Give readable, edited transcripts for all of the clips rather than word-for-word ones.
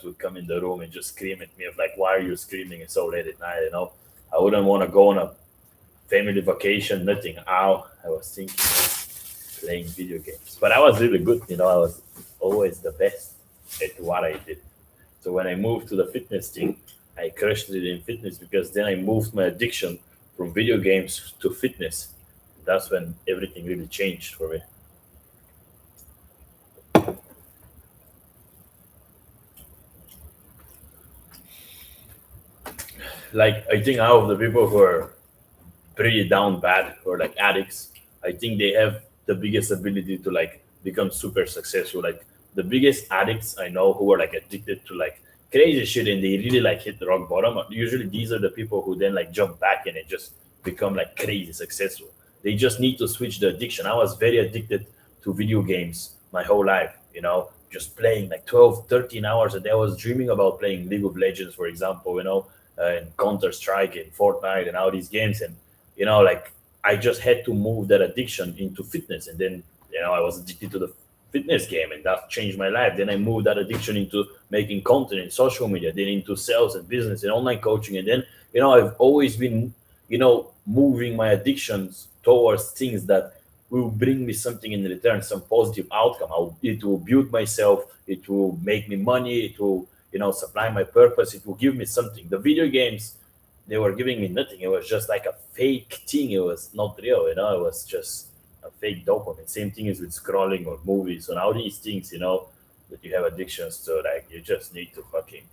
would come in the room and just scream at me of like, why are you screaming? It's so late at night, you know. I wouldn't want to go on a family vacation, nothing. How I was thinking playing video games. But I was really good, you know, I was always the best at what I did. So when I moved to the fitness thing, I crushed it in fitness because then I moved my addiction from video games to fitness. That's when everything really changed for me. Like I think out of the people who are pretty down bad or like addicts, I think they have the biggest ability to like become super successful. Like the biggest addicts I know who are like addicted to like crazy shit and they really like hit the rock bottom. Usually these are the people who then like jump back and it just become like crazy successful. They just need to switch the addiction. I was very addicted to video games my whole life, you know, just playing like 12, 13 hours a day. I was dreaming about playing League of Legends, for example, you know, and Counter Strike and Fortnite and all these games. And like I just had to move that addiction into fitness, and then I was addicted to the fitness game, and that changed my life. Then I moved that addiction into making content in social media, then into sales and business and online coaching, and then I've always been moving my addictions towards things that will bring me something in return, some positive outcome. It will build myself, it will make me money, it will supply my purpose, it will give me something. The video games, they were giving me nothing. It was just like a fake thing. It was not real, it was just a fake dopamine. Same thing is with scrolling or movies and all these things, that you have addictions to. Like, you just need to fucking,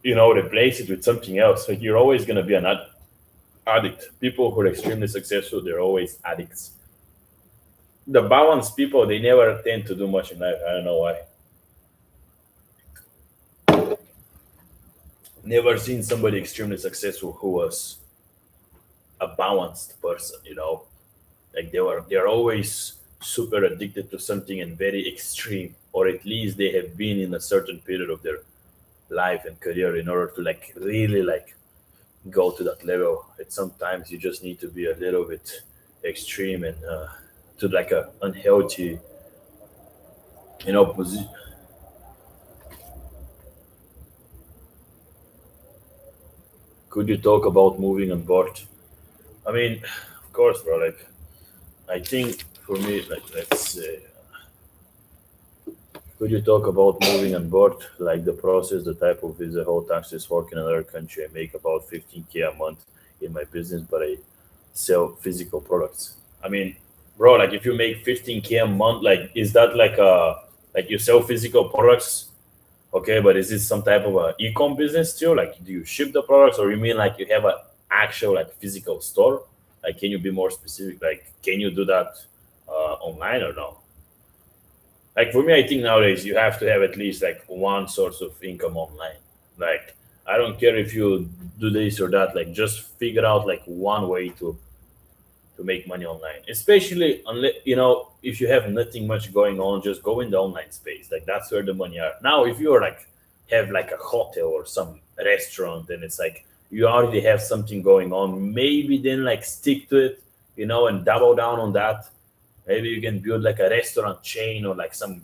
replace it with something else. Like, you're always gonna be an addict. People who are extremely successful, they're always addicts. The balanced people, they never tend to do much in life. I don't know why. Never seen somebody extremely successful who was a balanced person, like they're always super addicted to something and very extreme, or at least they have been in a certain period of their life and career in order to like really like go to that level. And sometimes you just need to be a little bit extreme and to like a unhealthy position. Could you talk about moving on board? I mean, of course, bro. Like, I think for me, like, let's say, could you talk about moving on board, like the process, the type of visa, how taxes work in another country? I make about 15K a month in my business, but I sell physical products. I mean, bro, like if you make 15K a month, like is that like you sell physical products? Okay, but is this some type of a e-com business too? Like, do you ship the products, or you mean like you have a actual like physical store? Like, can you be more specific? Like, can you do that online or no? Like for me, I think nowadays you have to have at least like one source of income online. Like, I don't care if you do this or that. Like, just figure out like one way to make money online. Especially unless if you have nothing much going on, just go in the online space. Like, that's where the money are. Now, if you are like have like a hotel or some restaurant, and it's like you already have something going on, maybe then like stick to it, and double down on that. Maybe you can build like a restaurant chain or like some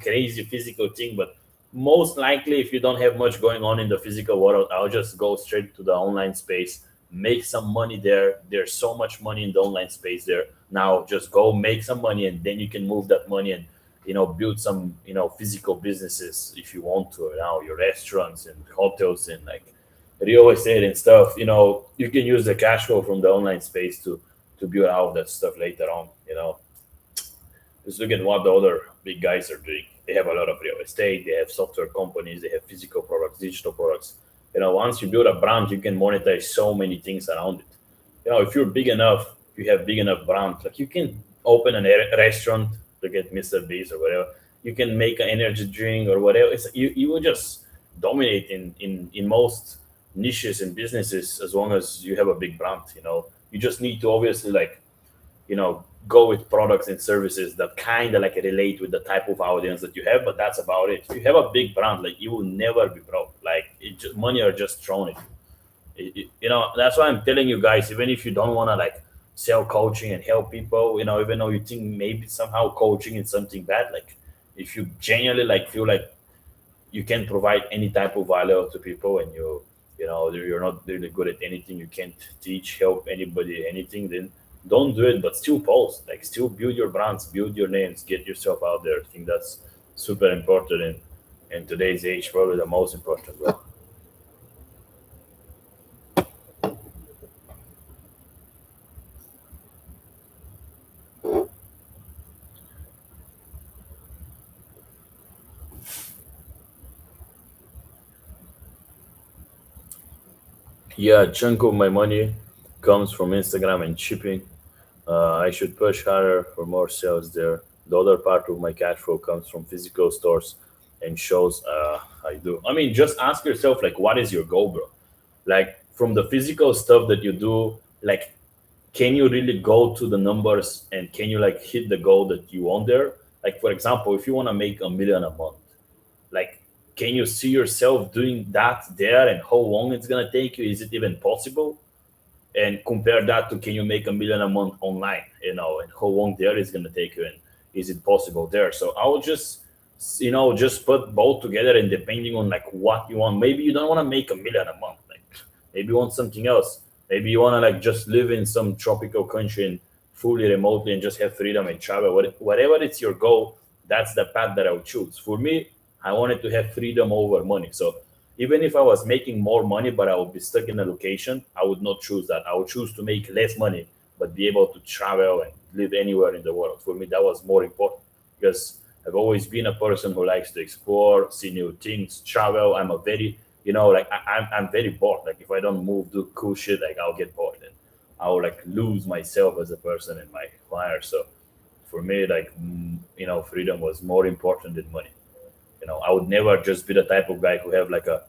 crazy physical thing. But most likely, if you don't have much going on in the physical world, I'll just go straight to the online space, make some money there. There's so much money in the online space there. Now just go make some money, and then you can move that money and build some physical businesses if you want to. Now your restaurants and hotels and like real estate and stuff. You can use the cash flow from the online space to build out that stuff later on. Just look at what the other big guys are doing. They have a lot of real estate, they have software companies, they have physical products, digital products. Once you build a brand, you can monetize so many things around it. If you're big enough, if you have big enough brand, like you can open a restaurant to get Mr. Beast or whatever. You can make an energy drink or whatever. You will just dominate in most niches and businesses as long as you have a big brand. You just need to obviously like go with products and services that kind of like relate with the type of audience that you have, but that's about it. If you have a big brand, like you will never be broke. Like money are just thrown at you. That's why I'm telling you guys, even if you don't want to like sell coaching and help people, even though you think maybe somehow coaching is something bad, like if you genuinely like feel like you can't provide any type of value to people, and you're not really good at anything, you can't teach, help anybody anything, then don't do it. But still post, like still build your brands, build your names, get yourself out there. I think that's super important in today's age, probably the most important, bro. Yeah, a chunk of my money comes from Instagram and shipping. I should push harder for more sales there. The other part of my cash flow comes from physical stores and shows I do. I mean, just ask yourself, like, what is your goal, bro? Like, from the physical stuff that you do, like, can you really go to the numbers and can you like hit the goal that you want there? Like, for example, if you want to make 1 million a month, like, can you see yourself doing that there, and how long it's gonna take you? Is it even possible? And compare that to, can you make 1 million a month online, and how long there is going to take you, and is it possible there? So I will just just put both together, and depending on like what you want, maybe you don't want to make 1 million a month, like maybe you want something else. Maybe you want to like just live in some tropical country and fully remotely and just have freedom and travel. Whatever it's your goal, that's the path that I would choose. For me, I wanted to have freedom over money. So even if I was making more money, but I would be stuck in a location, I would not choose that. I would choose to make less money, but be able to travel and live anywhere in the world. For me, that was more important because I've always been a person who likes to explore, see new things, travel. I'm a very, like I'm very bored. Like if I don't move, do cool shit, like I'll get bored and I'll like lose myself as a person and my fire. So for me, like, freedom was more important than money. I would never just be the type of guy who have like a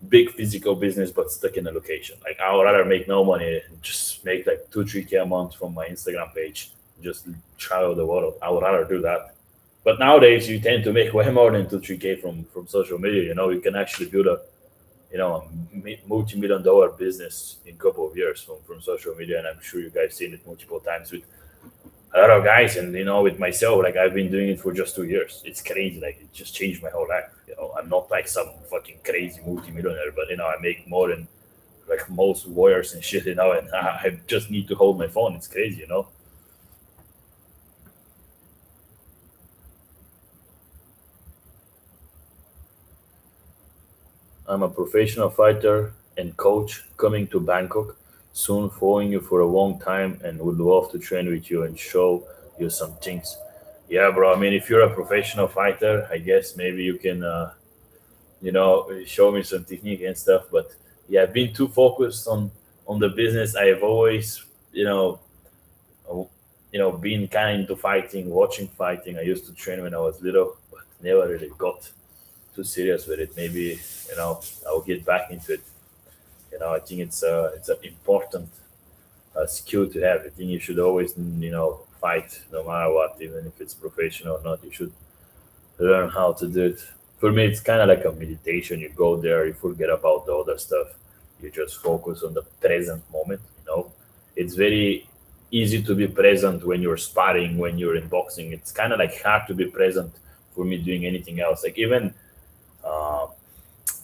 big physical business but stuck in a location. Like I would rather make no money and just make like 2-3K a month from my Instagram page, just travel the world. I would rather do that. But nowadays you tend to make way more than 2-3K from social media. You can actually build a multi-million dollar business in a couple of years from social media, and I'm sure you guys seen it multiple times with a lot of guys, and with myself, like I've been doing it for just 2 years. It's crazy, like it just changed my whole life. I'm not like some fucking crazy multimillionaire, but I make more than like most warriors and shit, and I just need to hold my phone. It's crazy. I'm a professional fighter and coach coming to Bangkok soon, following you for a long time, and would love to train with you and show you some things. Yeah, bro. I mean, if you're a professional fighter, I guess maybe you can, show me some technique and stuff. But yeah, I've been too focused on the business. I have always, uh, been kind into fighting, watching fighting. I used to train when I was little, but never really got too serious with it. Maybe I'll get back into it. I think it's an important skill to have. I think you should always fight no matter what, even if it's professional or not. You should learn how to do it. For me, it's kind of like a meditation. You go there, you forget about the other stuff. You just focus on the present moment. It's very easy to be present when you're sparring, when you're in boxing. It's kind of like hard to be present for me doing anything else. Like even uh,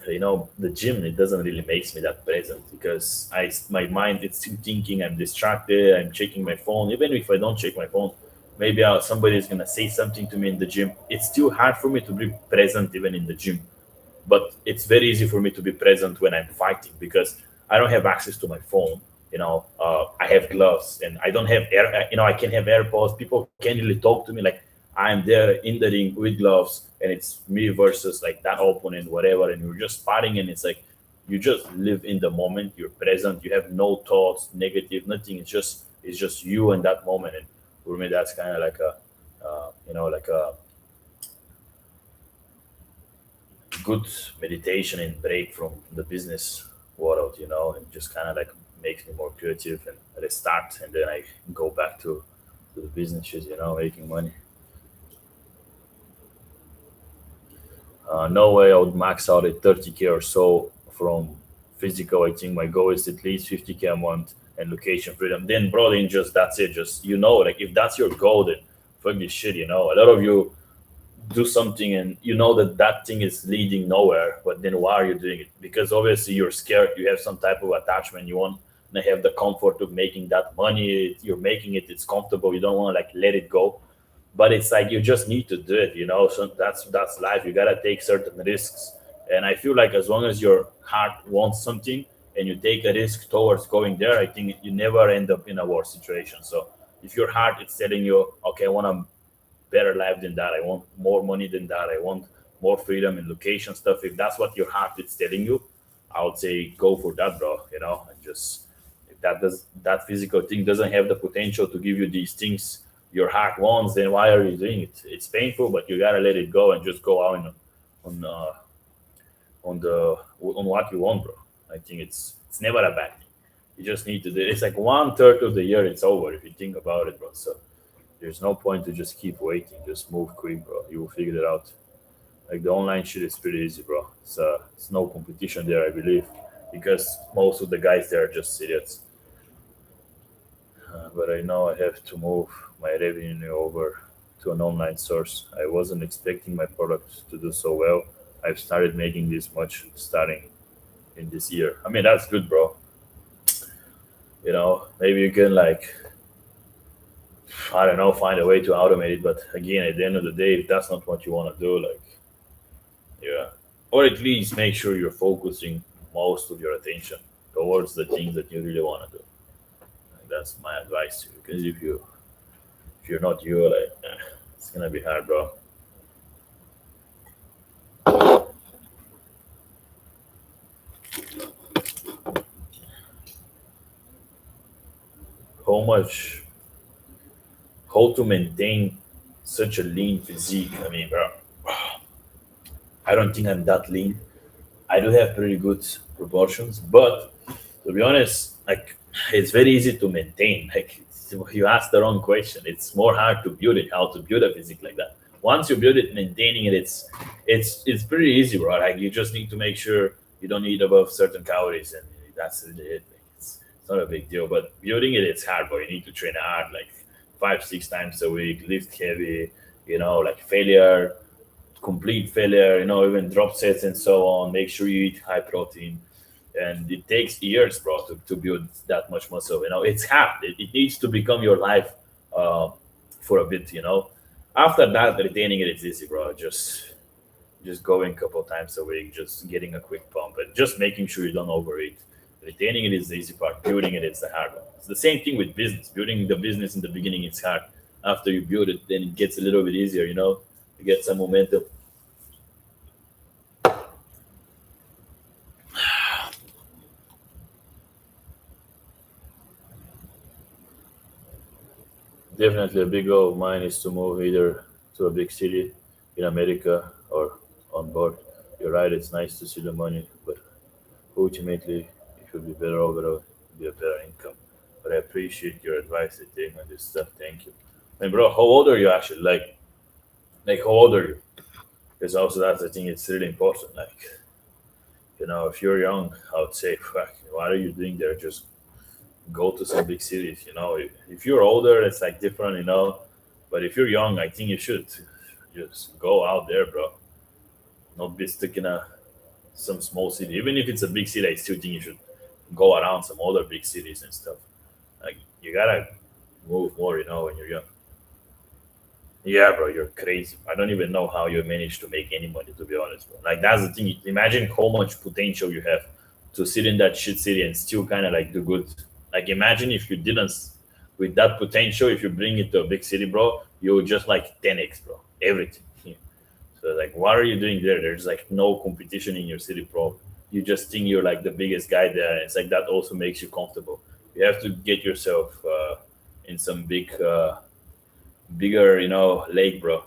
the gym, it doesn't really makes me that present because my mind, it's still thinking. I'm distracted, I'm checking my phone. Even if I don't check my phone, maybe somebody is going to say something to me in the gym. It's still hard for me to be present even in the gym, but it's very easy for me to be present when I'm fighting because I don't have access to my phone. I have gloves and I don't have air. I can have AirPods. People can't really talk to me. Like I'm there in the ring with gloves, and it's me versus like that opponent, whatever. And you're just fighting, and it's like you just live in the moment. You're present. You have no thoughts, negative, nothing. It's just you in that moment. And for me, that's kind of like like a good meditation and break from the business world, and just kind of like makes me more creative and restart, and then I go back to the businesses, making money. No way I would max out at 30K or so from physical. I think my goal is at least 50K a month and location freedom. Then, bro, then just that's it. Just like if that's your goal, then fuck this shit. A lot of you do something and you know that that thing is leading nowhere, but then why are you doing it? Because obviously you're scared, you have some type of attachment, you want to have the comfort of making that money, you're making it, it's comfortable, you don't want to like let it go. But it's like you just need to do it, you know. So that's life, you gotta take certain risks. And I feel like as long as your heart wants something and you take a risk towards going there, I think you never end up in a worse situation. So if your heart is telling you, okay, I want to better life than that. I want more money than that. I want more freedom and location stuff. If that's what your heart is telling you, I would say go for that, bro. You know, and just if that physical thing doesn't have the potential to give you these things your heart wants, then why are you doing it? It's painful, but you gotta let it go and just go out on on what you want, bro. I think it's never a bad thing. You just need to do it. It's like one third of the year it's over if you think about it, bro. So there's no point to just keep waiting. Just move quick, bro. You will figure it out. Like the online shit is pretty easy, bro. It's no competition there, I believe, because most of the guys there are just idiots. But I know I have to move my revenue over to an online source. I wasn't expecting my product to do so well. I've started making this much starting in this year. I mean, that's good, bro. You know, maybe you can like, I don't know, find a way to automate it. But again, at the end of the day, if that's not what you want to do, like, yeah, or at least make sure you're focusing most of your attention towards the things that you really want to do. Like, that's my advice to you. Because if you're not you, like, it's gonna be hard, bro. How much, how to maintain such a lean physique? I mean, bro, I don't think I'm that lean. I do have pretty good proportions, but to be honest, like it's very easy to maintain. Like you asked the wrong question. It's more hard to build it. How to build a physique like that? Once you build it, maintaining it, it's pretty easy, bro. Like you just need to make sure you don't eat above certain calories, and that's really it. Like, it's not a big deal. But building it, it's hard, bro. You need to train hard, like 5 6 times a week, lift heavy. You know, like failure, complete failure, you know, even drop sets and so on. Make sure you eat high protein. And it takes years, bro, to build that much muscle. You know, it's hard. It needs to become your life uh, for a bit, you know. After that, retaining it is easy, bro. Just going a couple times a week, just getting a quick pump, and just making sure you don't overeat. Retaining it is the easy part. Building it is the hard one. It's the same thing with business. Building the business in the beginning, it's hard. After you build it, then it gets a little bit easier, you know. You get some momentum. Definitely a big goal of mine is to move either to a big city in America or on board. You're right, it's nice to see the money, but ultimately it would be better overall, be a better income. But I appreciate your advice and taking on this stuff. Thank you. And bro, how old are you actually? Like how old are you? Because also that's I think it's really important. Like, you know, if you're young, I would say, fuck, what are you doing there? Just go to some big cities. You know, if you're older, it's like different. You know, but if you're young, I think you should just go out there, bro. Not be stuck in a some small city. Even if it's a big city, I still think you should go around some other big cities and stuff. Like you gotta move more, you know, when you're young. Yeah, bro, you're crazy. I don't even know how you manage to make any money, to be honest, bro. Like that's the thing. Imagine how much potential you have to sit in that shit city and still kind of like do good. Like imagine if you didn't, with that potential, if you bring it to a big city, bro, you would just like 10x, bro, everything. Yeah. So like, what are you doing there? There's like no competition in your city, bro. You just think you're like the biggest guy there. It's like that also makes you comfortable. You have to get yourself in some bigger, you know, lake, bro.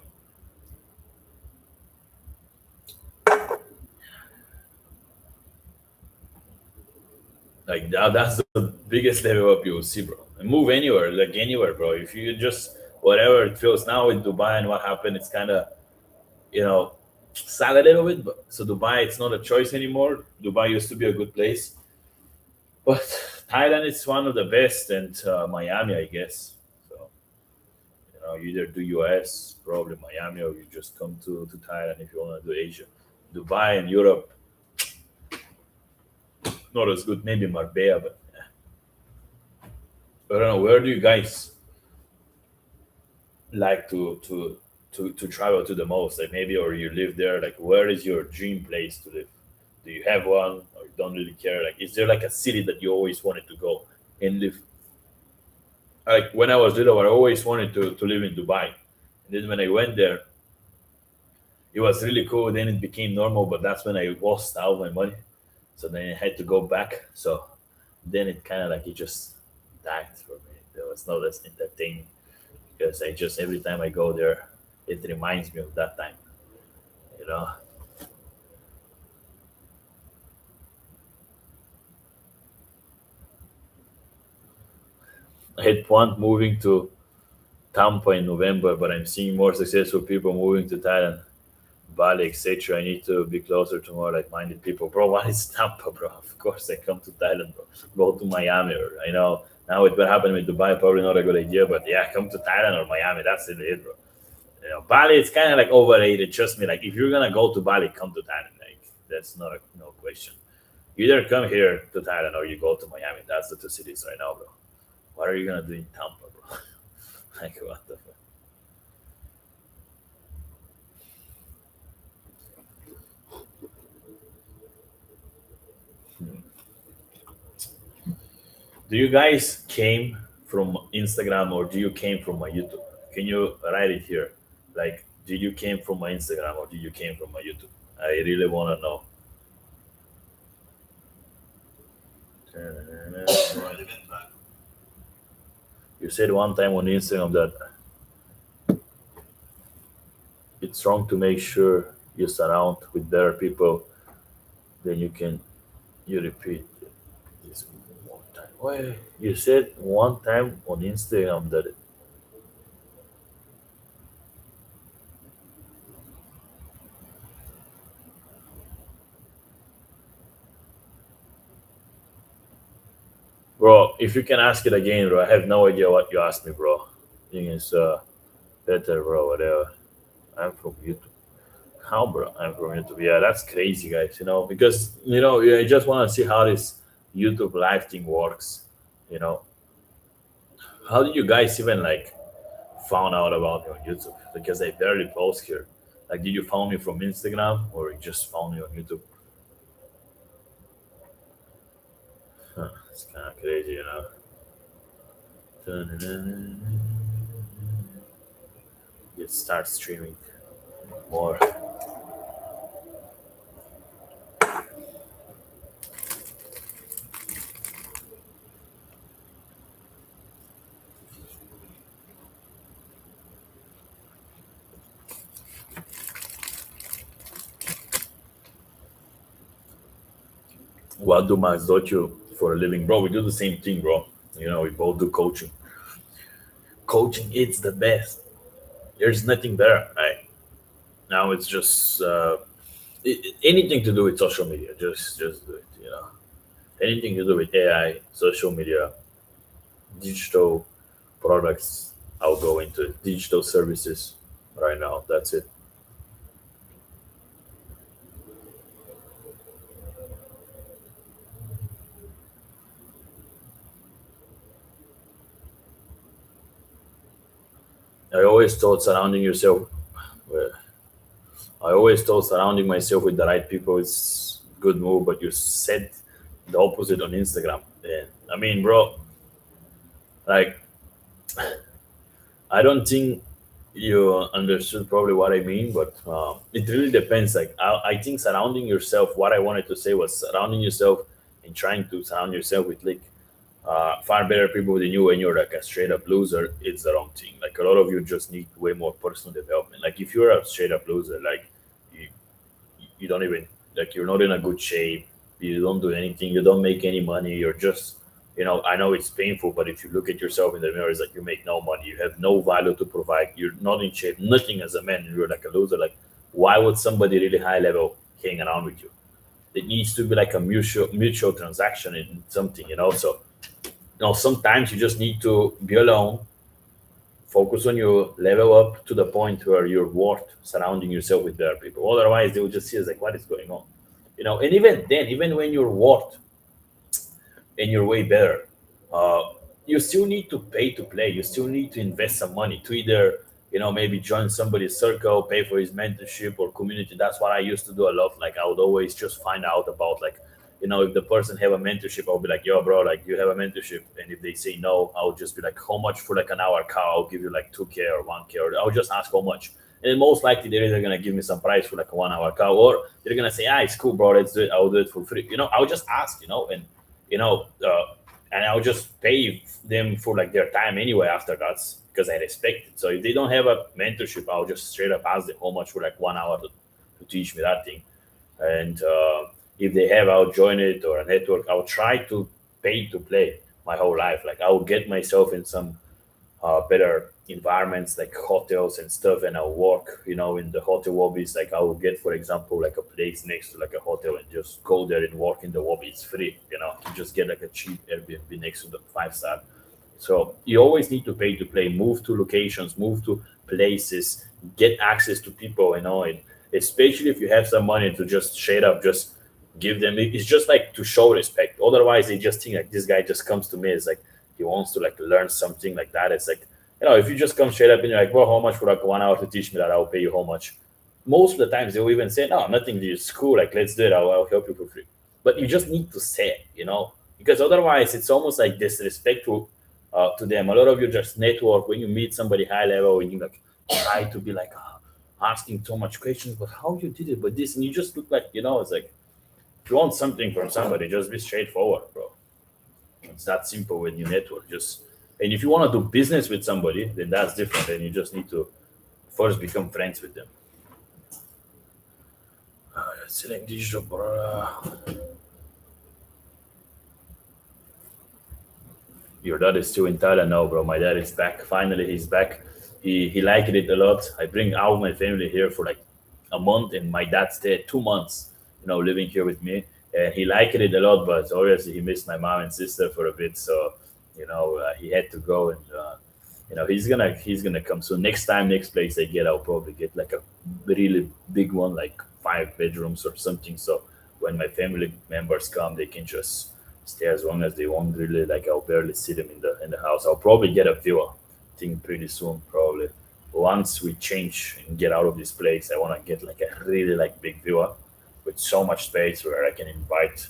Like that's the biggest level up you'll see, bro. And move anywhere, like anywhere, bro. If you just whatever it feels now with Dubai and what happened, it's kind of you know sad a little bit. But so Dubai, it's not a choice anymore. Dubai used to be a good place, but Thailand is one of the best, and Miami, I guess. So You either do US, probably Miami, or you just come to Thailand if you want to do Asia. Dubai and Europe, not as good. Maybe Marbella, but I don't know. Where do you guys like to travel to the most? Like maybe, or you live there. Like, where is your dream place to live? Do you have one, or you don't really care? Like, is there like a city that you always wanted to go and live? Like when I was little, I always wanted to live in Dubai. And then when I went there, it was really cool. Then it became normal, but that's when I lost all my money. So then I had to go back. So then it kind of like it just died for me. There was no less entertaining because I just every time I go there, it reminds me of that time. You know, I had planned moving to Tampa in November, but I'm seeing more successful people moving to Thailand, Bali, etc. I need to be closer to more like-minded people, bro. What is Tampa, bro? Of course, I come to Thailand, bro. Go to Miami, or I know now with what happened with Dubai, probably not a good idea, but yeah, come to Thailand or Miami. That's it, bro. Bali is kind of like overrated. Trust me. Like if you're gonna go to Bali, come to Thailand. Like that's not a no question. You either come here to Thailand or you go to Miami. That's the two cities right now, bro. What are you gonna do in Tampa, bro? Like what the fuck? Hmm. Do you guys came from Instagram or do you came from my YouTube? Can you write it here? Like, did you came from my Instagram or did you came from my YouTube? I really wanna know. You said one time on Instagram that it's wrong to make sure you surround with better people then you can you repeat this one time. Why you said one time on Instagram that bro, if you can ask it again, bro. I have no idea what you asked me, bro. Thing is better, bro, whatever. I'm from YouTube. How, bro? I'm from YouTube. Yeah, that's crazy, guys. Because yeah, I just want to see how this YouTube live thing works. You know, how did you guys even like found out about me on YouTube? Because I barely post here. Like, did you find me from Instagram or you just found me on YouTube? Huh, it's kind of crazy. It starts streaming more. What do Max you for a living, bro? We do the same thing, bro. We both do coaching. Coaching, it's the best. There's nothing better. Right now, it's just anything to do with social media. Just do it. Anything to do with AI, social media, digital products. I'll go into it. Digital services right now. That's it. I always thought surrounding yourself. Well, I always thought surrounding myself with the right people is good move, but you said the opposite on Instagram. And I mean, bro, like I don't think you understood probably what I mean, but it really depends. Like I think surrounding yourself. What I wanted to say was surrounding yourself and trying to surround yourself with like far better people than you when you're like a straight up loser. It's the wrong thing. Like a lot of you just need way more personal development. Like if you're a straight up loser, like you, you don't even like you're not in a good shape. You don't do anything. You don't make any money. You're just I know it's painful, but if you look at yourself in the mirror, it's like you make no money. You have no value to provide. You're not in shape. Nothing as a man. And you're like a loser. Like why would somebody really high level hang around with you? It needs to be like a mutual transaction in something. So sometimes you just need to be alone Focus on you, level up to the point where you're worth surrounding yourself with better people. Otherwise, they will just see us like, what is going on? And even then, even when you're worth and you're way better, uh, you still need to pay to play. You still need to invest some money to either, maybe join somebody's circle, pay for his mentorship or community. That's what I used to do a lot. Like I would always just find out about like, if the person have a mentorship, I'll be like, yo, bro, like you have a mentorship. And if they say no, I'll just be like, how much for like an hour car? I'll give you like 2K or 1K, or I'll just ask how much. And then most likely they're either gonna give me some price for like a 1 hour car, or they're gonna say, ah, it's cool, bro, let's do it. I'll do it for free. I'll just ask, you know, uh, and I'll just pay them for like their time anyway after that because I respect it. So if they don't have a mentorship, I'll just straight up ask them how much for like 1 hour to teach me that thing. And if they have, I'll join it or a network. I'll try to pay to play my whole life. Like I will get myself in some better environments like hotels and stuff, and I'll work in the hotel lobbies. Like I will get, for example, like a place next to like a hotel and just go there and work in the lobby. It's free. You just get like a cheap Airbnb next to the 5 star. So you always need to pay to play, move to locations, move to places, get access to people, and especially if you have some money to just straight up just give them. It's just like to show respect. Otherwise they just think like this guy just comes to me as like he wants to like learn something like that. It's like, if you just come straight up and you're like, well, how much for like 1 hour to teach me that? I'll pay you how much. Most of the times they will even say, no, nothing, it's cool, like let's do it, I'll help you for free. But you just need to say it, because otherwise it's almost like disrespectful to them. A lot of you just network when you meet somebody high level and you like try to be like asking so much questions, but how you did it, but this, and you just look like, it's like if you want something from somebody, just be straightforward, bro. It's that simple when you network. Just, and if you want to do business with somebody, then that's different. Then you just need to first become friends with them. Selling digital, bro. Your dad is still in Thailand now, bro. My dad is back. Finally, he's back. He liked it a lot. I bring all my family here for like a month, and my dad stayed 2 months, living here with me. And he liked it a lot, but obviously he missed my mom and sister for a bit, so he had to go, and he's gonna come. So next place I get, I'll probably get like a really big one, like 5 bedrooms or something. So when my family members come, they can just stay as long as they want. Really, like I'll barely see them in the house. I'll probably get a villa thing pretty soon, probably. Once we change and get out of this place, I want to get like a really like big villa with so much space where I can invite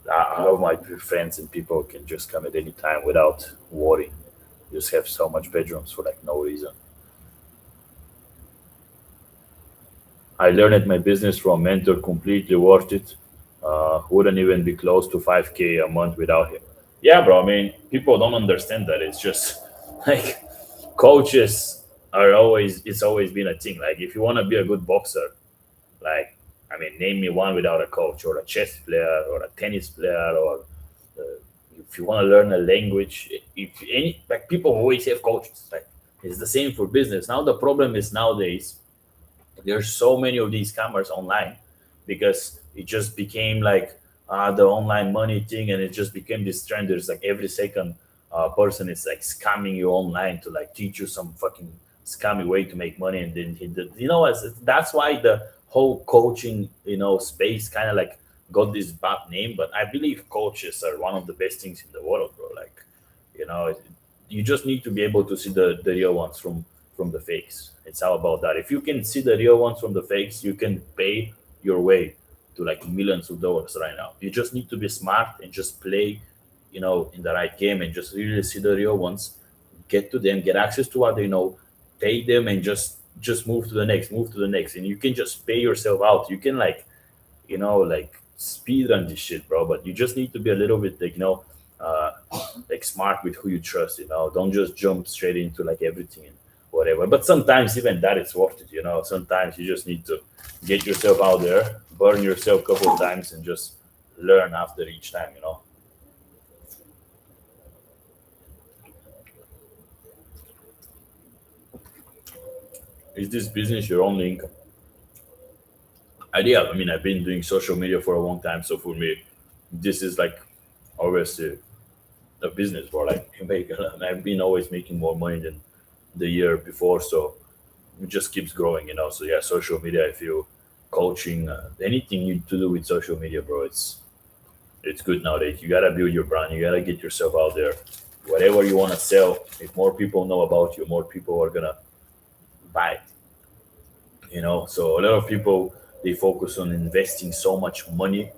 all of my friends and people can just come at any time without worrying. Just have so much bedrooms for like no reason. I learned my business from a mentor, completely worth it. Wouldn't even be close to 5K a month without him. Yeah, bro. I mean, people don't understand that. It's just like coaches it's always been a thing. Like, if you want to be a good boxer, like, I mean, name me one without a coach, or a chess player, or a tennis player, or uh, if you want to learn a language, if any, like, people always have coaches. Like, it's the same for business. Now the problem is nowadays there's so many of these scammers online because it just became like the online money thing, and it just became this trend. There's like every second person is like scamming you online to like teach you some fucking scammy way to make money, and then that's why the whole coaching space kind of like got this bad name. But I believe coaches are one of the best things in the world, bro. Like, you know you just need to be able to see the real ones from the fakes. It's all about that. If you can see the real ones from the fakes, you can pay your way to like millions of dollars right now. You just need to be smart and just play, in the right game, and just really see the real ones, get to them, get access to what they know, pay them, and just move to the next, and you can just pay yourself out. You can like like speed run this shit, bro. But you just need to be a little bit like uh, like smart with who you trust. Don't just jump straight into like everything and whatever. But sometimes even that it's worth it. Sometimes you just need to get yourself out there, burn yourself a couple of times, and just learn after each time. Is this business your only income? Idea. I mean, I've been doing social media for a long time, so for me, this is like obviously a business, bro. Like, I've been always making more money than the year before. So it just keeps growing, you know. So yeah, social media. I feel coaching, anything you to do with social media, bro. It's good nowadays. You gotta build your brand. You gotta get yourself out there. Whatever you want to sell, if more people know about you, more people are gonna buy it. You know. So a lot of people, they focus on investing so much money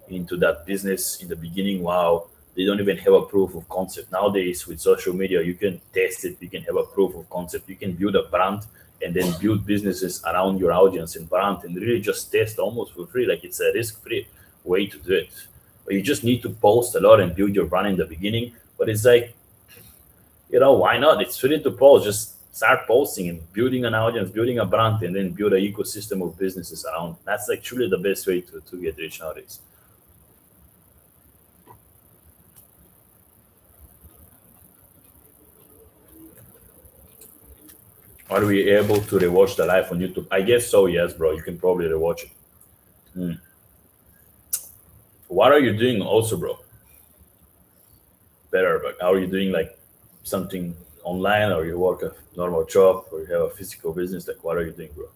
into that business in the beginning. Wow, they don't even have a proof of concept nowadays. With social media, you can test it. You can have a proof of concept. You can build a brand and then build businesses around your audience and brand, and really just test almost for free. Like, it's a risk-free way to do it. But you just need to post a lot and build your brand in the beginning. But it's like, you know, why not? It's free to post. Just start posting and building an audience, building a brand, and then build an ecosystem of businesses around. That's like truly the best way to get rich nowadays. Are we able to rewatch the live on YouTube? I guess so, yes, bro. You can probably rewatch it. Hmm. What are you doing also, bro? Better, but are you doing like something online, or you work a normal job, or you have a physical business? Like, what are you doing, bro?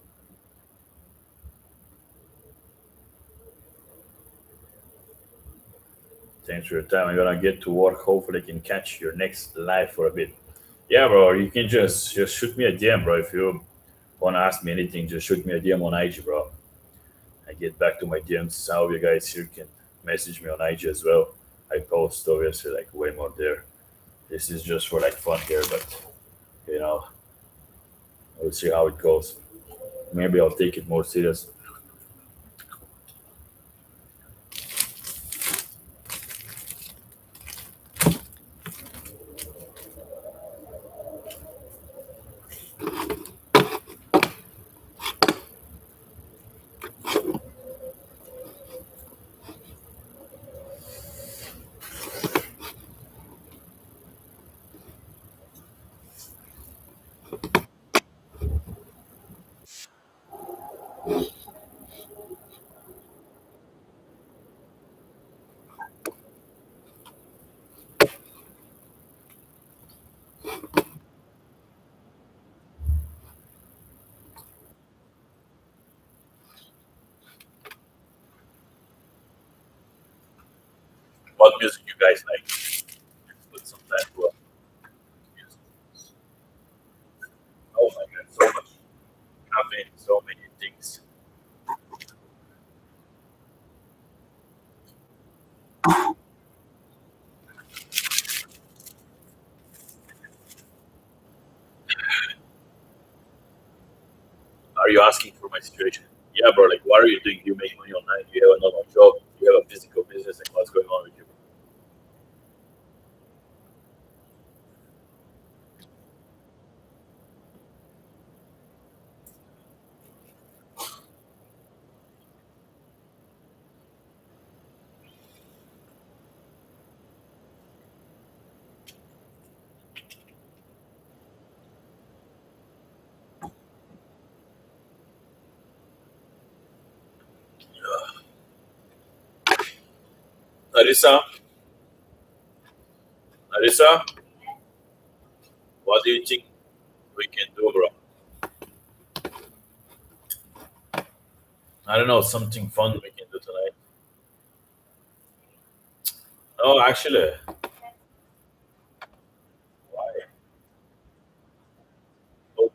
Thanks for your time. I'm gonna get to work. Hopefully, I can catch your next live for a bit. Yeah, bro. You can just shoot me a DM, bro. If you wanna ask me anything, just shoot me a DM on IG, bro. I get back to my DMs. Some of you guys here can message me on IG as well. I post obviously like way more there. This is just for like fun here, but you know, we'll see how it goes. Maybe I'll take it more serious. What music you guys like? Put some time to music. Oh my god, so much caffeine, so many things. Are you asking for my situation? Yeah, bro. Like, what are you doing? You make money online. You have a normal job. You have a physical business. Like, what's going on with you? Arisa, Arisa, what do you think we can do, bro? I don't know, something fun we can do tonight. No, actually, why? Oh,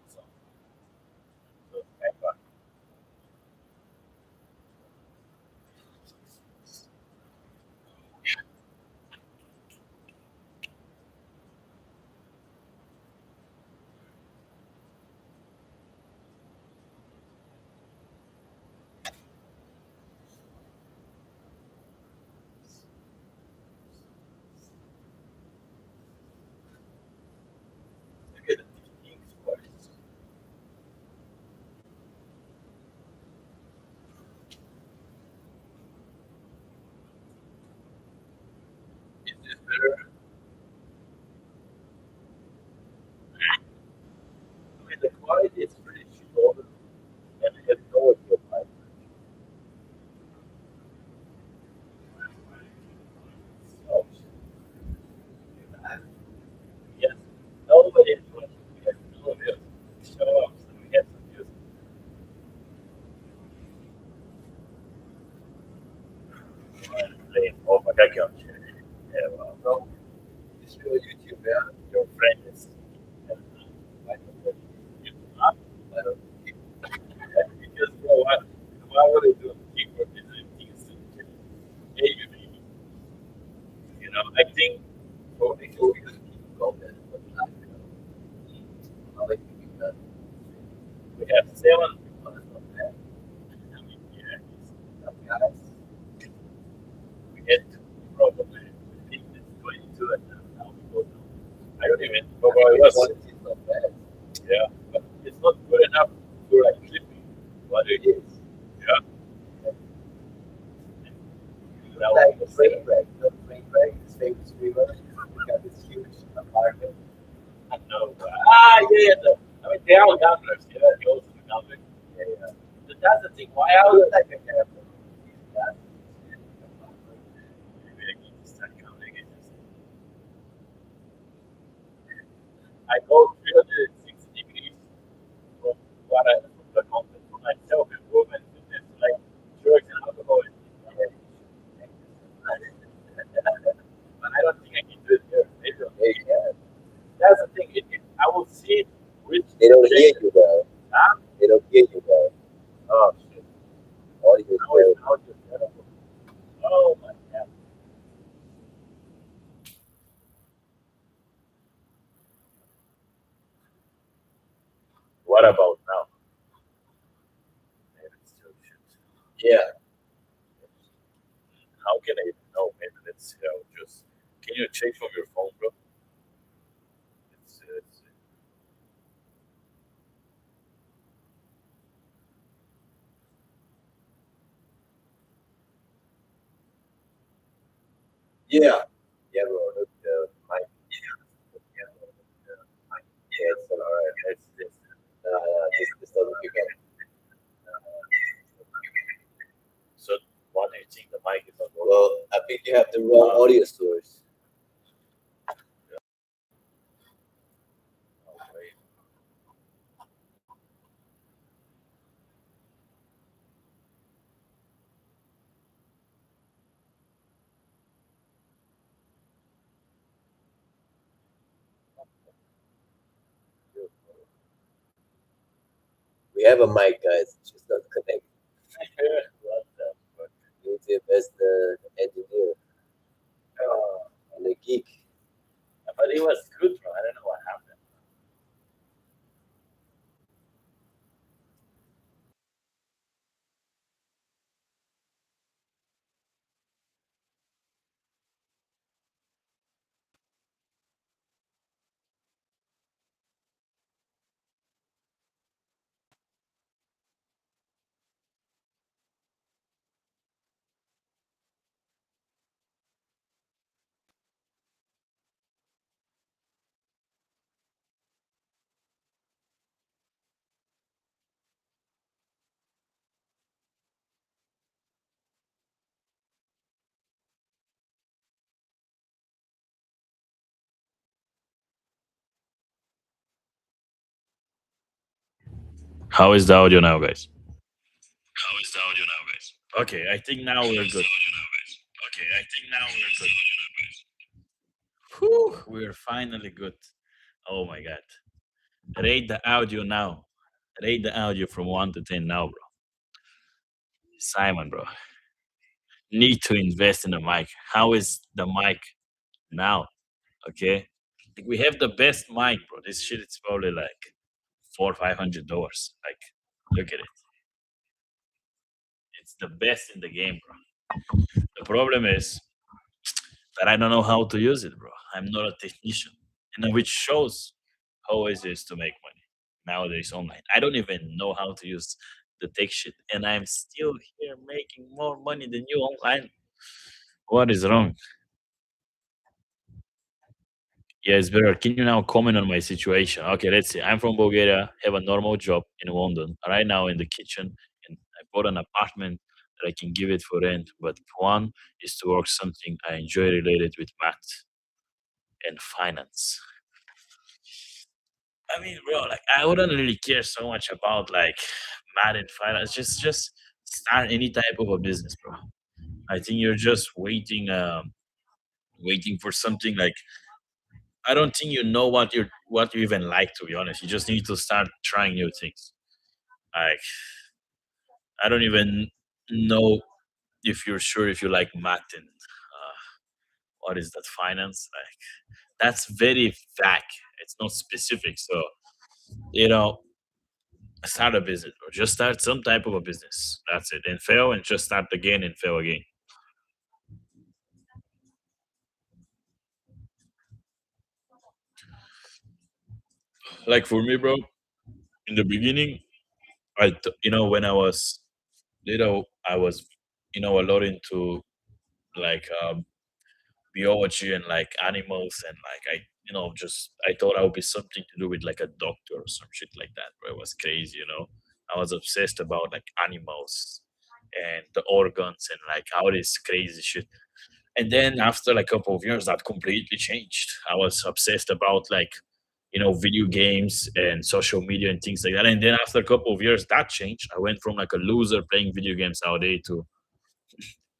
playing oh my god, yeah, well, this real YouTube, yeah. Your friend is I don't know, YouTube app. I don't because bro, why would I do a kick for this things maybe, I think for people because people go there, but not, I like to keep that. We have seven people that's not bad. I mean, yeah, some guys we get to probably 15, 22 and now we go down. I don't even know where I was. It's not bad. Yeah, but it's not good enough to like clipping what it is. Yeah. Like the train wreck, the train wreck, this famous river, we got this huge apartment. I know. Yeah, yeah. I mean, they are gamblers. Yeah, they also do gambling. Yeah, yeah. But that's the thing. Why are you like a gambler? Yeah. Maybe I need to start gambling. I go 360 degrees from from the content for myself improvement and then like drugs and alcohol. But I don't think I can do it here. Maybe okay, yeah. That's the thing. I will see which they don't hear you well. Huh? They don't hear you well. Oh shit. Audio is terrible. Oh my god. What about now? Maybe it's still shit. Yeah. How can I know? Maybe let's just. Can you check from your phone, bro? It's yeah. Yeah, bro. Look, mic. Yeah, bro. Look, mic. Yeah, it's all right. This doesn't pick up. So, what do you think the mic is not working? Well, I think you have the wrong audio source. Okay. We have a mic, guys. It's just not connected. What the fuck? You need to invest the engineer and the geek. But it was good, bro. I don't know what happened. How is the audio now, guys? How is the audio now, guys? Okay, I think now we're good. Okay, I think now we're good. Whew, we're finally good. Oh my god. Rate the audio now. Rate the audio from 1 to 10 now, bro. Simon, bro. Need to invest in the mic. How is the mic now? Okay. Like, we have the best mic, bro. This shit is probably like $400-500. Like, look at it. It's the best in the game, bro. The problem is that I don't know how to use it, bro. I'm not a technician, and which shows how easy it is to make money nowadays online. I don't even know how to use the tech shit, and I'm still here making more money than you online. What is wrong? Yeah, it's better. Can you now comment on my situation? Okay, let's see. I'm from Bulgaria, have a normal job in London, right now in the kitchen, and I bought an apartment that I can give it for rent. But one is to work something I enjoy related with math and finance. I mean, bro, like I wouldn't really care so much about like math and finance. Just start any type of a business, bro. I think you're just waiting for something like I don't think you know what you even like, to be honest. You just need to start trying new things. Like I don't even know if you're sure if you like math and what is that finance like. That's very vague. It's not specific. So you know, start a business or just start some type of a business. That's it. And fail and just start again and fail again. Like for me, bro, in the beginning, when I was little, I was a lot into like biology and like animals and like just I thought I would be something to do with like a doctor or some shit like that. But it was crazy. I was obsessed about like animals and the organs and like all this crazy shit. And then after like a couple of years, that completely changed. I was obsessed about like video games and social media and things like that. And then after a couple of years, that changed. I went from like a loser playing video games all day to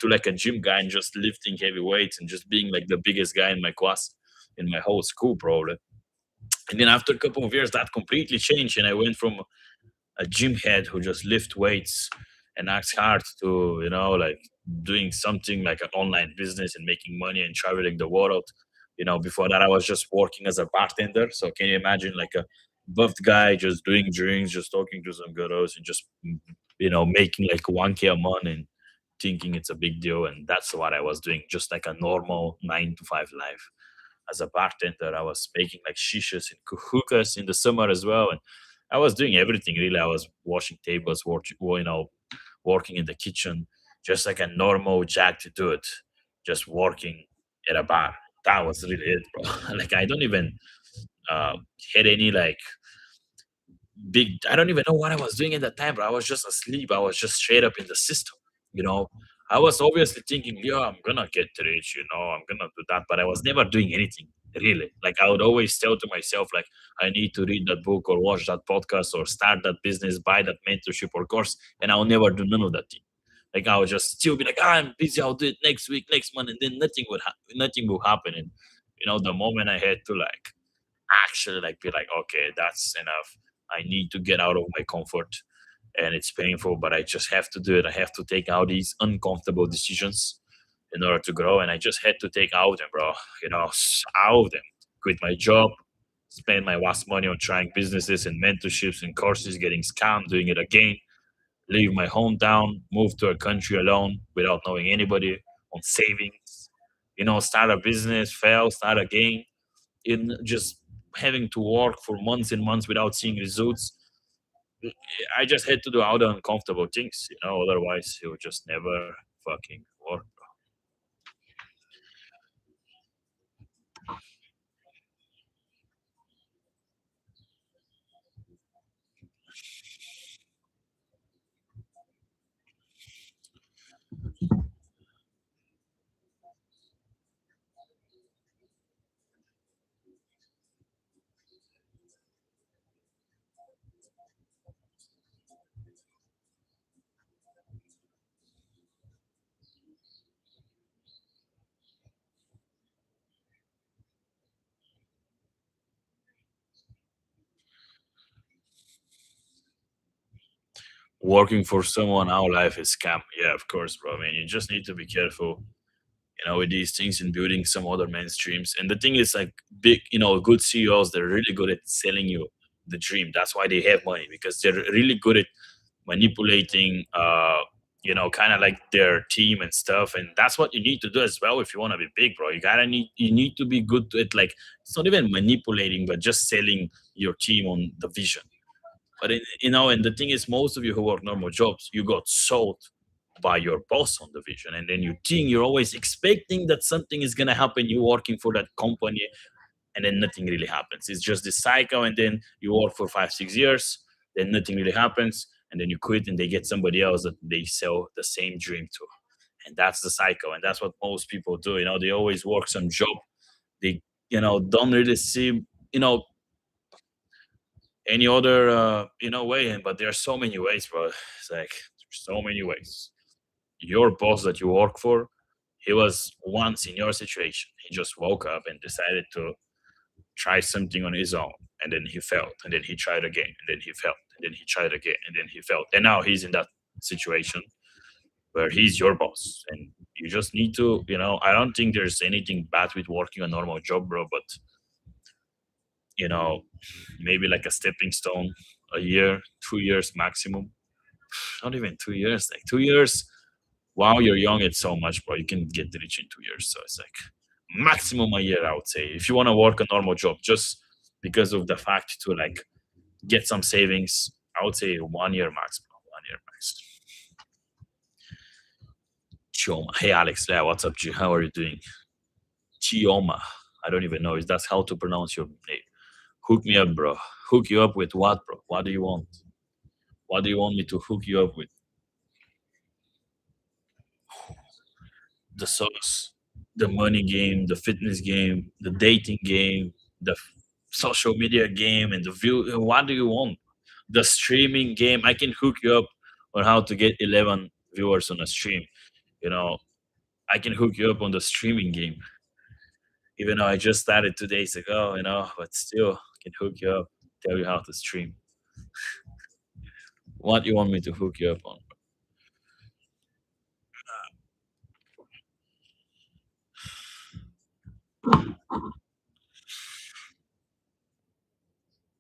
like a gym guy and just lifting heavy weights and just being like the biggest guy in my class, in my whole school, probably. And then after a couple of years, that completely changed, and I went from a gym head who just lift weights and acts hard to like doing something like an online business and making money and traveling the world. Before that I was just working as a bartender. So can you imagine like a buffed guy just doing drinks, just talking to some girls and just making like 1K a month and thinking it's a big deal. And that's what I was doing, just like a normal 9 to 5 life as a bartender. I was making like shishas and hookahs in the summer as well, and I was doing everything really. I was washing tables, working in the kitchen, just like a normal jacked dude, just working at a bar. That was really it, bro. Like I don't even uh, had any like big. I don't even know what I was doing at that time, but I was just asleep. I was just straight up in the system. You know, I was obviously thinking, yeah, I'm gonna get rich. I'm gonna do that, but I was never doing anything really. Like I would always tell to myself, like I need to read that book or watch that podcast or start that business, buy that mentorship or course, and I'll never do none of that thing. Like I would just still be like, I'm busy. I'll do it next week, next month, and then nothing will happen. And the moment I had to like actually like be like, okay, that's enough. I need to get out of my comfort, and it's painful, but I just have to do it. I have to take out these uncomfortable decisions in order to grow, and I just had to take out of them, bro. Out of them. Quit my job, spend my vast money on trying businesses and mentorships and courses, getting scammed, doing it again. Leave my hometown, move to a country alone without knowing anybody, on savings. Start a business, fail, start again, in just having to work for months and months without seeing results. I just had to do all the uncomfortable things, otherwise it would just never fucking work. Working for someone, our life is scam. Yeah, of course, bro. I mean, you just need to be careful, with these things and building some other mainstreams. And the thing is, like, big, good CEOs, they're really good at selling you the dream. That's why they have money, because they're really good at manipulating kind of like their team and stuff. And that's what you need to do as well if you want to be big, bro. You need to be good at, like, it's not even manipulating, but just selling your team on the vision. But and the thing is, most of you who work normal jobs, you got sold by your boss on the vision, and then you're always expecting that something is gonna happen. You're working for that company, and then nothing really happens. It's just this cycle, and then you work for 5 6 years, then nothing really happens, and then you quit, and they get somebody else that they sell the same dream to, and that's the cycle, and that's what most people do. They always work some job. They don't really see any other way, but there are so many ways, bro. It's like there's so many ways. Your boss that you work for, he was once in your situation. He just woke up and decided to try something on his own, and then he failed, and then he tried again, and then he failed, and then he tried again, and then he failed, and now he's in that situation where he's your boss, and you just need to, I don't think there's anything bad with working a normal job, bro, but you know, maybe like a stepping stone, a year, 2 years maximum. Not even 2 years, like 2 years. While you're young, it's so much, bro. You can get rich in 2 years. So it's like maximum a year, I would say. If you want to work a normal job, just because of the fact to like get some savings, I would say 1 year max, bro. 1 year max. Chioma. Hey, Alex. Yeah, what's up, G? How are you doing? Chioma. I don't even know. Is that how to pronounce your name? Hook me up, bro. Hook you up with what, bro? What do you want? What do you want me to hook you up with? The sauce, the money game, the fitness game, the dating game, the social media game, and the view. What do you want? The streaming game. I can hook you up on how to get 11 viewers on a stream. You know, I can hook you up on the streaming game, even though I just started 2 days ago. But still can hook you up, tell you how to stream. What you want me to hook you up on?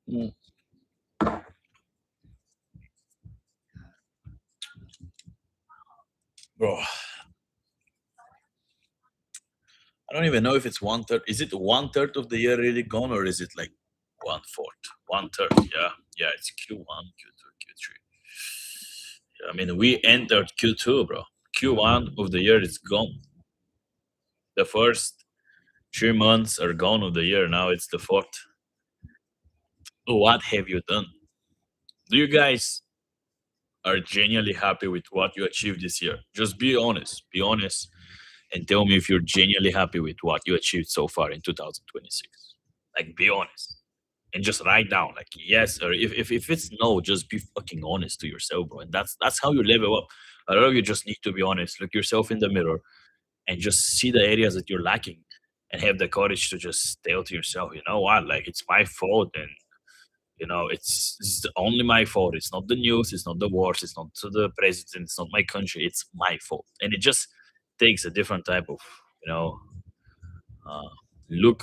Mm, bro, I don't even know if it's 1/3. Is it 1/3 of the year really gone, or is it like 1/4? 1/3. Yeah, yeah. It's Q1, Q2, Q3. Yeah, I mean, we entered Q2, bro. Q1 of the year is gone. The first 3 months are gone of the year. Now it's the fourth. What have you done? Do you guys are genuinely happy with what you achieved this year? Just be honest. Be honest and tell me if you're genuinely happy with what you achieved so far in 2026. Like, be honest and just write down, like, yes, or if it's no, just be fucking honest to yourself, bro. And that's how you level up. I don't know, you just need to be honest. Look yourself in the mirror and just see the areas that you're lacking and have the courage to just tell to yourself, you know what, like, it's my fault, and it's only my fault. It's not the news, it's not the wars, it's not to the president, it's not my country, it's my fault. And it just takes a different type of, you know uh, look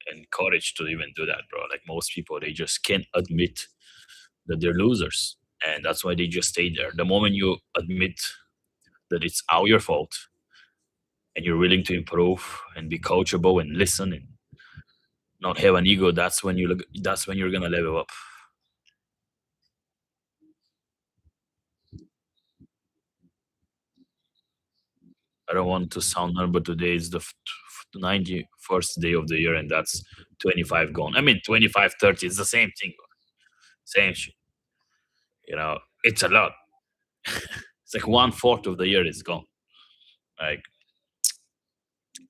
and courage to even do that, bro. Like, most people, they just can't admit that they're losers, and that's why they just stay there. The moment you admit that it's all your fault and you're willing to improve and be coachable and listen and not have an ego, that's when you're gonna level up. I don't want to sound nerd, but today is the 91st day of the year, and that's 25 gone. I mean, 25, 30, it's the same thing, same shit. It's a lot. It's like 1/4 of the year is gone. Like,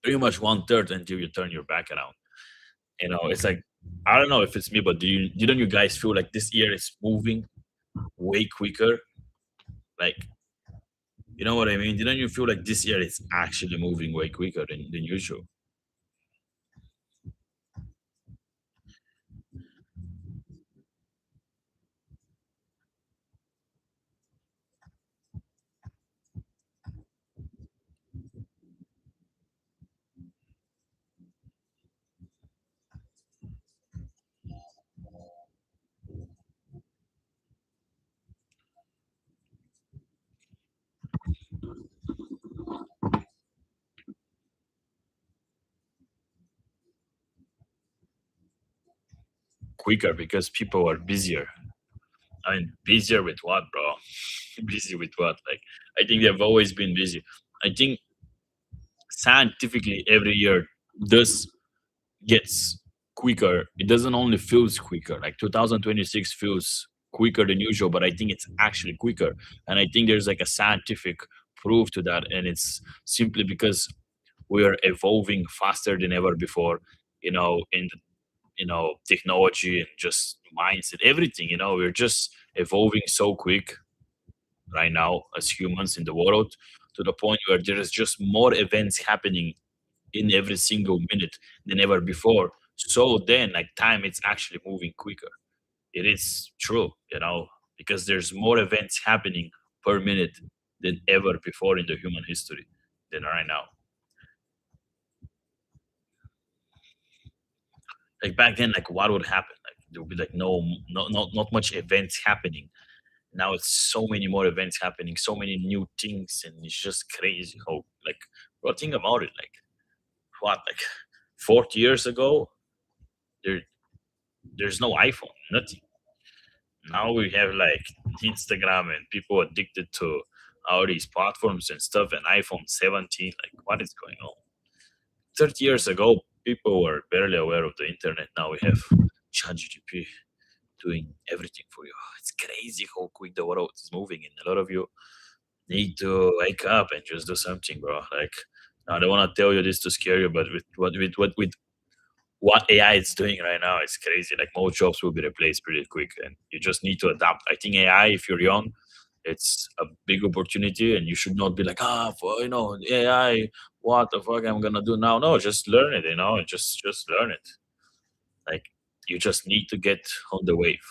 pretty much 1/3 until you turn your back around. It's like, I don't know if it's me, but didn't you guys feel like this year is moving way quicker? Like, you know what I mean? Didn't you feel like this year is actually moving way quicker than usual? Quicker because people are busier. I mean, busier with what, bro? Busy with what? Like, I think they've always been busy. I think scientifically every year this gets quicker. It doesn't only feels quicker. Like, 2026 feels quicker than usual, but I think it's actually quicker. And I think there's like a scientific proof to that. And it's simply because we are evolving faster than ever before, in technology and just mindset, everything, we're just evolving so quick. right now as humans in the world, to the point where there is just more events happening in every single minute than ever before. So then, like, time it's actually moving quicker. It is true, because there's more events happening per minute than ever before in the human history than right now. Like back then, like what would happen? Like there would be like not much events happening. Now it's so many more events happening, so many new things, and it's just crazy how, like, well, think about it. Like what, like 40 years ago, there there's no iPhone, nothing. Now we have like Instagram and people addicted to all these platforms and stuff, and iPhone 17. Like what is going on? 30 years ago, people were barely aware of the internet. Now we have ChatGPT doing everything for you. It's crazy how quick the world is moving, and a lot of you need to wake up and just do something, bro. Like, I don't want to tell you this to scare you, but with what AI is doing right now, it's crazy. Like most jobs will be replaced pretty quick, and you just need to adapt. I think AI, if you're young, it's a big opportunity, and you should not be like, AI. What the fuck I'm gonna do now? No, just learn it. And just learn it. Like you just need to get on the wave,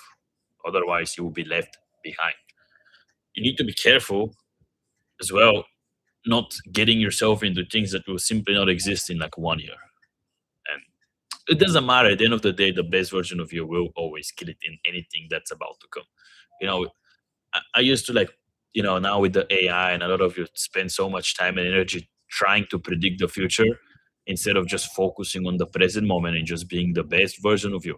otherwise you will be left behind. You need to be careful as well, not getting yourself into things that will simply not exist in like 1 year. And it doesn't matter. At the end of the day, the best version of you will always kill it in anything that's about to come. You know, I used to like, now with the AI and a lot of you spend so much time and energy trying to predict the future instead of just focusing on the present moment and just being the best version of you.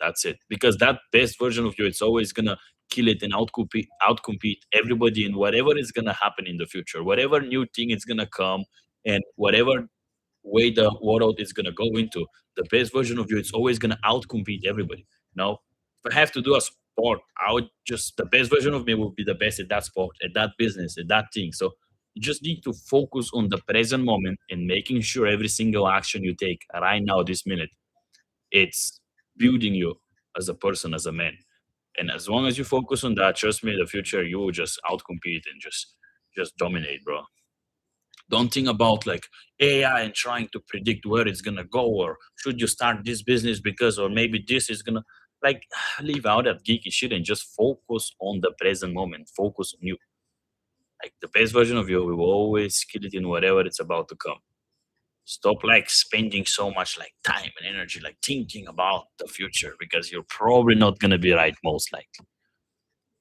That's it. Because that best version of you, it's always gonna kill it and outcompete everybody in whatever is gonna happen in the future, whatever new thing is gonna come, and whatever way the world is gonna go into, the best version of you is always gonna outcompete everybody. Now, if I have to do a sport, I would just the best version of me will be the best at that sport, at that business, at that thing. So you just need to focus on the present moment and making sure every single action you take right now, this minute, it's building you as a person, as a man. And as long as you focus on that, trust me, in the future you will just outcompete and just dominate, bro. Don't think about like AI and trying to predict where it's gonna go, or should you start this business because, or maybe this is gonna, like, leave out that geeky shit and just focus on the present moment. Focus on you. Like the best version of you will always kill it in whatever it's about to come. Stop like spending so much like time and energy like thinking about the future, because you're probably not gonna be right most likely.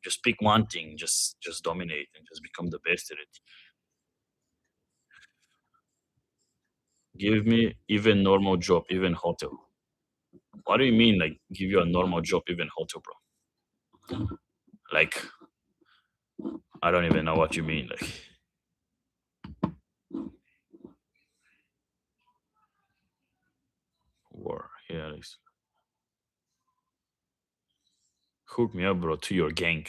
Just pick one thing, just dominate and just become the best at it. Give me even normal job, even hotel. What do you mean, like, give you a normal job, even hotel, bro? Like, I don't even know what you mean. Like, war. Yeah, hook me up, bro, to your gang.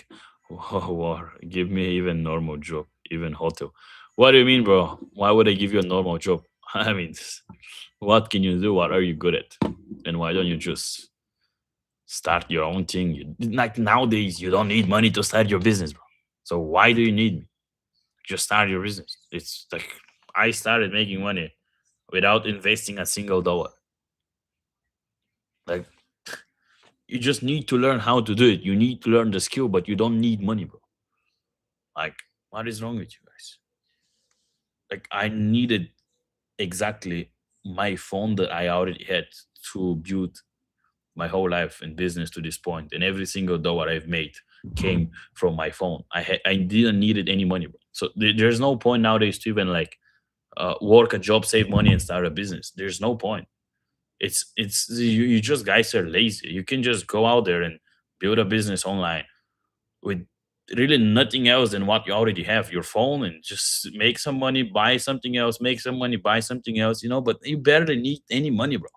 War. Give me even normal job, even hotel. What do you mean, bro? Why would I give you a normal job? I mean, what can you do? What are you good at? And why don't you just start your own thing? Like nowadays, you don't need money to start your business, bro. So why do you need me? Just start your business. It's like I started making money without investing a single dollar. Like you just need to learn how to do it. You need to learn the skill, but you don't need money, bro. Like what is wrong with you guys? Like I needed exactly my phone that I already had to build my whole life and business to this point, and every single dollar I've made came from my phone. I didn't needed any money, bro. So there's no point nowadays to even like work a job, save money, and start a business. There's no point. It's you just guys are lazy. You can just go out there and build a business online with really nothing else than what you already have, your phone, and just make some money, buy something else, make some money, buy something else, but you barely need any money, bro.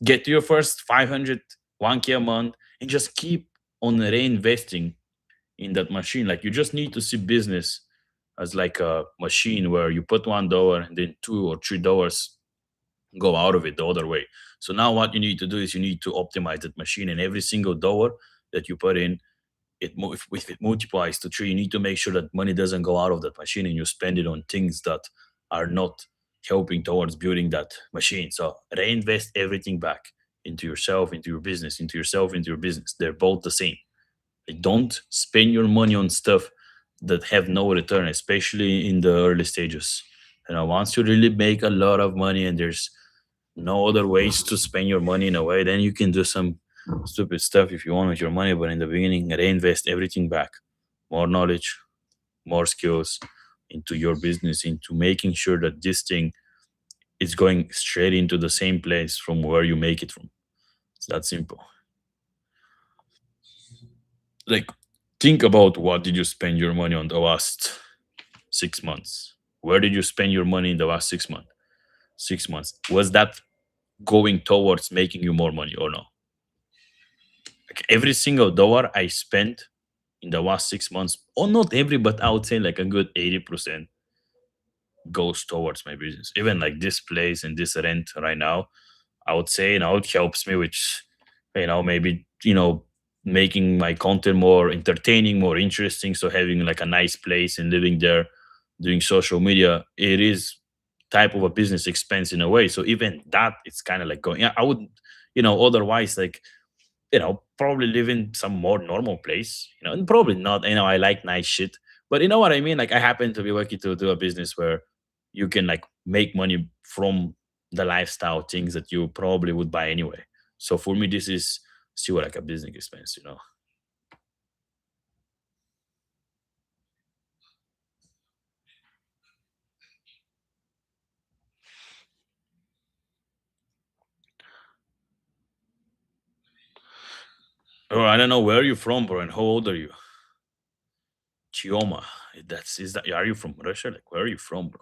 Get to your first 500, 1K a month, and just keep on reinvesting in that machine. Like you just need to see business as like a machine where you put $1 and then $2 or $3 go out of it the other way. So now what you need to do is you need to optimize that machine, and every single dollar that you put in, if it multiplies to three, you need to make sure that money doesn't go out of that machine and you spend it on things that are not helping towards building that machine. So reinvest everything back into yourself, into your business, into yourself, into your business. They're both the same. Like, don't spend your money on stuff that have no return, especially in the early stages. Once you really make a lot of money and there's no other ways to spend your money in a way, then you can do some stupid stuff if you want with your money. But in the beginning, reinvest everything back. More knowledge, more skills into your business, into making sure that this thing is going straight into the same place from where you make it from. It's that simple. Like, think about what did you spend your money on the last 6 months? Where did you spend your money in the last 6 months? 6 months. Was that going towards making you more money or no? Like, every single dollar I spent in the last 6 months, or not every, but I would say like a good 80% goes towards my business. Even like this place and this rent right now, I would say, it helps me, which, maybe, making my content more entertaining, more interesting. So having like a nice place and living there, doing social media, it is type of a business expense in a way. So even that, it's kind of like going, yeah, I would, otherwise, like, probably live in some more normal place, and probably not, I like nice shit, but you know what I mean? Like, I happen to be lucky to do a business where you can like make money from the lifestyle things that you probably would buy anyway. So for me, this is still like a business expense. Oh, I don't know, where are you from, bro, and how old are you? Chioma. Is that Are you from Russia? Like, where are you from, bro?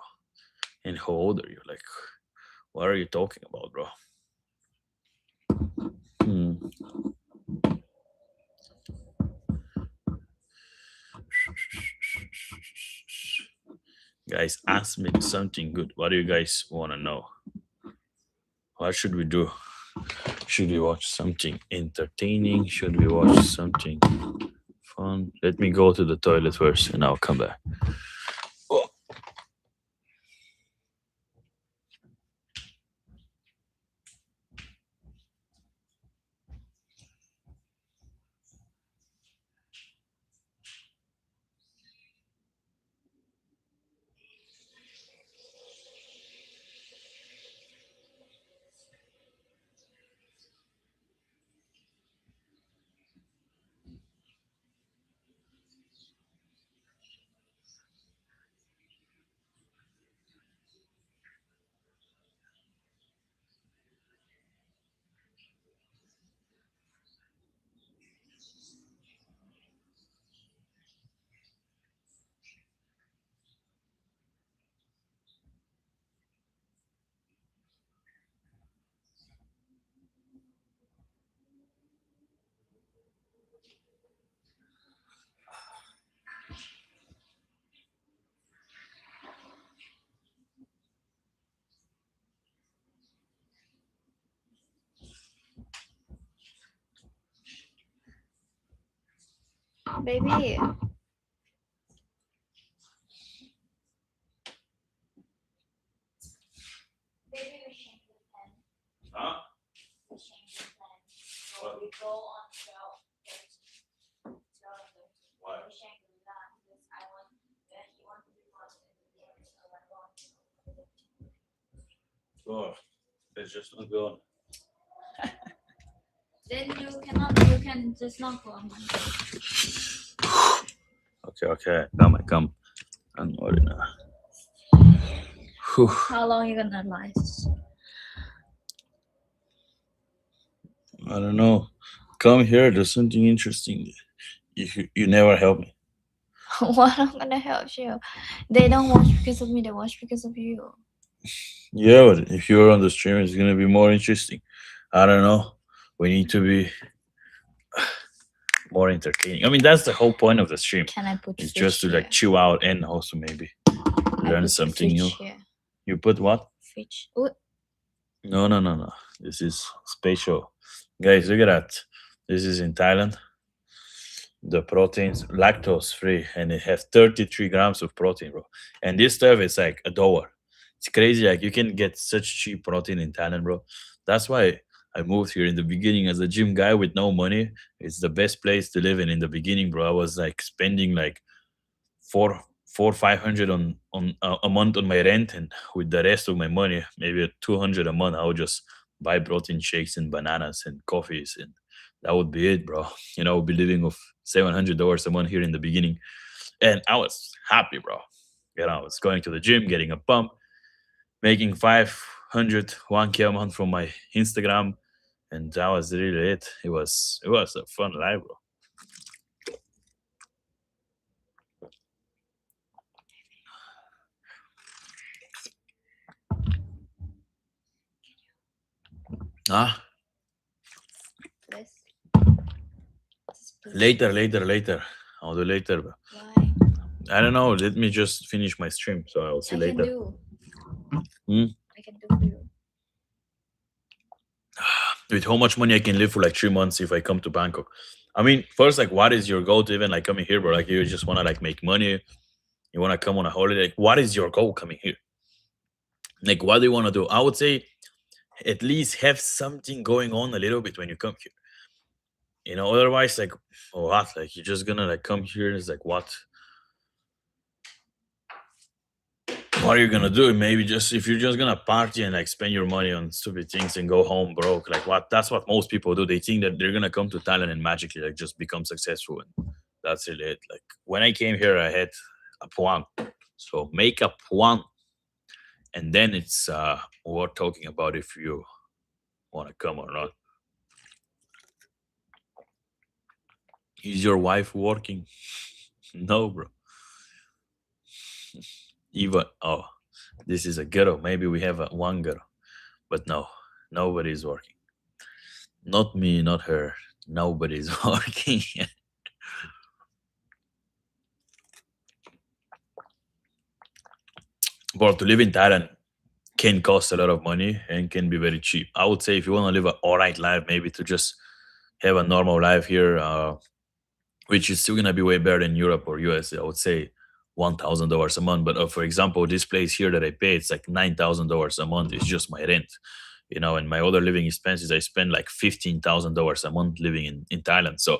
And how old are you? Like, what are you talking about, bro? Hmm. Guys, ask me something good. What do you guys want to know? What should we do? Should we watch something entertaining? Should we watch something fun? Let me go to the toilet first and I'll come back. Oh, Baby, huh? Why? Oh, let's just not go on. then you can just not go on Monday. Okay. Come. I'm worried now. Whew. How long you gonna last? I don't know. Come here. There's something interesting. You never help me. What I'm gonna help you? They don't watch because of me, they watch because of you. Yeah, but if you're on the stream, it's gonna be more interesting. I don't know. We need to be more entertaining. I mean, that's the whole point of the stream. Can I put It's fish just to here? like chill out and also maybe I learn put something fish new. here. You put what? Fish. Oh, No. This is spatial. Guys, look at that. This is in Thailand. The proteins lactose free, and it has 33 grams of protein, bro. And this stuff is like $1. It's crazy. Like you can get such cheap protein in Thailand, bro. That's why I moved here in the beginning as a gym guy with no money. It's the best place to live in the beginning, bro. I was like spending like four 500 on a month on my rent, and with the rest of my money, maybe 200 a month, I would just buy protein shakes and bananas and coffees, and that would be it, bro. I would be living off $700 a month here in the beginning, and I was happy, bro. I was going to the gym, getting a pump, making 500 1K a month from my Instagram, and that was really it. It was a fun life, bro. Ah, Please. Just please. later. I'll do later, bro. Why? I don't know. Let me just finish my stream, so I'll see I you can later. do. Hmm? I can do for you. With how much money I can live for like 3 months if I come to Bangkok. I mean, first, like, what is your goal to even like coming here, bro? Like, you just want to like make money. You want to come on a holiday. Like, what is your goal coming here? Like, what do you want to do? I would say at least have something going on a little bit when you come here. Otherwise, like, what? Like, you're just gonna like come here. It's like, what are you gonna do? Maybe just if you're just gonna party and like spend your money on stupid things and go home broke, like what? That's what most people do. They think that they're gonna come to Thailand and magically like just become successful, and that's really it. Like when I came here, I had a puang. So make a puang, and then it's worth talking about if you want to come or not. Is your wife working? No, bro. Even this is a ghetto. Maybe we have one ghetto, but no, nobody's working. Not me, not her. Nobody's working. But to live in Thailand can cost a lot of money and can be very cheap. I would say if you want to live an alright life, maybe to just have a normal life here, which is still gonna be way better than Europe or US. I would say $1,000 a month. But for example, this place here that I pay, it's like $9,000 a month. It's just my rent, and my other living expenses. I spend like $15,000 a month living in Thailand. So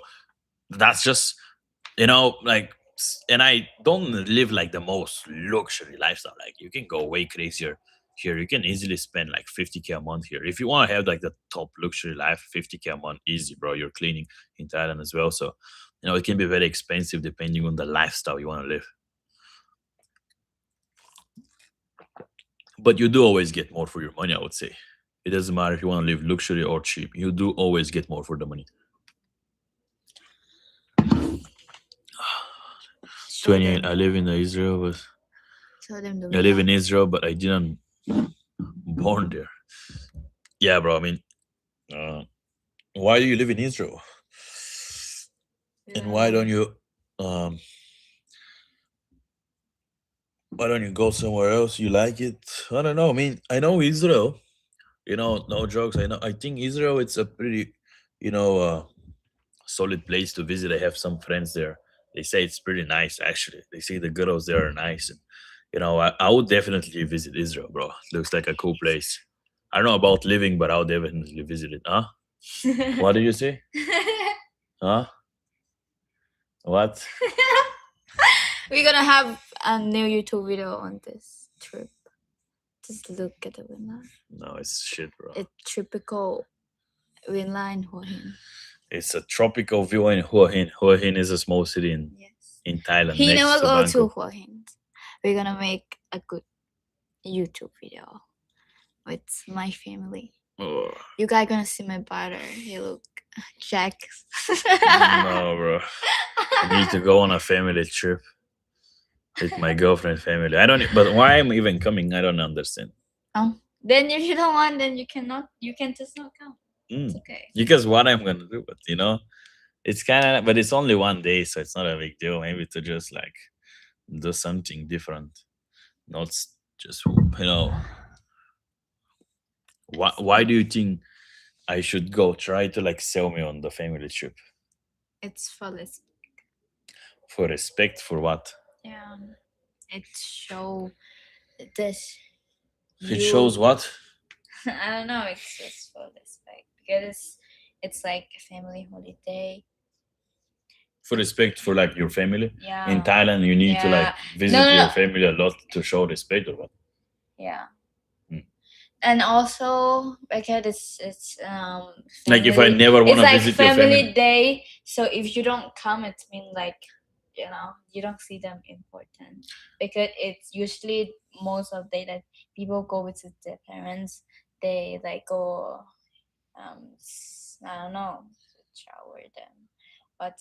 that's just like, and I don't live like the most luxury lifestyle. Like you can go way crazier here. You can easily spend like 50K a month here if you want to have like the top luxury life. 50K a month easy, bro. You're cleaning in Thailand as well, so it can be very expensive depending on the lifestyle you want to live, but you do always get more for your money. I would say it doesn't matter if you want to live luxury or cheap, you do always get more for the money. Show 28. them. I live in Israel, but Show them the I live in villa. Israel, but I didn't born there. Yeah, bro. I mean, uh, why do you live in Israel? We And wanna know. um why don't you go somewhere else? You like it? I don't know. I mean, I know Israel. No jokes. I think Israel. It's a pretty, you know, uh, solid place to visit. I have some friends there. They say it's pretty nice. Actually, they say the girls there are nice. And I would definitely visit Israel, bro. Looks like a cool place. I don't know about living, but I'll definitely visit it. Huh? What did you say? Huh? What? We're gonna have a new YouTube video on this trip. Just look at the wind line. No, it's shit, bro. It's typical wind line Hua Hin. It's a tropical view in Hua Hin. Hua Hin is a small city Yes. in Thailand He next never to go to Bangkok. Hua Hin. We're gonna make a good YouTube video with my family. Oh, You guys gonna see my brother. He look Jack. no, bro. I need to go on a family trip with my girlfriend family. I don't. But why I'm even coming? I don't understand. Oh, then if you don't want, then you cannot. You can just not come. It's okay. Because what I'm gonna do, but it's kind of. But it's only one day, so it's not a big deal. Maybe to just like do something different, not just Why do you think I should go? Try to like sell me on the family trip. It's for this. For respect for what? Yeah, it show this It you. shows what? I don't know. It's just for respect because it's like a family holiday. For respect for like your family. Yeah. In Thailand, you need to like Yeah. visit No. your family a lot to show respect or what? Yeah. Hmm. And also because it's Like if I family. never want It's to like visit your family family. day. So if you don't come, it means like you don't see them important because it's usually most of the day that people go visit their parents. They like go I don't know, shower them, but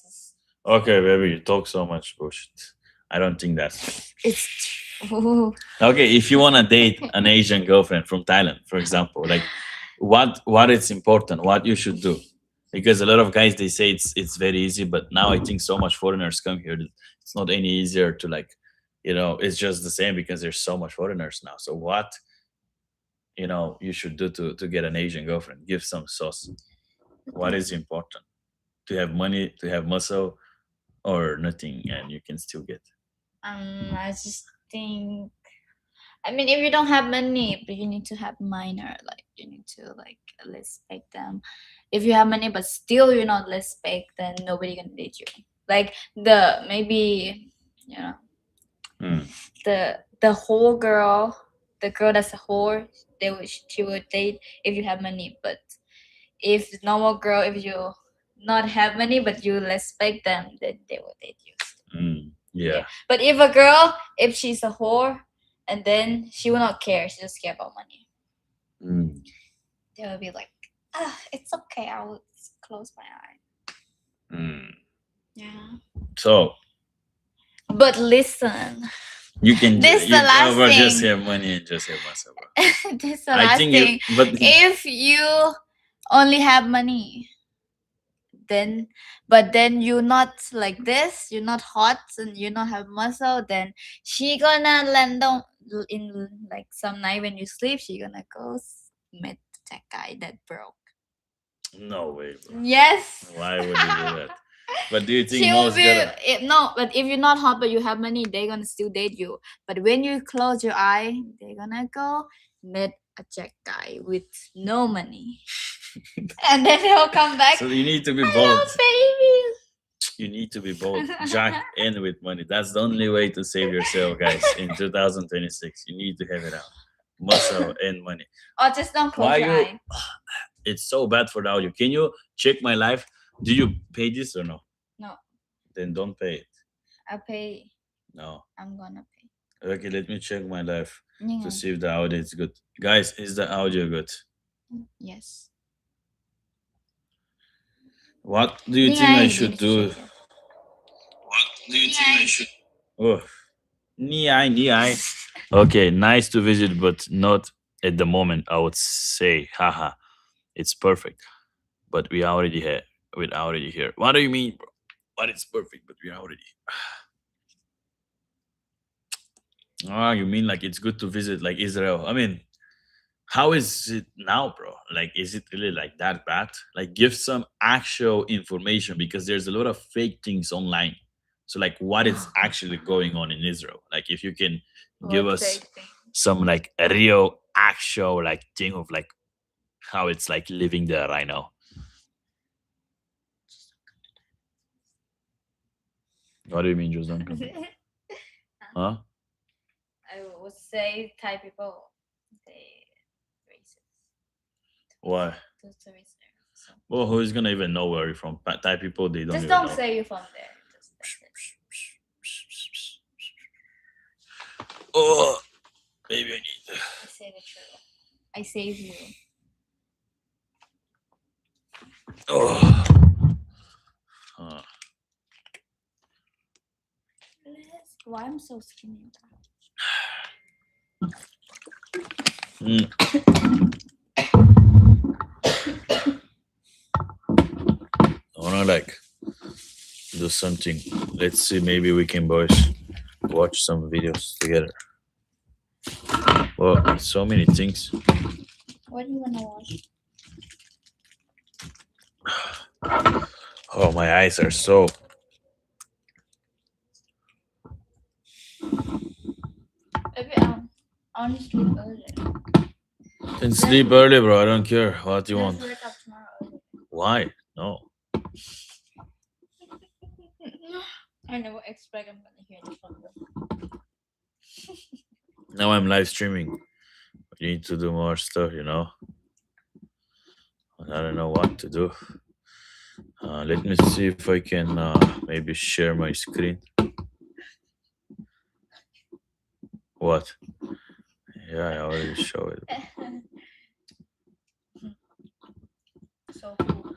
Okay, baby, you talk so much bullshit. I don't think that's true. it's true. Okay, if you want to date an Asian girlfriend from Thailand, for example, like what is important, what you should do, because a lot of guys they say it's very easy, but now I think so much foreigners come here that it's not any easier to like, it's just the same because there's so much foreigners now. So what you should do to get an Asian girlfriend? Give some sauce. What is important? To have money, to have muscle, or nothing, and you can still get. I just think. I mean, if you don't have money, but you need to have minor, like you need to like respect them. If you have money, but still you're not respect, then nobody gonna date you. Like the maybe you know Hmm. the whole girl, the girl that's a whore, she would date if you have money. But if normal girl, if you not have money but you respect them, then they will date you. Yeah. But if a girl, if she's a whore, and then she will not care, she just care about money. Mm. They will be like, it's okay, I will close my eye. Mm. Yeah. So But listen, you can this the last bro, thing. just have money and just have muscle, bro. This the I last think thing. but If you only have money, then you're not like this, you're not hot and you don't have muscle, then she gonna land on in like some night when you sleep, she gonna go meet that guy that broke. no way, bro. Yes. Why would you do that? But do you think She will most be gonna no, but if you're not hot but you have money, they're gonna still date you. But when you close your eye, they're gonna go meet a Czech guy with no money. And then they'll come back. So you need to be Hello, bold. baby. You need to be bold. Jack and with money. That's the only way to save yourself, guys, in 2026. You need to have it out. Muscle and money. Or just don't close Why your you eye. it's so bad for the audio. Can you check my life? Do you pay this or no? No. Then don't pay it. I'll pay. No. I'm gonna pay. Okay, let me check my life Yeah. to see if the audio is good. Guys, is the audio good? Yes. What do you think I should do? What do you think I should? Oh, ni. Okay, nice to visit, but not at the moment. I would say, haha, it's perfect. But we already here. We're already here. What do you mean, bro? What is perfect? But we're already. Ah, you mean like it's good to visit like Israel? I mean, how is it now, bro? Like, is it really like that bad? Like, give some actual information because there's a lot of fake things online. So, like, what is actually going on in Israel? Like, if you can give What us fake thing? some like a real, actual like thing of like how it's like living there right now. What do you mean, just don't come? Huh? I would say Thai people, they racist. Why? Those are racist. So Well, who's gonna even know where you're from? Thai people, they don't just even don't know. say you're from there. Just that's it. Oh, maybe I need. I say the truth. I save you. Oh. Huh. Why I'm so skinny? Mm. I wanna like do something. Let's see, maybe we can boys watch some videos together. Well, so many things. What do you wanna watch? Oh, my eyes are so I want to sleep early. Then sleep early, bro. I don't care what you Let's want. wake up tomorrow early. Why? No. I never expect I'm gonna hear this from you. Now I'm live streaming. I need to do more stuff, you know. I don't know what to do. Let me see if I can maybe share my screen. What? Yeah, I already showed it. So cool.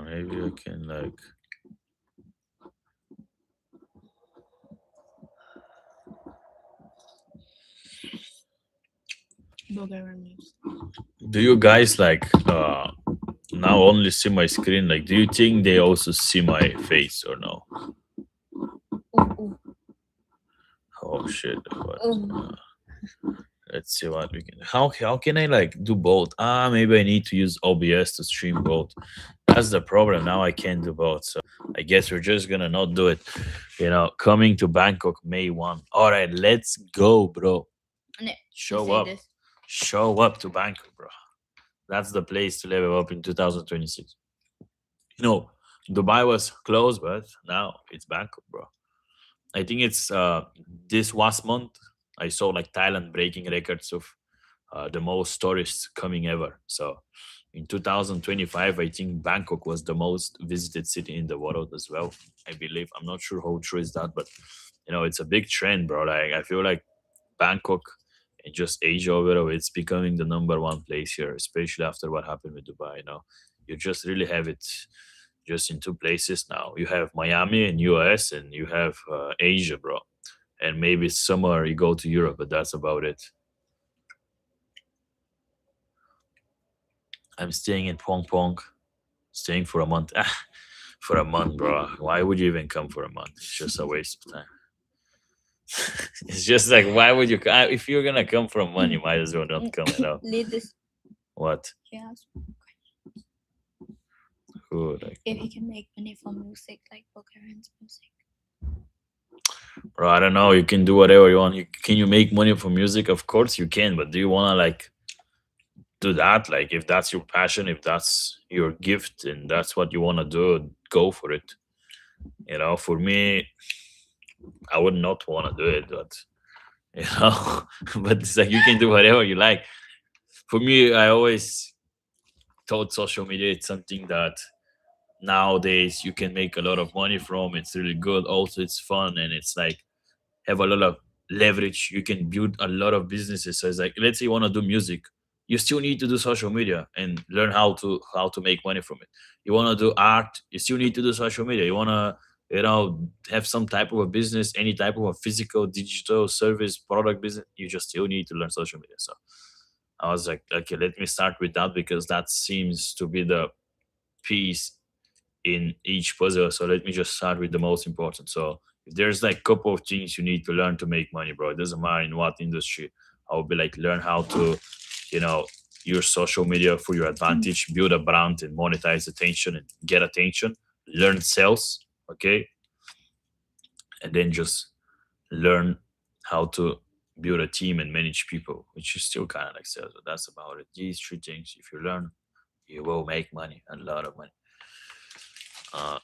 Maybe I can like. Bulgarian news. Do you guys like now only see my screen? Like, do you think they also see my face or no? Ooh, Oh shit! What? ooh. Let's see what we can. How can I like do both? Maybe I need to use OBS to stream both. That's the problem. Now I can't do both. So I guess we're just gonna not do it. You know, coming to Bangkok May 1. All right, let's go, bro. Ne- Show say up. this. Show up to Bangkok, bro. That's the place to level up in 2026. You know, Dubai was closed, but now it's Bangkok, bro. I think it's this last month I saw like Thailand breaking records of the most tourists coming ever. So in 2025, I think Bangkok was the most visited city in the world as well. I believe. I'm not sure how true is that, but you know, it's a big trend, bro. Like I feel like Bangkok and just Asia overall, it's becoming the number one place here, especially after what happened with Dubai. You know, you just really have it just in two places now. You have Miami and US, and you have Asia, bro. And maybe summer you go to Europe, but that's about it. I'm staying in Pong Pong, staying for a month. For a month, bro. Why would you even come for a month? It's just a waste of time. It's just like, why would you? If you're gonna come for a month, you might as well not come at all. Lead this. What? Yes. Who? Like, If you can make money from music, like Bulgarian music. bro, I don't know. You can do whatever you want. Can you make money from music? Of course you can, but do you wanna like do that? Like, if that's your passion, if that's your gift, and that's what you wanna do, go for it. You know, for me, I would not wanna do it, but you know, but it's like you can do whatever you like. For me, I always thought social media is something that nowadays you can make a lot of money from. It's really good. Also, it's fun and it's like have a lot of leverage. You can build a lot of businesses. So it's like, let's say you want to do music, you still need to do social media and learn how to make money from it. You want to do art, you still need to do social media. You want to, you know, have some type of a business, any type of a physical, digital service, product business, you just still need to learn social media. So I was like, okay, let me start with that because that seems to be the piece in each puzzle. So let me just start with the most important. So if there's like a couple of things you need to learn to make money, bro, it doesn't matter in what industry. I would be like, learn how to, you know, use social media for your advantage, build a brand and monetize attention and get attention, learn sales, okay? And then just learn how to build a team and manage people, which is still kind of like sales, but that's about it. These three things, if you learn, you will make money, a lot of money. Uh,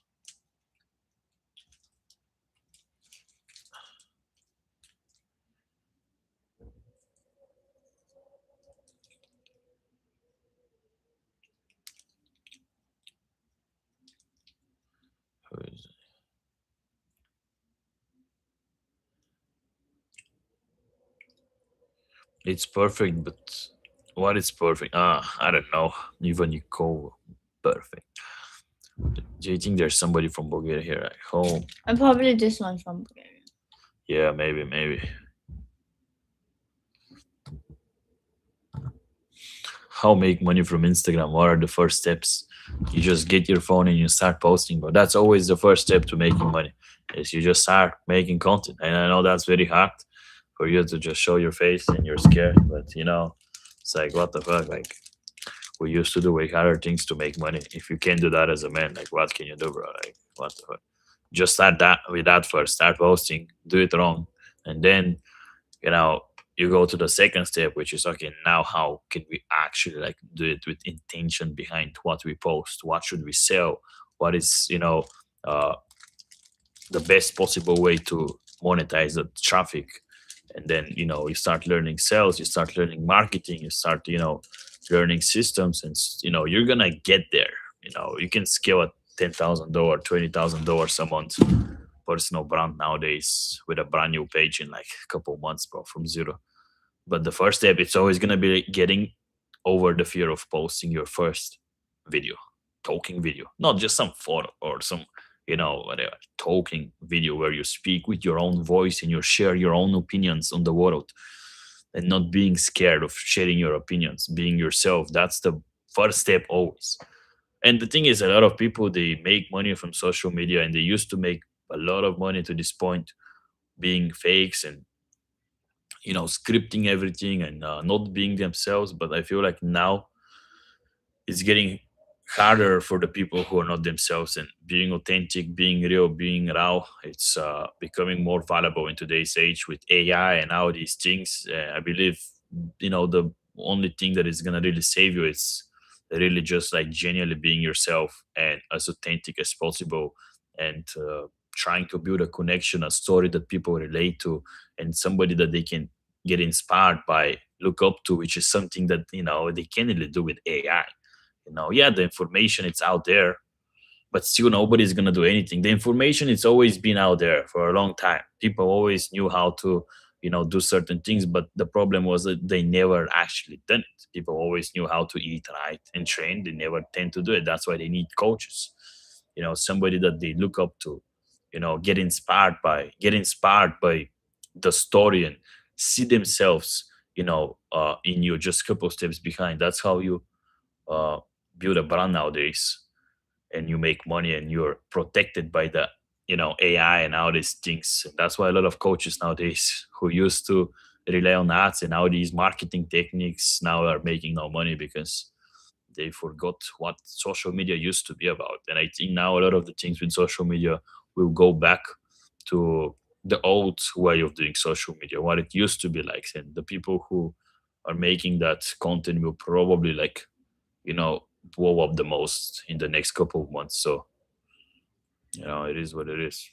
who is it? It's perfect, but what is perfect? I don't know. Even you call perfect. Do you think there's somebody from Bulgaria here at home? And probably this one from Bulgaria. Yeah, maybe. How make money from Instagram? What are the first steps? You just get your phone and you start posting, but that's always the first step to making money. Is you just start making content. And I know that's very hard for you to just show your face and you're scared, but you know, it's like what the fuck? Like we used to do way harder things to make money. If you can't do that as a man, like what can you do, bro? Like what the fuck? Just start that with that first. Start posting, do it wrong, and then you know you go to the second step, which is okay. Now, how can we actually like do it with intention behind what we post? What should we sell? What is uh, the best possible way to monetize the traffic? And then you start learning sales, you start learning marketing, you start learning systems, and you're gonna get there. You can scale at $10,000, $20,000 a month personal brand nowadays with a brand new page in like a couple months, bro, from zero. But the first step, it's always gonna be getting over the fear of posting your first video, talking video, not just some photo or some, whatever, talking video where you speak with your own voice and you share your own opinions on the world, and not being scared of sharing your opinions, being yourself. That's the first step always. And the thing is, a lot of people, they make money from social media, and they used to make a lot of money to this point, being fakes and scripting everything and not being themselves. But I feel like now it's getting harder for the people who are not themselves, and being authentic, being real, being raw. It's becoming more valuable in today's age with AI and all these things. I believe the only thing that is gonna really save you is really just like genuinely being yourself and as authentic as possible, and trying to build a connection, a story that people relate to, and somebody that they can get inspired by, look up to, which is something that they can't really do with AI. Yeah, the information, it's out there, but still nobody's going to do anything. The information, it's always been out there for a long time. People always knew how to do certain things, but the problem was that they never actually done it. People always knew how to eat right and train, they never tend to do it. That's why they need coaches, somebody that they look up to, get inspired by the story, and see themselves in you, just a couple steps behind. That's how you uh, build a brand nowadays, and you make money, and you're protected by the AI and all these things. That's why a lot of coaches nowadays who used to rely on ads and all these marketing techniques now are making no money, because they forgot what social media used to be about. And I think now a lot of the things with social media will go back to the old way of doing social media, what it used to be like. And the people who are making that content will probably like you know blow up the most in the next couple of months. So it is what it is.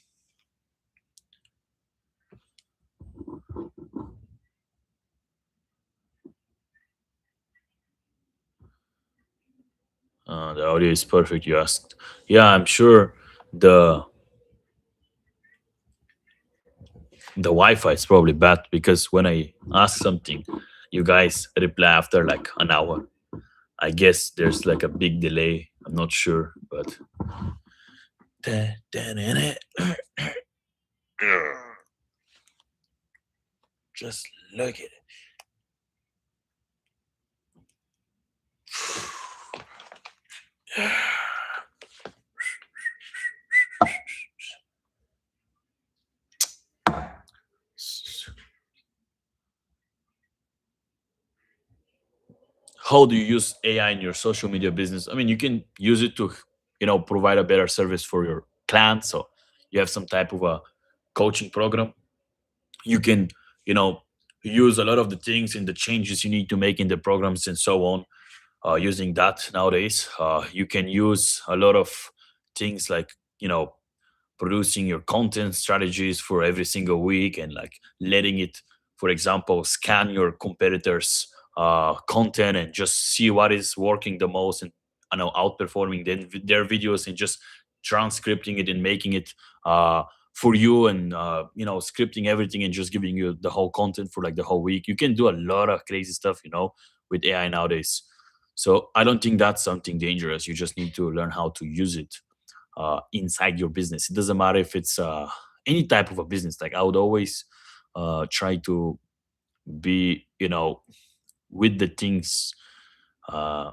The audio is perfect, you asked. Yeah, I'm sure the Wi-Fi is probably bad, because when I ask something, you guys reply after like an hour. I guess there's like a big delay. I'm not sure, but just look at it. How do you use AI in your social media business? I mean, you can use it to, provide a better service for your clients. So you have some type of a coaching program. You can, you know, use a lot of the things and the changes you need to make in the programs and so on. Using that nowadays, you can use a lot of things like, producing your content strategies for every single week, and like letting it, for example, scan your competitors content and just see what is working the most, and outperforming their videos, and just transcripting it and making it for you, and scripting everything and just giving you the whole content for like the whole week. You can do a lot of crazy stuff with AI nowadays. So I don't think that's something dangerous. You just need to learn how to use it inside your business. It doesn't matter if it's any type of a business. Like I would always try to be, with the things, uh,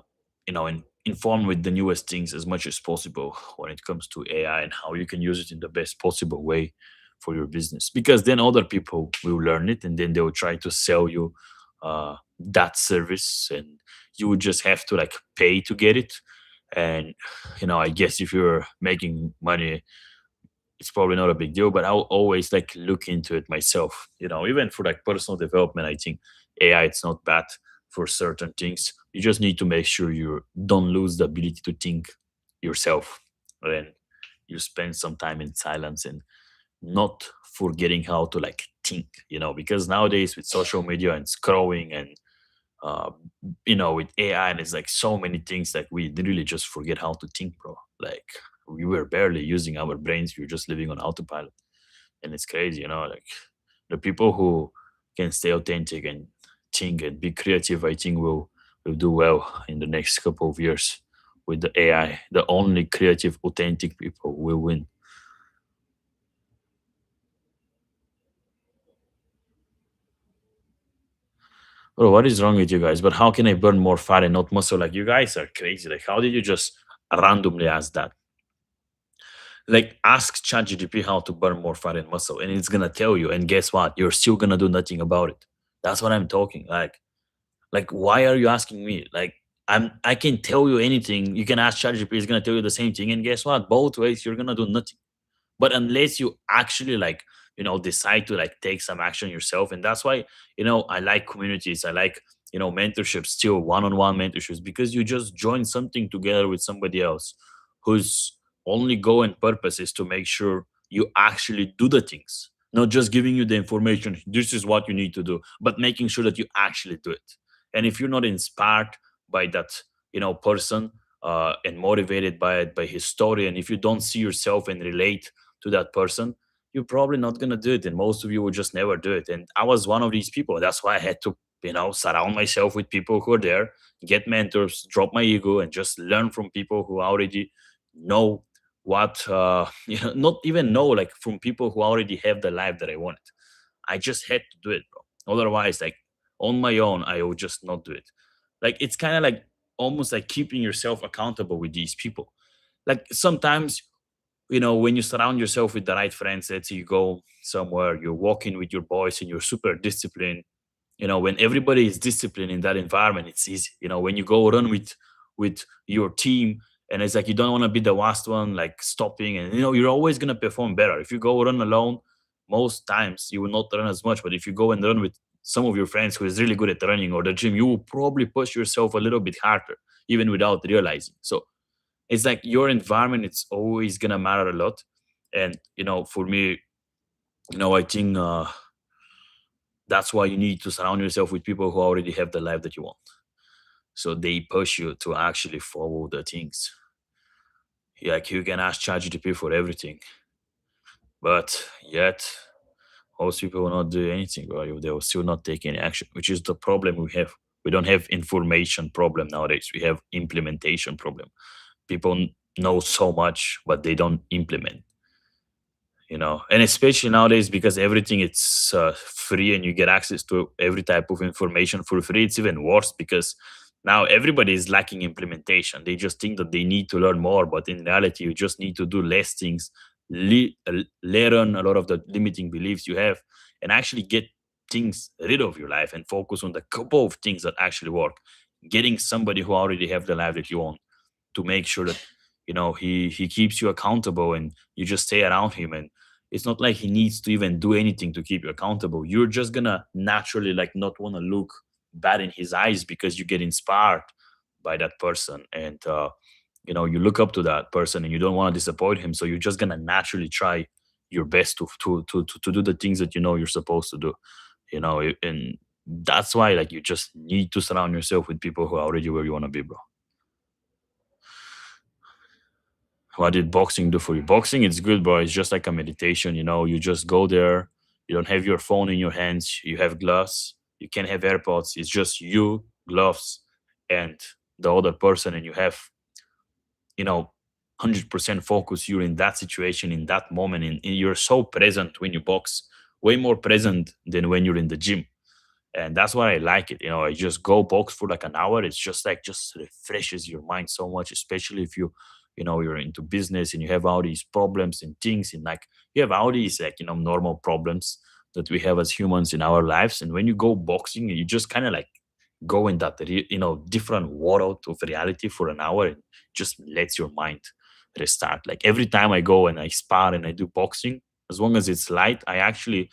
and informed with the newest things as much as possible when it comes to AI, and how you can use it in the best possible way for your business. Because then other people will learn it, and then they will try to sell you that service, and you would just have to like pay to get it. And I guess if you're making money it's probably not a big deal, but I'll always like look into it myself. Even for like personal development, I think AI it's not bad for certain things. You just need to make sure you don't lose the ability to think yourself, and you spend some time in silence and not forgetting how to like think. Because nowadays with social media and scrolling and uh, with AI, and it's like so many things that we literally just forget how to think, bro. Like we were barely using our brains; we were just living on autopilot, and it's crazy. Like the people who can stay authentic and think and be creative, I think will do well in the next couple of years with the AI. The only creative, authentic people will win. Bro, what is wrong with you guys? But how can I burn more fat and not muscle? Like you guys are crazy. Like how did you just randomly ask that? Like ask ChatGPT how to burn more fat and muscle, and it's gonna tell you. And guess what? You're still gonna do nothing about it. That's what I'm talking. Like why are you asking me? Like I can tell you anything. You can ask ChatGPT, it's gonna tell you the same thing. And guess what? Both ways you're gonna do nothing. But unless you actually like decide to like take some action yourself. And that's why I like communities, I like mentorship, still one-on-one mentorships, because you just join something together with somebody else whose only goal and purpose is to make sure you actually do the things, not just giving you the information, this is what you need to do, but making sure that you actually do it. And if you're not inspired by that person, and motivated by it, by his story, and if you don't see yourself and relate to that person, you're probably not gonna do it. And most of you will just never do it. And I was one of these people. That's why I had to, surround myself with people who are there, get mentors, drop my ego, and just learn from people who already know what not even know, like from people who already have the life that I wanted. I just had to do it, bro. Otherwise, like on my own, I would just not do it. Like it's kind of like almost like keeping yourself accountable with these people. Like sometimes when you surround yourself with the right friends, let's say you go somewhere, you're walking with your boys and you're super disciplined. When everybody is disciplined in that environment, it's easy. When you go run with your team, and it's like you don't want to be the last one like stopping, and you're always going to perform better. If you go run alone, most times you will not run as much. But if you go and run with some of your friends who is really good at running or the gym, you will probably push yourself a little bit harder even without realizing. So it's like your environment, it's always gonna matter a lot. And for me, I think that's why you need to surround yourself with people who already have the life that you want, so they push you to actually follow the things. Like you can ask ChatGPT for everything, but yet most people will not do anything, or they will still not take any action, which is the problem we have. We don't have information problem nowadays, we have implementation problem. People know so much but they don't implement. And especially nowadays, because everything it's free and you get access to every type of information for free, it's even worse because now everybody is lacking implementation. They just think that they need to learn more, but in reality you just need to do less things, learn a lot of the limiting beliefs you have, and actually get things rid of your life and focus on the couple of things that actually work. Getting somebody who already have the life that you want, to make sure that he keeps you accountable, and you just stay around him. And it's not like he needs to even do anything to keep you accountable. You're just gonna naturally like not want to look bad in his eyes because you get inspired by that person. And you look up to that person and you don't want to disappoint him, so you're just gonna naturally try your best to do the things that you're supposed to do. And that's why like you just need to surround yourself with people who are already where you want to be, bro. What did boxing do for you? Boxing, it's good, bro. It's just like a meditation. You just go there. You don't have your phone in your hands. You have gloves. You can't have AirPods. It's just you, gloves, and the other person, and you have, 100% focus. You're in that situation, in that moment, and you're so present when you box, way more present than when you're in the gym. And that's why I like it. I just go box for like an hour. It's just like just refreshes your mind so much, especially if you're into business and you have all these problems and things, and like you have all these like normal problems that we have as humans in our lives. And when you go boxing, you just kind of like go in that different world of reality for an hour, and just lets your mind restart. Like every time I go and I spar and I do boxing, as long as it's light, I actually,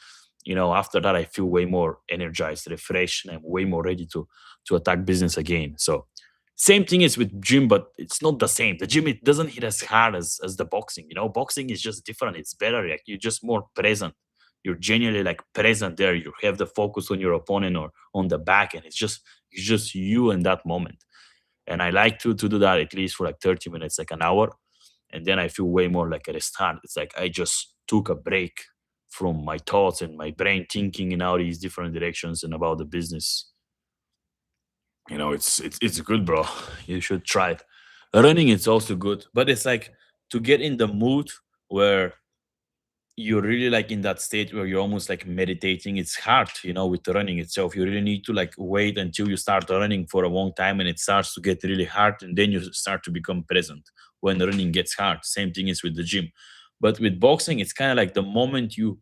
after that I feel way more energized, refreshed, and I'm way more ready to attack business again. So same thing is with gym, but it's not the same. The gym, it doesn't hit as hard as the boxing. Boxing is just different. It's better. Like you're just more present. You're genuinely like present there. You have the focus on your opponent or on the back, and it's just you in that moment. And I like to do that at least for like 30 minutes, like an hour, and then I feel way more like a restart. It's like I just took a break from my thoughts and my brain thinking in all these different directions and about the business. It's good, bro. You should try it. Running it's also good, but it's like to get in the mood where you're really like in that state where you're almost like meditating. It's hard, with the running itself. You really need to like wait until you start running for a long time and it starts to get really hard, and then you start to become present when the running gets hard. Same thing is with the gym. But with boxing, it's kind of like the moment you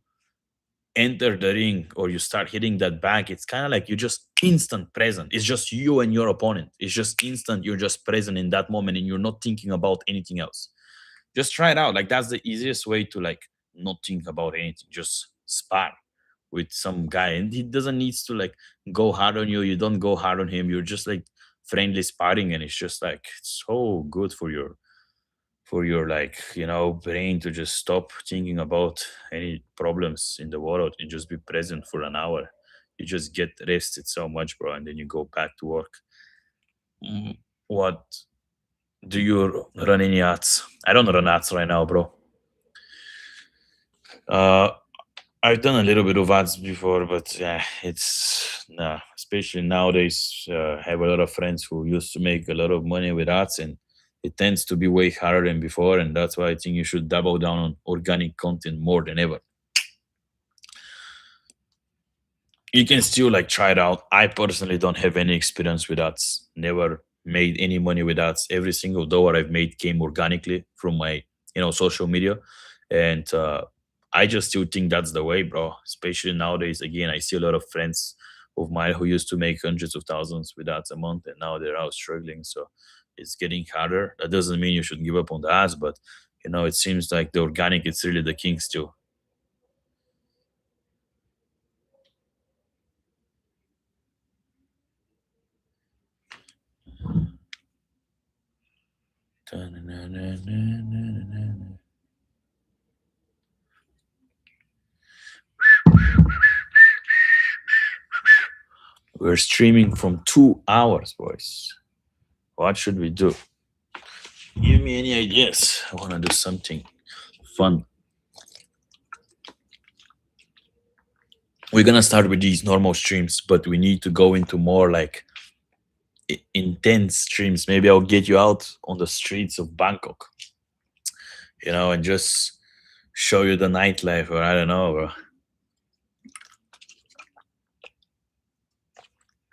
enter the ring or you start hitting that bag, it's kind of like you're just instant present. It's just you and your opponent. It's just instant. You're just present in that moment and you're not thinking about anything else. Just try it out. Like that's the easiest way to like not think about anything. Just spar with some guy, and he doesn't need to like go hard on you. You don't go hard on him. You're just like friendly sparring, and it's just like it's so good for your like brain to just stop thinking about any problems in the world and just be present for an hour. You just get rested so much, bro, and then you go back to work. What do you run any ads? I don't run ads right now, bro. uh I've done a little bit of ads before, but yeah, it's nah. Especially nowadays, I have a lot of friends who used to make a lot of money with ads, and it tends to be way harder than before. And that's why I think you should double down on organic content more than ever. You can still like try it out. I personally don't have any experience with ads. Never made any money with ads. Every single dollar I've made came organically from my social media, and I just still think that's the way, bro. Especially nowadays. Again, I see a lot of friends of mine who used to make hundreds of thousands with ads a month, and now they're out struggling. So it's getting harder. That doesn't mean you should give up on the ads, but it seems like the organic is really the king still. We're streaming from 2 hours, boys. What should we do? Give me any ideas. I want to do something fun. We're gonna start with these normal streams, but we need to go into more like intense streams. Maybe I'll get you out on the streets of Bangkok, and just show you the nightlife, or I don't know, bro.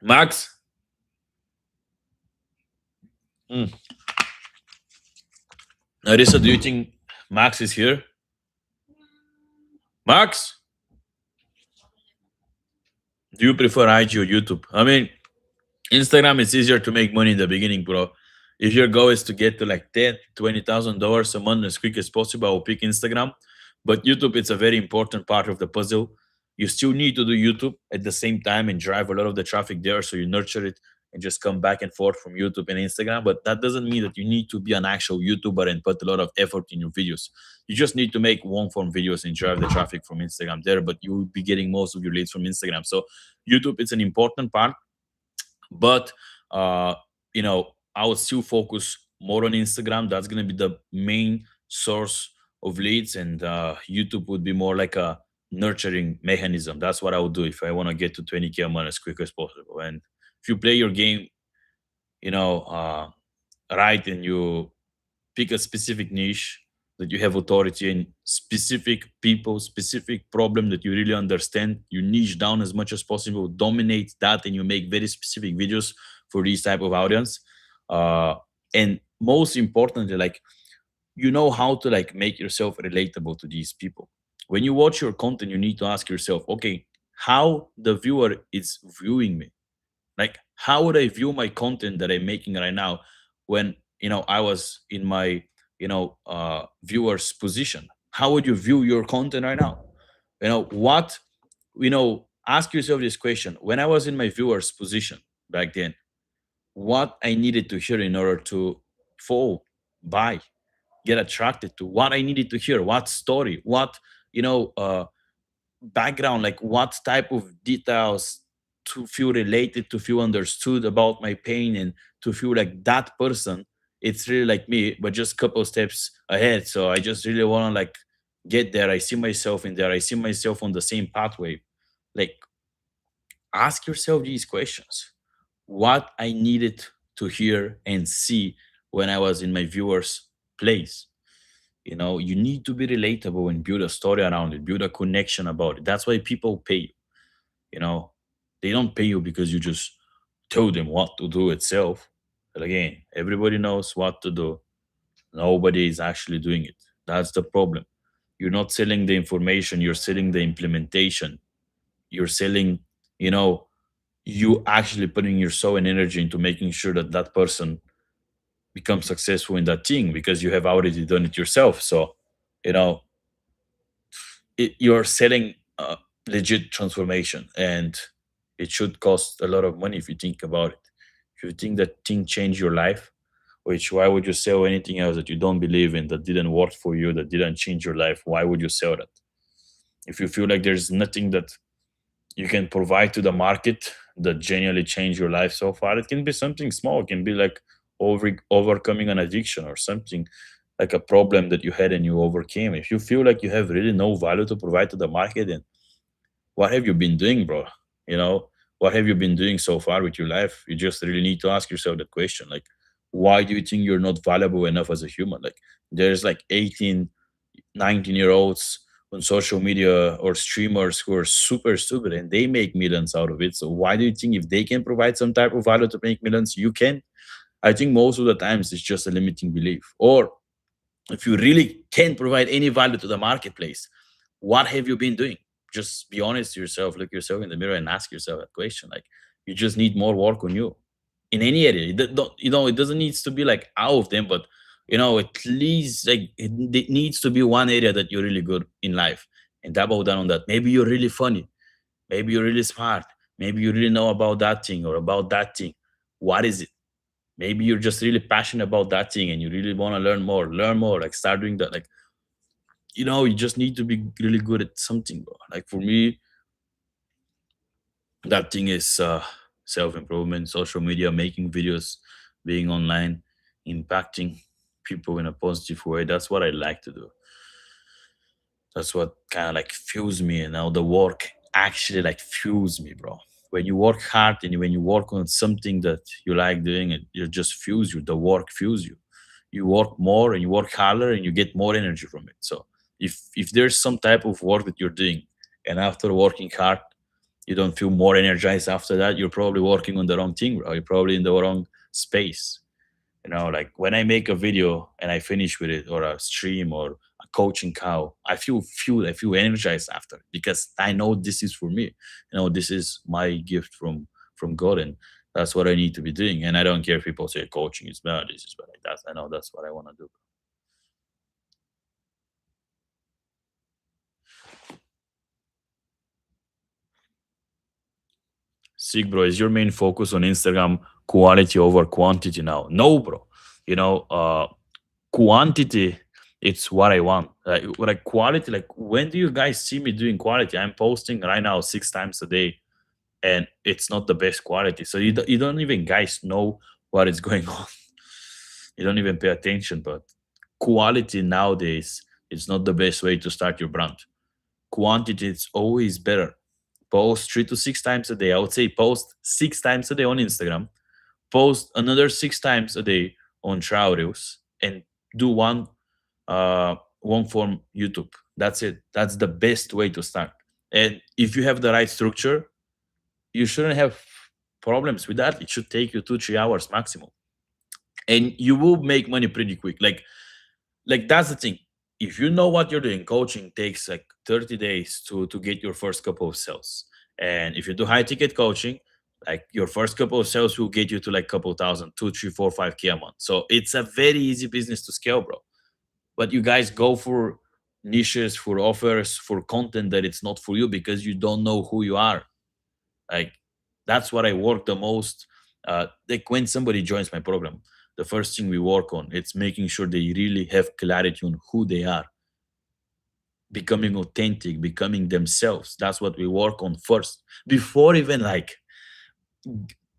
Max. Mm. Narissa, do you think Max is here? Max, do you prefer IG or YouTube? I mean, Instagram is easier to make money in the beginning, bro. If your goal is to get to like $10,000, $20,000 a month as quick as possible, I'll pick Instagram. But YouTube, it's a very important part of the puzzle. You still need to do YouTube at the same time and drive a lot of the traffic there, so you nurture it and just come back and forth from YouTube and Instagram. But that doesn't mean that you need to be an actual YouTuber and put a lot of effort in your videos. You just need to make long form videos and drive the traffic from Instagram there, but you will be getting most of your leads from Instagram. So YouTube, it's an important part, but uh I would still focus more on Instagram. That's going to be the main source of leads, and YouTube would be more like a nurturing mechanism. That's what I would do if I want to get to 20K a month as quick as possible. And if you play your game you know uh right, and you pick a specific niche that you have authority in, specific people, specific problem that you really understand, you niche down as much as possible, dominate that, and you make very specific videos for this type of audience. And most importantly, like, how to like make yourself relatable to these people. When you watch your content, you need to ask yourself, okay, how the viewer is viewing me. Like, how would I view my content that I'm making right now when I was in my viewers position? How would you view your content right now? What, ask yourself this question. When I was in my viewers position back then, what I needed to hear in order to fall, buy, get attracted to, what I needed to hear, what story, what, you know uh, background, like what type of details to feel related, to feel understood about my pain, and to feel like that person, it's really like me but just couple steps ahead. So I just really want to like get there. I see myself in there, I see myself on the same pathway. Like, ask yourself these questions. What I needed to hear and see when I was in my viewers place. You need to be relatable and build a story around it, build a connection about it. That's why people pay you. you know they don't pay you because you just told them what to do itself. But again, everybody knows what to do, nobody is actually doing it. That's the problem. You're not selling the information, you're selling the implementation. You're selling, you know you actually putting your soul and energy into making sure that that person becomes successful in that thing because you have already done it yourself. So, you know you're selling legit transformation, and it should cost a lot of money if you think about it. If you think that thing changed your life, which, why would you sell anything else that you don't believe in, that didn't work for you, that didn't change your life? Why would you sell that? If you feel like there's nothing that you can provide to the market that genuinely changed your life so far, it can be something small. It can be like overcoming an addiction, or something like a problem that you had and you overcame. If you feel like you have really no value to provide to the market, then what have you been doing, bro? You know, what have you been doing so far with your life? You just really need to ask yourself that question. Like, why do you think you're not valuable enough as a human? Like, there's like 18, 19-year olds on social media or streamers who are super stupid and they make millions out of it. So why do you think if they can provide some type of value to make millions, you can? I think most of the times it's just a limiting belief. Or if you really can't provide any value to the marketplace, what have you been doing? Just be honest to yourself, look yourself in the mirror and ask yourself that question. Like, you just need more work on you in any area. It doesn't need to be like all of them, but at least like it needs to be one area that you're really good in life, and double down on that. Maybe you're really funny, maybe you're really smart, maybe you really know about that thing or about that thing. What is it? Maybe you're just really passionate about that thing and you really want to learn more, like start doing that. Like, you just need to be really good at something, bro. Like for me, that thing is self-improvement, social media, making videos, being online, impacting people in a positive way. That's what I like to do. That's what kind of like fuels me. And now the work actually like fuels me, bro. When you work hard and when you work on something that you like doing, it just fuels you. The work fuels you. You work more and you work harder and you get more energy from it. So if there's some type of work that you're doing, and after working hard you don't feel more energized after that, you're probably working on the wrong thing, bro. You're probably in the wrong space. Like when I make a video and I finish with it, or a stream, or a coaching call, I feel fueled, I feel energized after, because I know this is for me. This is my gift from God, and that's what I need to be doing. And I don't care if people say coaching is bad, this is bad, like that. I know that's what I want to do. Sick, bro. Is your main focus on Instagram quality over quantity now? No, bro. You know, uh, Quantity, it's what I want. Like quality, like when do you guys see me doing quality? I'm posting right now 6 times a day, and it's not the best quality. So you don't even guys know what is going on. You don't even pay attention. But quality nowadays is not the best way to start your brand. Quantity is always better. Post 3 to 6 times a day. I would say post 6 times a day on Instagram, post another 6 times a day on trial reels, and do one form YouTube. That's it. That's the best way to start. And if you have the right structure, you shouldn't have problems with that. It should take you 2 3 hours maximum, and you will make money pretty quick. Like that's the thing. If you know what you're doing, coaching takes like 30 days to get your first couple of sales. And if you do high ticket coaching, like your first couple of sales will get you to like couple thousand, 2 3 4 5K a month. So it's a very easy business to scale, bro. But you guys go for niches, for offers, for content that it's not for you because you don't know who you are. Like that's what I work the most. Like when somebody joins my program, the first thing we work on it's making sure they really have clarity on who they are, becoming authentic, becoming themselves. That's what we work on first before even like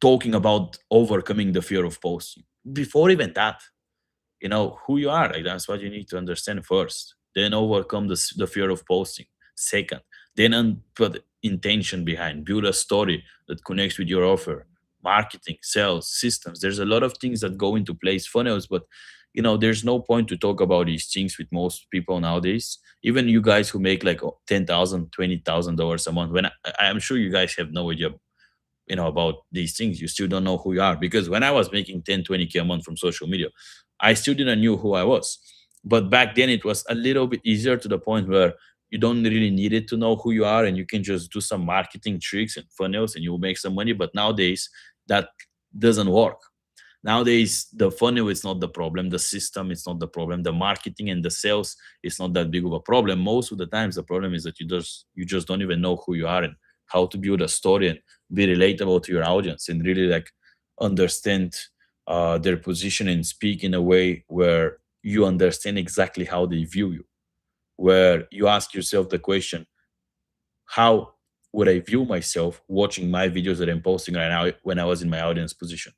talking about overcoming the fear of posting. Before even that, who you are. Like that's what you need to understand first. Then overcome the fear of posting. Second, then put intention behind. Build a story that connects with your offer. Marketing, sales, systems. There's a lot of things that go into place. Funnels, but there's no point to talk about these things with most people nowadays. Even you guys who make like 10,000, $20,000 a month. When I'm sure you guys have no idea about these things. You still don't know who you are, because when I was making 10, 20K a month from social media, I still didn't know who I was. But back then it was a little bit easier, to the point where you don't really need it to know who you are, and you can just do some marketing tricks and funnels and you'll make some money. But nowadays that doesn't work. Nowadays the funnel is not the problem, the system is not the problem, the marketing and the sales is not that big of a problem. Most of the times the problem is that you just don't even know who you are and how to build a story and be relatable to your audience, and really like understand their position and speak in a way where you understand exactly how they view you, where you ask yourself the question, how would I view myself watching my videos that I'm posting right now when I was in my audience position.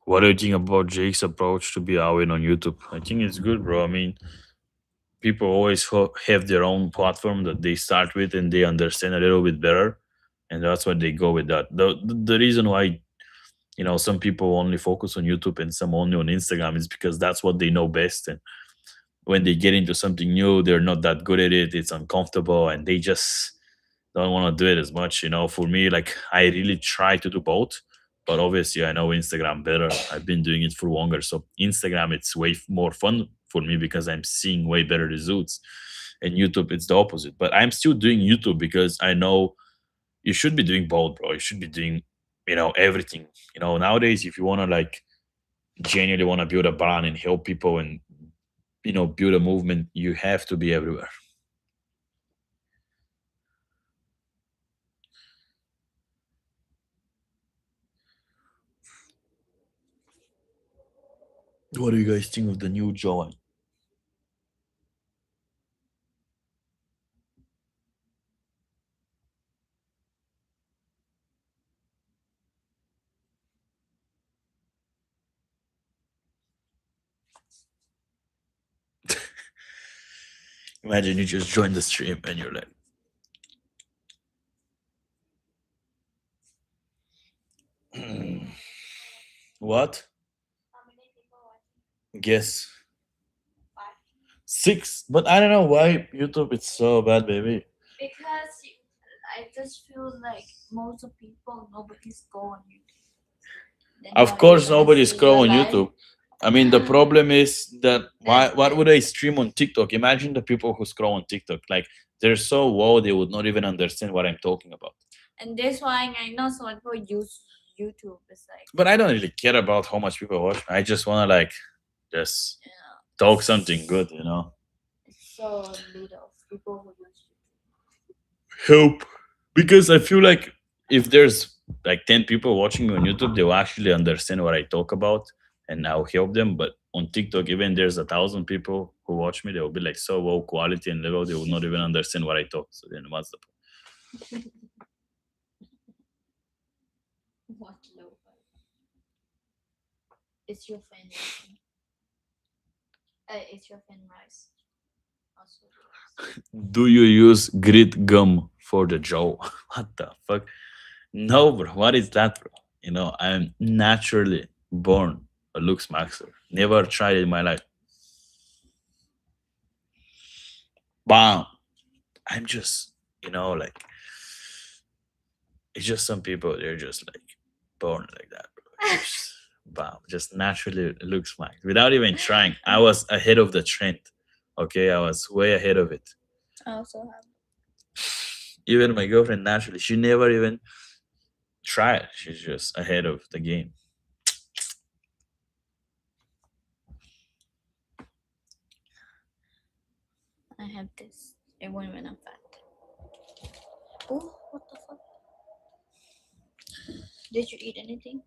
What do you think about Jake's approach to be out on YouTube? I think it's good, bro. I mean, people always have their own platform that they start with and they understand a little bit better, and that's why they go with that. The reason why some people only focus on YouTube and some only on Instagram is because that's what they know best. And when they get into something new, they're not that good at it. It's uncomfortable, and they just don't want to do it as much. For me, like I really try to do both, but obviously I know Instagram better. I've been doing it for longer, so Instagram it's way more fun for me because I'm seeing way better results. And YouTube it's the opposite. But I'm still doing YouTube because I know you should be doing both, bro. You should be doing everything. Nowadays if you want to like genuinely want to build a brand and help people and build a movement, you have to be everywhere. What do you guys think of the new Joan? Imagine you just join the stream and you're like, "Hmm, what? Guess 6." But I don't know why YouTube it's so bad, baby. Because I just feel like most of people nobody's go on YouTube. Then Of how you course, gonna nobody see your scroll on life? YouTube. I mean, the problem is that why? That What would I stream on TikTok? Imagine the people who scroll on TikTok. Like they're so low, they would not even understand what I'm talking about. and that's why I know some people use YouTube. It's like But I don't really care about how much people watch. I just wanna like just yeah, talk something good. it's so little people who use Help, because I feel like if there's like 10 people watching me on YouTube, they will actually understand what I talk about and I'll help them. But on TikTok, even there's 1,000 people who watch me, they will be like so low quality and level, they will not even understand what I talk. So then what's the What low? It's your fan rising. It's your fan rise. Also point? Do you use grit gum for the jaw? What the fuck? No, bro. What is that, bro? I'm naturally born a looks maxer. Never tried it in my life. Bam. I'm just, like, it's just some people, they're just like born like that, bro. Just, bam. Just naturally looks max. Without even trying. I was ahead of the trend. Okay. I was way ahead of it. I also have. Even my girlfriend, naturally, she never even tried. She's just ahead of the game. I have this. Even when I'm fat. Oh, what the fuck? Did you eat anything?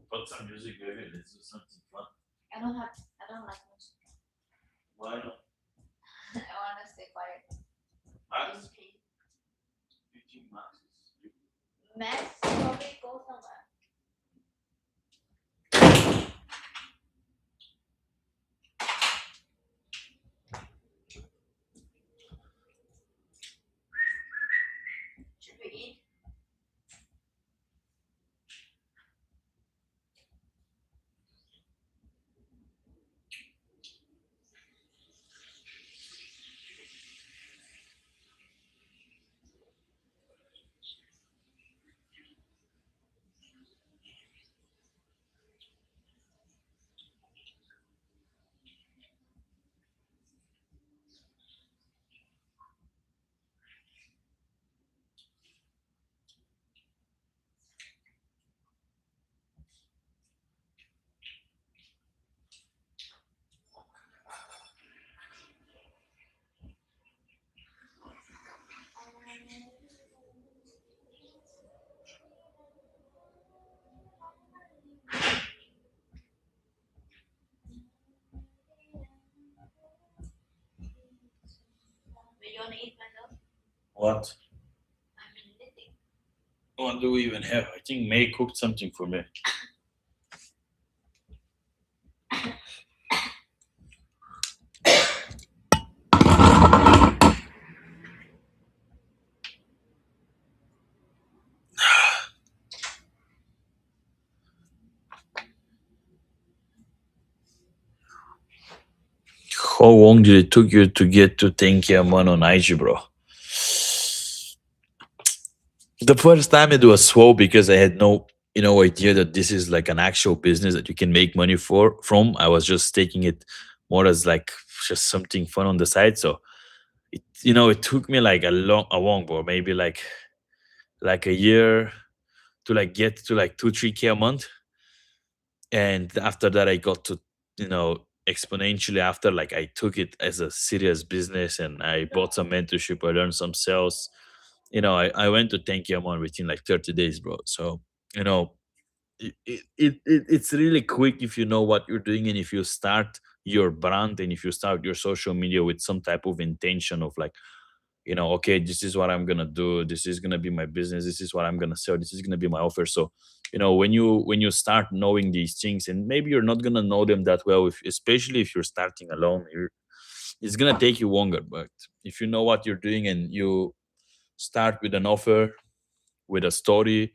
Put some music, baby. Let's do something fun. I don't have. I don't like music. Why not? I want to stay quiet. Max? You think Max is Max probably go somewhere. Should we eat? Do you want to eat myself? what? I'm in knitting. What do we even have? I think May cooked something for me. How long did it took you to get to 10K a month on IG, bro? The first time it was slow because I had no, idea that this is like an actual business that you can make money from. I was just taking it more as like just something fun on the side. So it took me like a long, bro, maybe like a year to like get to like 2 3K a month. And after that I got to, exponentially after, like, I took it as a serious business and I bought some mentorship, I learned some sales. I went to 10K a month within like 30 days, bro. So you know it's really quick if you know what you're doing, and if you start your brand, and if you start your social media with some type of intention of like, okay, this is what I'm gonna do, this is gonna be my business, this is what I'm gonna sell, this is gonna be my offer. So when you start knowing these things, and maybe you're not gonna know them that well, especially if you're starting alone, it's gonna take you longer. But if you know what you're doing and you start with an offer, with a story,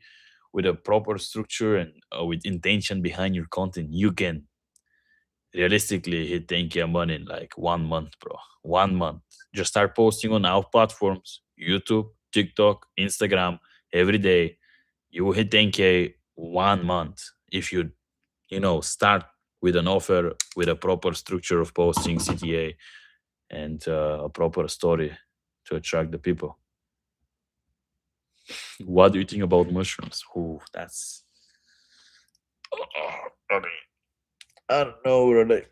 with a proper structure, and with intention behind your content, you can realistically hit 10K a month in like 1 month, bro. 1 month. Just start posting on our platforms: YouTube, TikTok, Instagram, every day. You will hit 10K 1 month if you start with an offer, with a proper structure of posting, CTA, and a proper story to attract the people. What do you think about mushrooms? Ooh, that's. I mean, I don't know, bro. Like,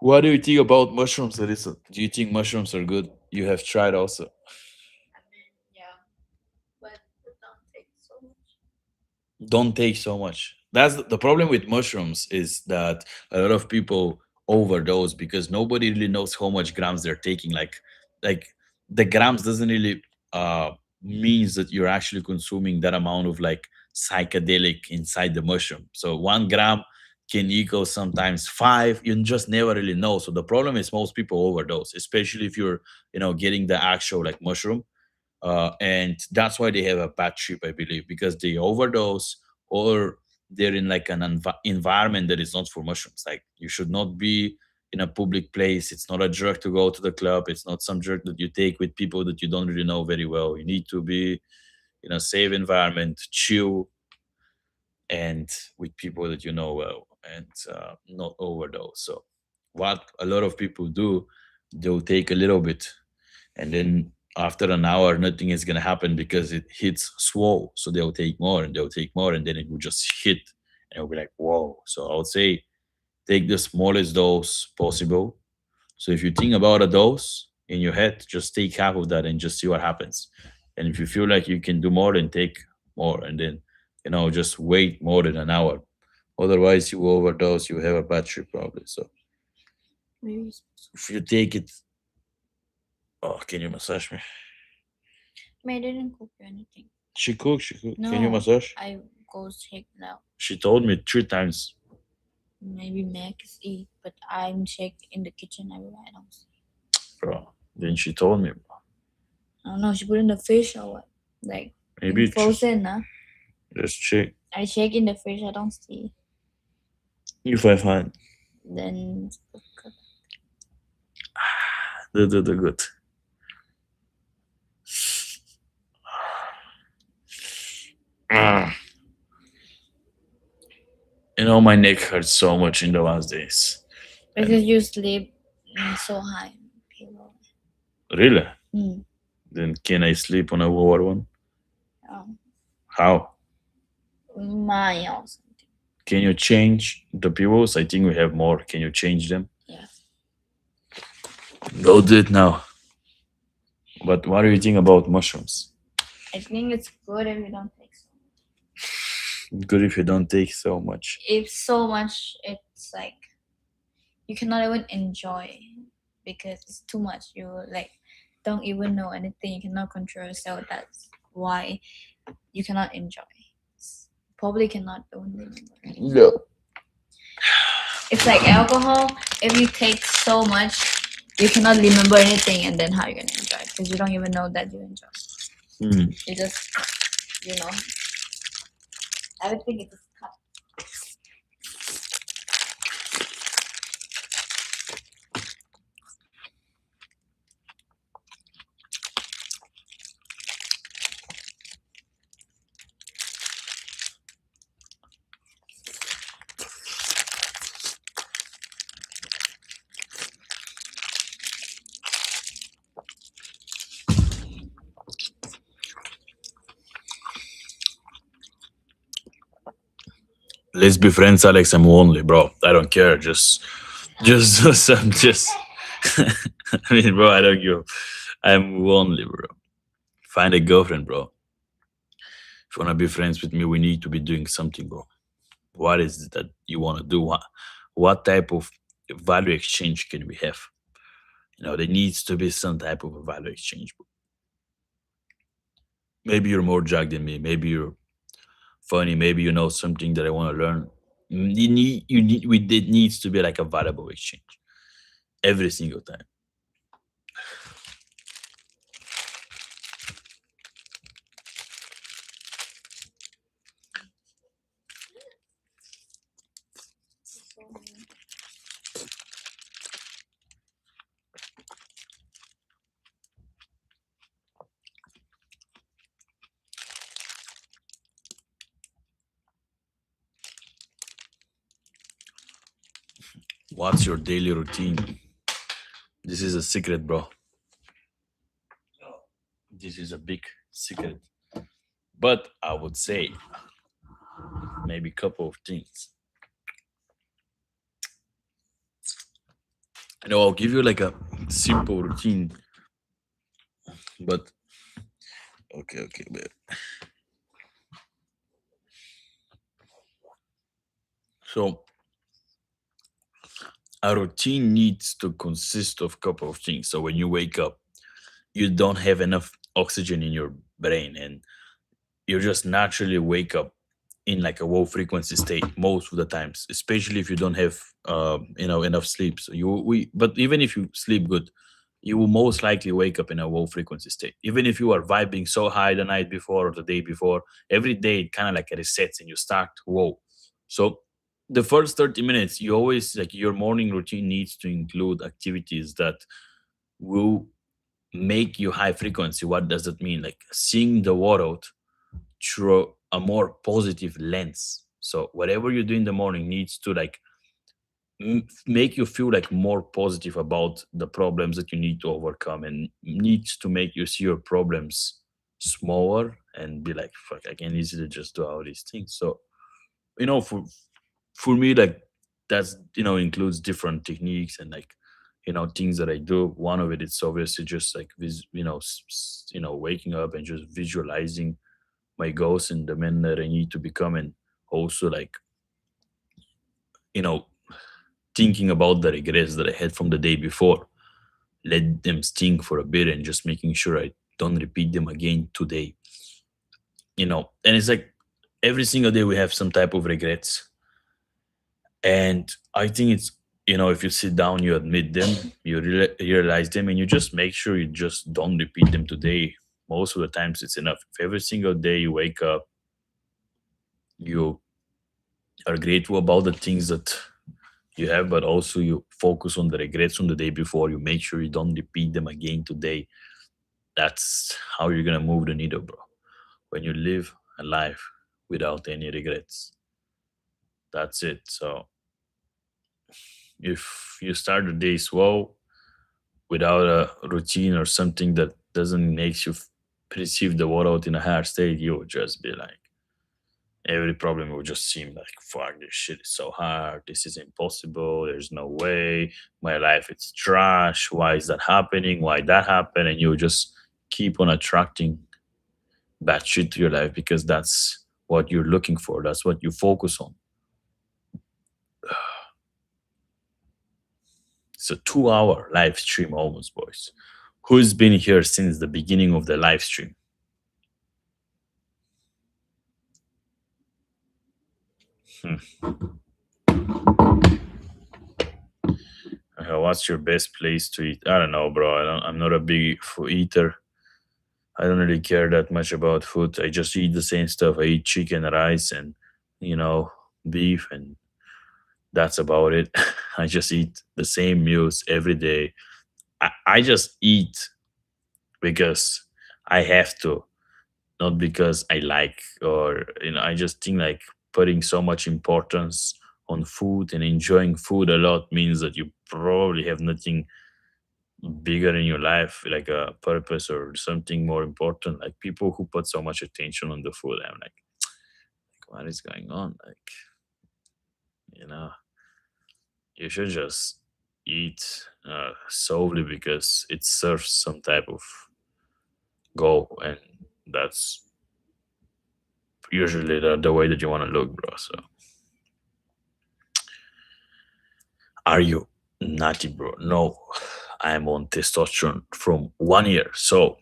what do you think about mushrooms, Larissa? Do you think mushrooms are good? You have tried also. I mean, yeah, but it don't take so much. Don't take so much. That's the problem with mushrooms, is that a lot of people overdose because nobody really knows how much grams they're taking. Like the grams doesn't really means that you're actually consuming that amount of like psychedelic inside the mushroom. So 1 gram can equal sometimes five. You just never really know. So the problem is most people overdose, especially if you're getting the actual like mushroom, and that's why they have a bad trip, I believe, because they overdose, or they're in like an environment that is not for mushrooms. Like, you should not be in a public place. It's not a drug to go to the club. It's not some drug that you take with people that you don't really know very well. You need to be in a safe environment, chill, and with people that you know well, and not overdose. So what a lot of people do, they'll take a little bit, and then after an hour nothing is going to happen because it hits swole. So they'll take more and they'll take more, and then it will just hit, and it'll be like, whoa. So I would say take the smallest dose possible. So if you think about a dose in your head, just take half of that and just see what happens. And if you feel like you can do more, then take more, and then just wait more than an hour. Otherwise you will overdose, you have a battery probably. So Maybe. if you take it. Oh, can you massage me? I didn't cook you anything. She cooked. Can you No, massage? I go check now. She told me 3 times. Maybe Max eat, but I'm check in the kitchen. I don't see. Bro. Then she told me, I don't know. She put in the fish or what? Like maybe in frozen, huh? just check I check in the fridge. I don't see. if I find Then the good. Ah. My neck hurts so much in the last days. because you sleep so high pillow. Really? Mm. Then can I sleep on a lower one? Um, How? my or something. Can you change the pillows? I think we have more. Can you change them? Yeah. Go do it now. But what do you think about mushrooms? I think it's good if you don't take so much. Good if you don't take so much. If so much, it's like you cannot even enjoy because it's too much. You like don't even know anything. You cannot control yourself. That's why you cannot enjoy. Probably cannot even remember. No. It's like alcohol. If you take so much, you cannot remember anything, and then how you gonna enjoy? Because you don't even know that you enjoy. You just, you know, everything is just cut. Let's be friends, Alex. I'm lonely, bro. I don't care. I'm just. I mean, bro, I don't give. I'm lonely, bro. Find a girlfriend, bro. If you wanna be friends with me, we need to be doing something, bro. What is it that you wanna do? What type of value exchange can we have? There needs to be some type of a value exchange. Bro. Maybe you're more jacked than me. Maybe you're funny. Maybe you know something that I want to learn. It needs to be like a valuable exchange every single time. What's your daily routine? This is a secret, bro. This is a big secret. But I would say maybe a couple of things. I'll give you like a simple routine But okay, okay, but so a routine needs to consist of a couple of things. So when you wake up, you don't have enough oxygen in your brain, and you just naturally wake up in like a low frequency state most of the times, especially if you don't have enough sleep. So but even if you sleep good, you will most likely wake up in a low frequency state. Even if you are vibing so high the night before or the day before, every day it kind of like resets and you start low. So the first 30 minutes, you always like your morning routine needs to include activities that will make you high frequency. What does that mean? Like seeing the world through a more positive lens. So whatever you do in the morning needs to like make you feel like more positive about the problems that you need to overcome, and needs to make you see your problems smaller and be like, fuck, I can easily just do all these things. So for me, like that's includes different techniques and like things that I do. One of it is obviously just like waking up and just visualizing my goals and the man that I need to become, and also like you know thinking about the regrets that I had from the day before. Let them stink for a bit and just making sure I don't repeat them again today. And it's like every single day we have some type of regrets, and I think it's if you sit down, you admit them, you realize them, and you just make sure you just don't repeat them today. Most of the times it's enough. If every single day you wake up, you are grateful about the things that you have, but also you focus on the regrets from the day before. You make sure you don't repeat them again today. That's how you're gonna move the needle, bro. When you live a life without any regrets, that's it. So if you start the day slow without a routine or something that doesn't make you perceive the world in a higher state, you'll just be like, every problem will just seem like, fuck, this shit is so hard, this is impossible, there's no way, my life it's trash, why is that happening, why that happened, and you'll just keep on attracting bad shit to your life because that's what you're looking for, that's what you focus on. It's a 2 hour live stream almost, boys. Who's been here since the beginning of the live stream? Hmm. What's your best place to eat? I don't know, bro. I'm not a big food eater. I don't really care that much about food. I just eat the same stuff. I eat chicken, rice, and you know, beef, and that's about it. I just eat the same meals every day. I just eat because I have to, not because I like, or I just think like putting so much importance on food and enjoying food a lot means that you probably have nothing bigger in your life, like a purpose or something more important. Like people who put so much attention on the food, I'm like, what is going on? Like, you know, you should just eat solely because it serves some type of goal, and that's usually the way that you want to look, bro. So, are you nutty, bro? No, I am on testosterone from 1 year. So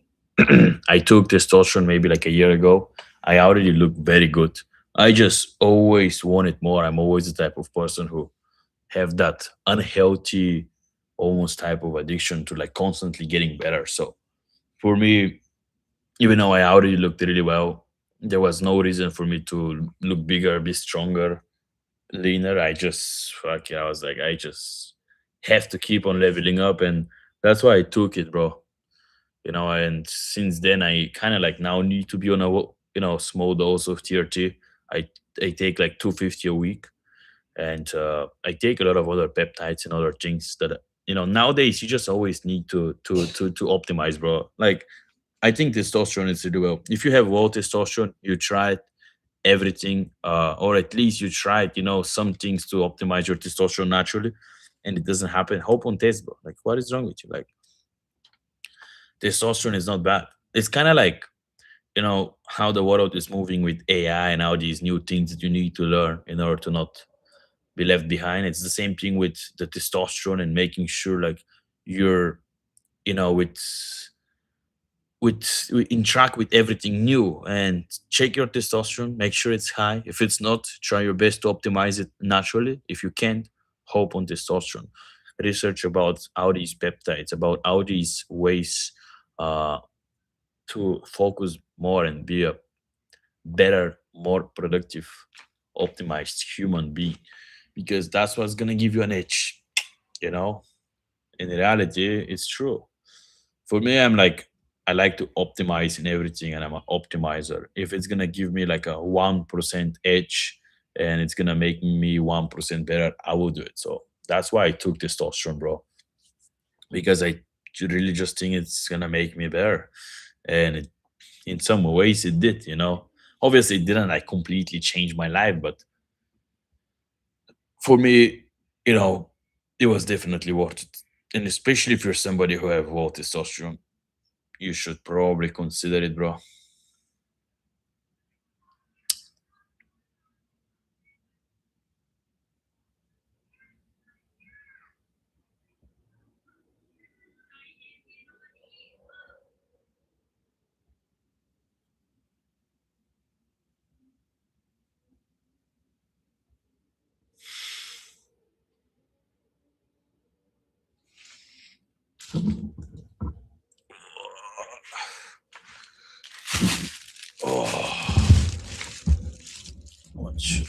I took testosterone maybe like a year ago. I already look very good. I just always wanted more. I'm always the type of person who have that unhealthy, almost type of addiction to like constantly getting better. So for me, even though I already looked really well, there was no reason for me to look bigger, be stronger, leaner. I just fuck yeah, I was like, I just have to keep on leveling up, and that's why I took it, bro. And since then I kind of like now need to be on a small dose of TRT. I take like 250 a week, and I take a lot of other peptides and other things that nowadays you just always need to optimize, bro. Like I think testosterone is really well. If you have low testosterone, you try everything, or at least you tried, some things to optimize your testosterone naturally, and it doesn't happen. Hope on test, bro. Like, what is wrong with you? Like, testosterone is not bad. It's kind of like, how the world is moving with AI and all these new things that you need to learn in order to not be left behind. It's the same thing with the testosterone and making sure like you're, with in track with everything new, and check your testosterone, make sure it's high. If it's not, try your best to optimize it naturally. If you can't, hope on testosterone. Research about how these peptides, about how these ways uh, to focus more and be a better, more productive, optimized human being, because that's what's gonna give you an edge. You know, in reality, it's true. For me, I like to optimize in everything, and I'm an optimizer. If it's gonna give me like a 1% edge and it's gonna make me 1% better, I will do it. So that's why I took testosterone, bro, because I really just think it's gonna make me better, and in some ways it did. Obviously it didn't like completely change my life, but for me, you know, it was definitely worth it. And especially if you're somebody who have low testosterone, you should probably consider it, bro. Oh, what should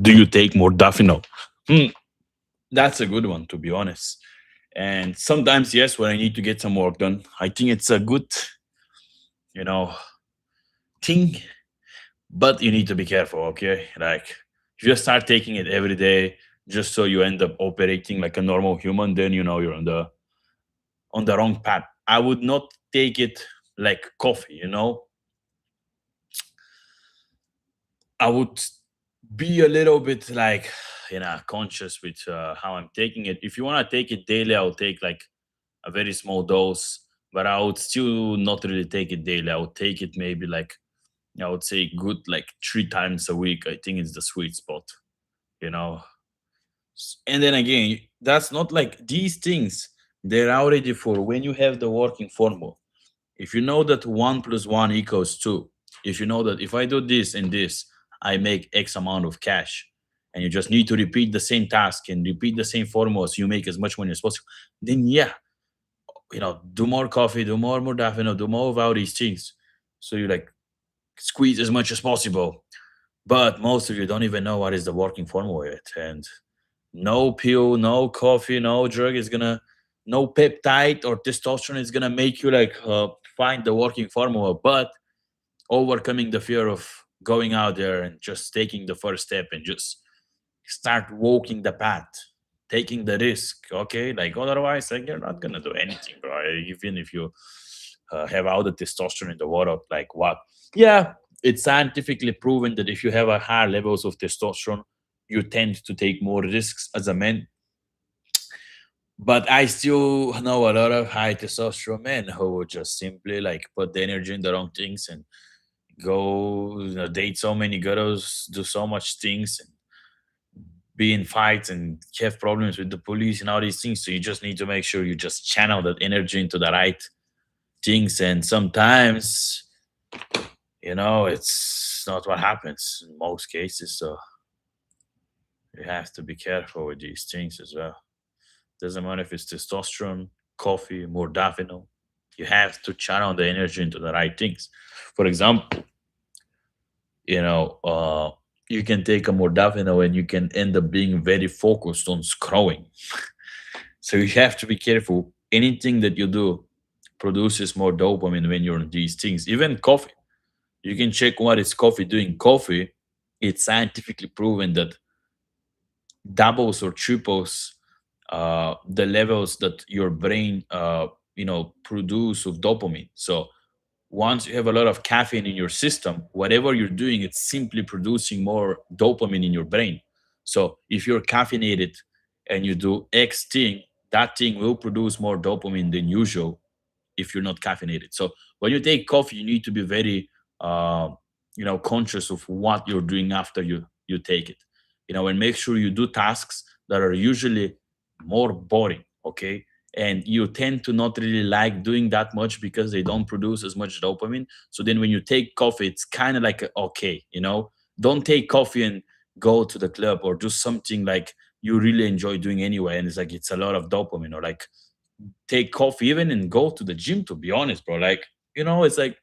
Do you take more Dafino? Hmm, that's a good one, to be honest. And sometimes, yes, when I need to get some work done, I think it's a good, you know, thing. But you need to be careful, okay? Like, if you start taking it every day, just so you end up operating like a normal human, then you know you're on the wrong path. I would not take it like coffee, you know. I would be a little bit like, conscious with how I'm taking it. If you want to take it daily, I'll take like a very small dose, but I would still not really take it daily. I would take it maybe like, I would say good like 3 times a week. I think it's the sweet spot, you know. And then again, that's not like these things, they're already for when you have the working formula. If you know that 1 plus 1 equals 2, if you know that if I do this and this, I make X amount of cash, and you just need to repeat the same task and repeat the same formulas, you make as much money as possible, then yeah, do more coffee, do more modafinil, do more of all these things. So you like squeeze as much as possible. But most of you don't even know what is the working formula yet. And no pill, no coffee, no drug is gonna, no peptide or testosterone is gonna make you like find the working formula. But overcoming the fear of going out there and just taking the first step and just start walking the path, taking the risk. Okay, like otherwise, like you're not gonna do anything, bro. Even if you have all the testosterone in the water, like what? Yeah, it's scientifically proven that if you have a higher levels of testosterone, you tend to take more risks as a man. But I still know a lot of high testosterone men who would just simply like put the energy in the wrong things and go, date so many girls, do so much things, and be in fights and have problems with the police and all these things. So you just need to make sure you just channel that energy into the right things. And sometimes, it's not what happens in most cases. So you have to be careful with these things as well. Doesn't matter if it's testosterone, coffee, modafinil. You have to channel the energy into the right things. For example, you know, uh, you can take a modafinil and you can end up being very focused on scrolling. So you have to be careful. Anything that you do produces more dopamine when you're on these things. Even coffee. You can check what is coffee doing. Coffee, it's scientifically proven that doubles or triples the levels that your brain produce of dopamine. So once you have a lot of caffeine in your system, whatever you're doing, it's simply producing more dopamine in your brain. So if you're caffeinated and you do X thing, that thing will produce more dopamine than usual if you're not caffeinated. So when you take coffee, you need to be very, conscious of what you're doing after you take it. And make sure you do tasks that are usually more boring. Okay, and you tend to not really like doing that much because they don't produce as much dopamine. So then when you take coffee, it's kind of like okay, don't take coffee and go to the club or do something like you really enjoy doing anyway, and it's like it's a lot of dopamine, or like take coffee even and go to the gym, to be honest, bro. Like, it's like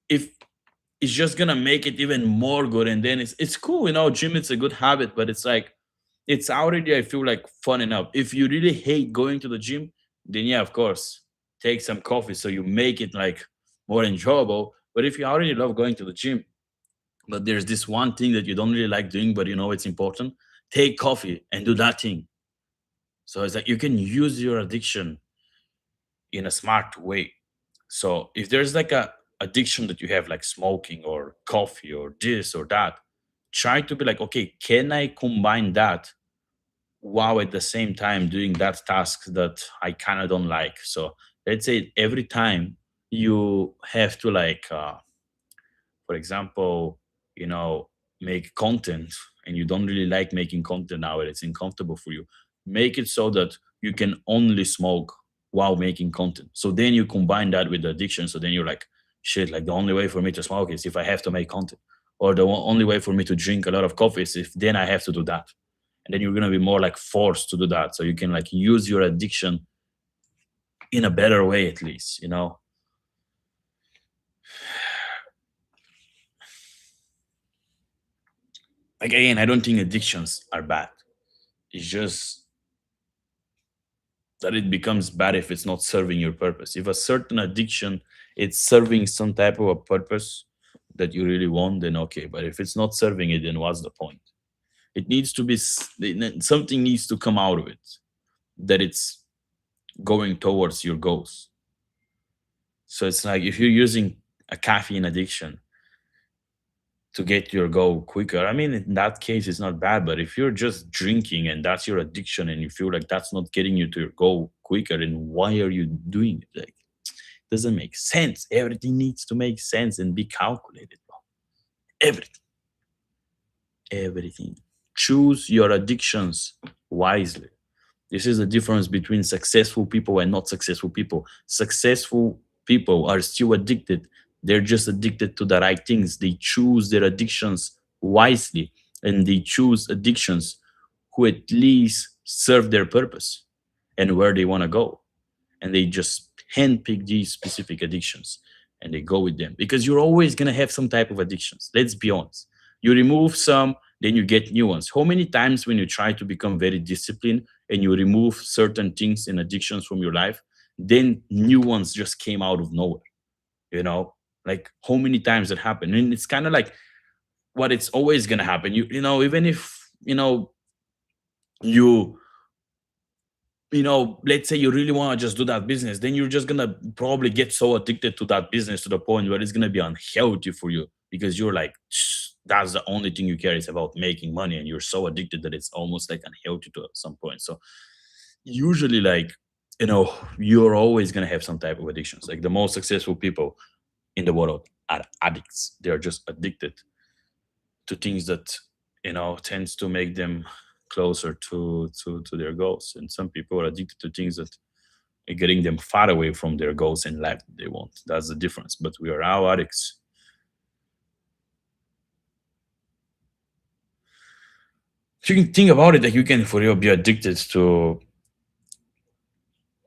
if it's just gonna make it even more good, and then it's cool, gym, it's a good habit, but it's like it's already, I feel like, fun enough. If you really hate going to the gym, then yeah, of course, take some coffee so you make it like more enjoyable. But if you already love going to the gym, but there's this one thing that you don't really like doing, but it's important, take coffee and do that thing. So it's like you can use your addiction in a smart way. So if there's like a addiction that you have, like smoking or coffee or this or that, try to be like, okay, can I combine that while at the same time doing that task that I kind of don't like? So let's say every time you have to like for example, you know, make content and you don't really like making content now and it's uncomfortable for you, make it so that you can only smoke while making content. So then you combine that with the addiction. So then you're like, shit, like the only way for me to smoke is if I have to make content. Or the only way for me to drink a lot of coffee is if then I have to do that. And then you're gonna be more like forced to do that. So you can like use your addiction in a better way at least, you know? Like again, I don't think addictions are bad. It's just that it becomes bad if it's not serving your purpose. If a certain addiction it's serving some type of a purpose that you really want, then okay. But if it's not serving it, then what's the point? It needs to be something needs to come out of it that it's going towards your goals. So it's like if you're using a caffeine addiction to get your goal quicker, I mean, in that case, it's not bad. But if you're just drinking and that's your addiction and you feel like that's not getting you to your goal quicker, then why are you doing it? Like, doesn't make sense. Everything needs to make sense and be calculated. Bro. Everything, everything. Choose your addictions wisely. This is the difference between successful people and not successful people. Successful people are still addicted. They're just addicted to the right things. They choose their addictions wisely and they choose addictions who at least serve their purpose and where they want to go. And they just handpick these specific addictions and they go with them because you're always going to have some type of addictions. Let's be honest. You remove some, then you get new ones. How many times when you try to become very disciplined and you remove certain things and addictions from your life, then new ones just came out of nowhere, you know? Like how many times that happened? And it's kind of like what it's always going to happen. You know, even if, you let's say you really want to just do that business, then you're just gonna probably get so addicted to that business to the point where it's gonna be unhealthy for you because you're like, that's the only thing you care is about making money, and you're so addicted that it's almost like unhealthy to some point. So usually, like, you're always gonna have some type of addictions. Like the most successful people in the world are addicts. They are just addicted to things that tends to make them closer to their goals. And some people are addicted to things that are getting them far away from their goals in life that they want. That's the difference. But we are all addicts. If you can think about it, like you can for real be addicted to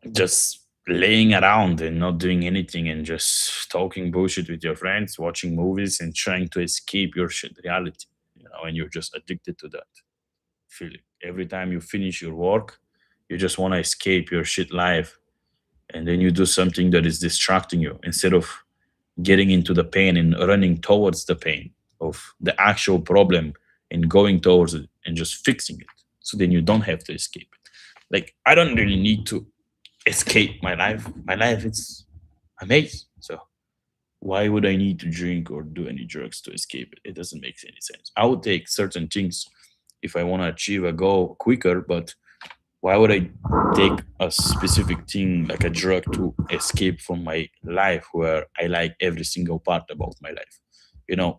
just laying around and not doing anything and just talking bullshit with your friends, watching movies and trying to escape your shit reality. And you're just addicted to that feeling. Every time you finish your work, you just want to escape your shit life. And then you do something that is distracting you instead of getting into the pain and running towards the pain of the actual problem and going towards it and just fixing it. So then you don't have to escape it. Like, I don't really need to escape my life. My life is amazing. So why would I need to drink or do any drugs to escape it? It doesn't make any sense. I would take certain things if I want to achieve a goal quicker, but why would I take a specific thing like a drug to escape from my life where I like every single part about my life?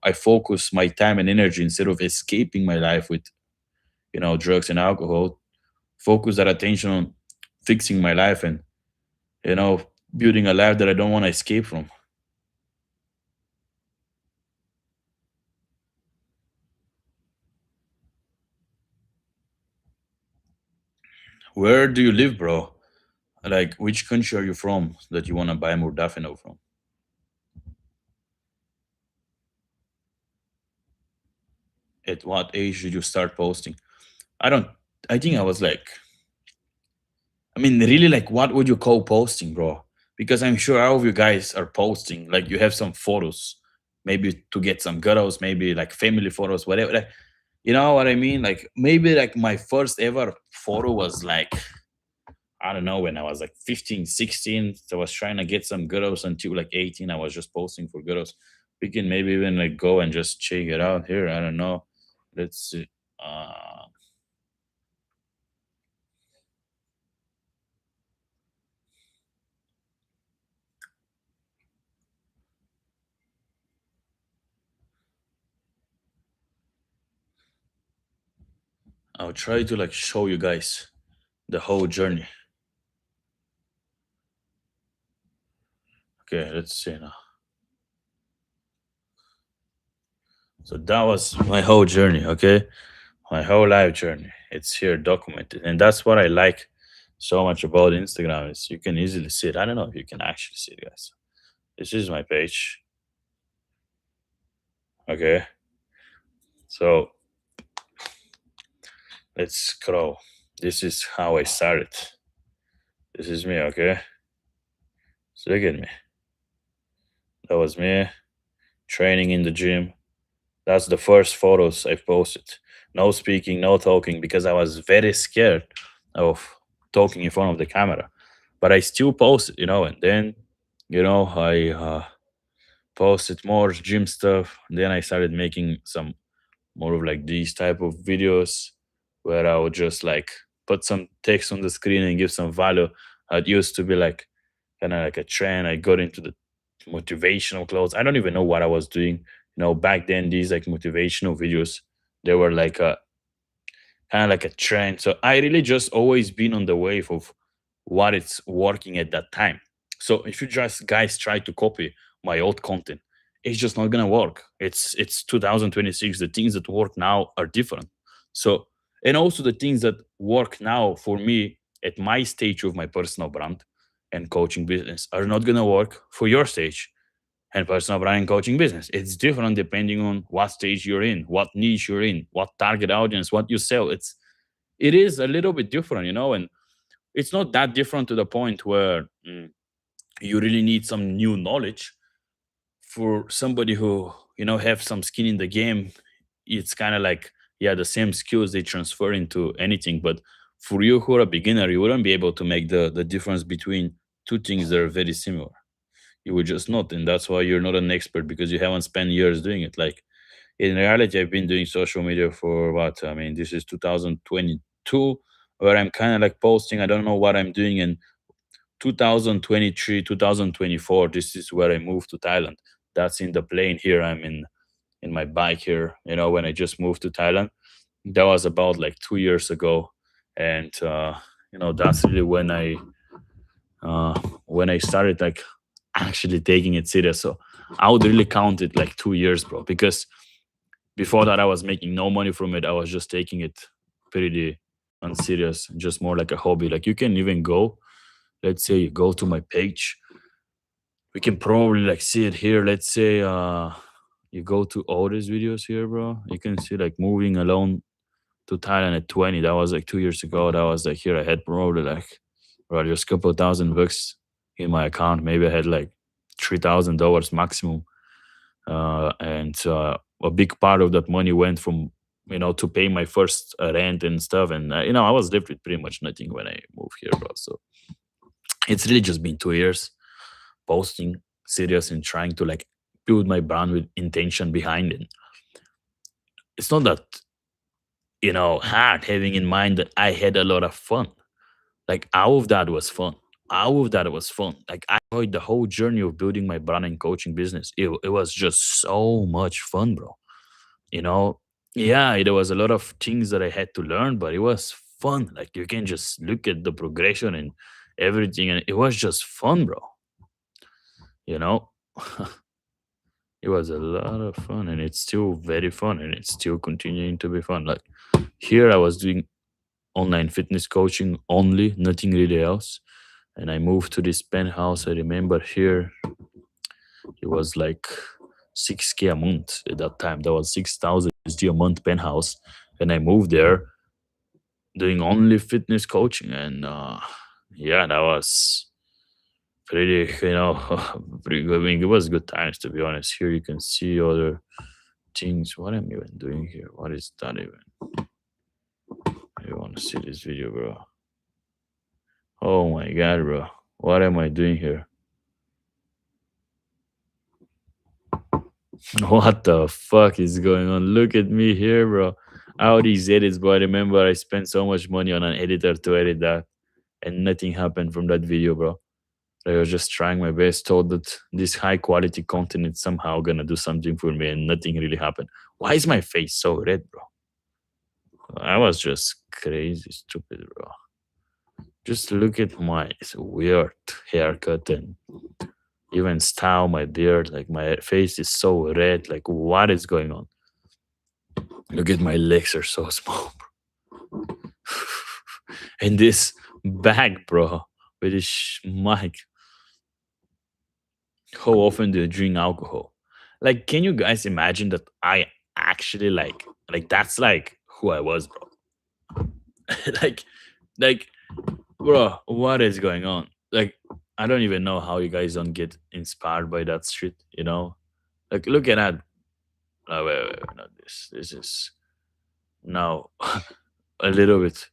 I focus my time and energy instead of escaping my life with, drugs and alcohol, focus that attention on fixing my life and, you know, building a life that I don't want to escape from. Where do you live, bro? Like, which country are you from that you want to buy more Dafino from? At what age did you start posting? I don't, I think I was like, I mean, really, like, what would you call posting, bro? Because I'm sure all of you guys are posting. Like, you have some photos, maybe to get some girls, maybe like family photos, whatever. Like, you know what I mean? Like, maybe like my first ever photo was like, I don't know, when I was like 15, 16. So I was trying to get some girls until like 18. I was just posting for girls. We can maybe even like go and just check it out here. I don't know. Let's see. Uh, I'll try to like show you guys the whole journey. Okay, let's see now. So that was my whole journey. Okay, my whole life journey. It's here documented, and that's what I like so much about Instagram is you can easily see it. I don't know if you can actually see it, guys. This is my page. Okay, so let's scroll. This is how I started. This is me. Okay, so look at me. That was me training in the gym. That's the first photos I've posted. No speaking, no talking, because I was very scared of talking in front of the camera. But I still posted, and then, I posted more gym stuff. Then I started making some more of like these type of videos where I would just like put some text on the screen and give some value. It used to be like kind of like a trend. I got into the motivational clothes. I don't even know what I was doing. Back then these like motivational videos, they were like a kind of like a trend. So I really just always been on the wave of what it's working at that time. So if you just guys try to copy my old content, it's just not gonna work. It's 2026. The things that work now are different. So and also the things that work now for me at my stage of my personal brand and coaching business are not gonna work for your stage and personal brand and coaching business. It's different depending on what stage you're in, what niche you're in, what target audience, what you sell. It is a little bit different, and it's not that different to the point where you really need some new knowledge for somebody who have some skin in the game. It's kind of like, yeah, the same skills they transfer into anything, but for you who are a beginner, you wouldn't be able to make the difference between two things that are very similar. You would just not, and that's why you're not an expert, because you haven't spent years doing it. Like in reality, I've been doing social media for what, I mean, this is 2022, where I'm kind of like posting. I don't know what I'm doing. And 2023, 2024, this is where I moved to Thailand. That's in the plane here. I'm in my bike here, when I just moved to Thailand. That was about like 2 years ago. And that's really when I started like actually taking it serious. So I would really count it like 2 years, bro, because before that I was making no money from it. I was just taking it pretty unserious, just more like a hobby. Like you can even go, let's say you go to my page, we can probably like see it here. Let's say you go to all these videos here, bro. You can see like moving alone to Thailand at 20. That was like 2 years ago. That was like here I had probably like, bro, just a couple of $1,000 in my account. Maybe I had like $3,000 maximum. And a big part of that money went from, to pay my first rent and stuff. And I was left with pretty much nothing when I moved here, bro. So it's really just been 2 years posting serious and trying to like build my brand with intention behind it. It's not that, hard, having in mind that I had a lot of fun. Like all of that was fun. All of that was fun. Like I enjoyed the whole journey of building my brand and coaching business. It was just so much fun, bro. You know, yeah, there was a lot of things that I had to learn, but it was fun. Like you can just look at the progression and everything, and it was just fun, bro. You know, it was a lot of fun, and it's still very fun, and it's still continuing to be fun. Like here, I was doing online fitness coaching only, nothing really else. And I moved to this penthouse. I remember here it was like 6K a month at that time. That was 6,000 USD a month penthouse. And I moved there doing only fitness coaching. And yeah, that was pretty, pretty good. I mean, it was good times, to be honest. Here you can see other things. What am I even doing here? What is that even? You want to see this video, bro? Oh my god, bro. What am I doing here? What the fuck is going on? Look at me here, bro. all these edits, but I remember I spent so much money on an editor to edit that, and nothing happened from that video, bro. I was just trying my best, thought that this high quality content is somehow gonna do something for me, and nothing really happened. Why is my face so red, bro? I was just crazy stupid, bro. Just look at my weird haircut and even style my beard. Like my face is so red. Like what is going on? Look at my legs are so small, bro. And this bag, bro, with this mic. How often do you drink alcohol? Like, can you guys imagine that I actually like that's like who I was, bro. like, like, bro, what is going on? Like, I don't even know how you guys don't get inspired by that shit. Like, look at that. Oh, wait, not this. This is now a little bit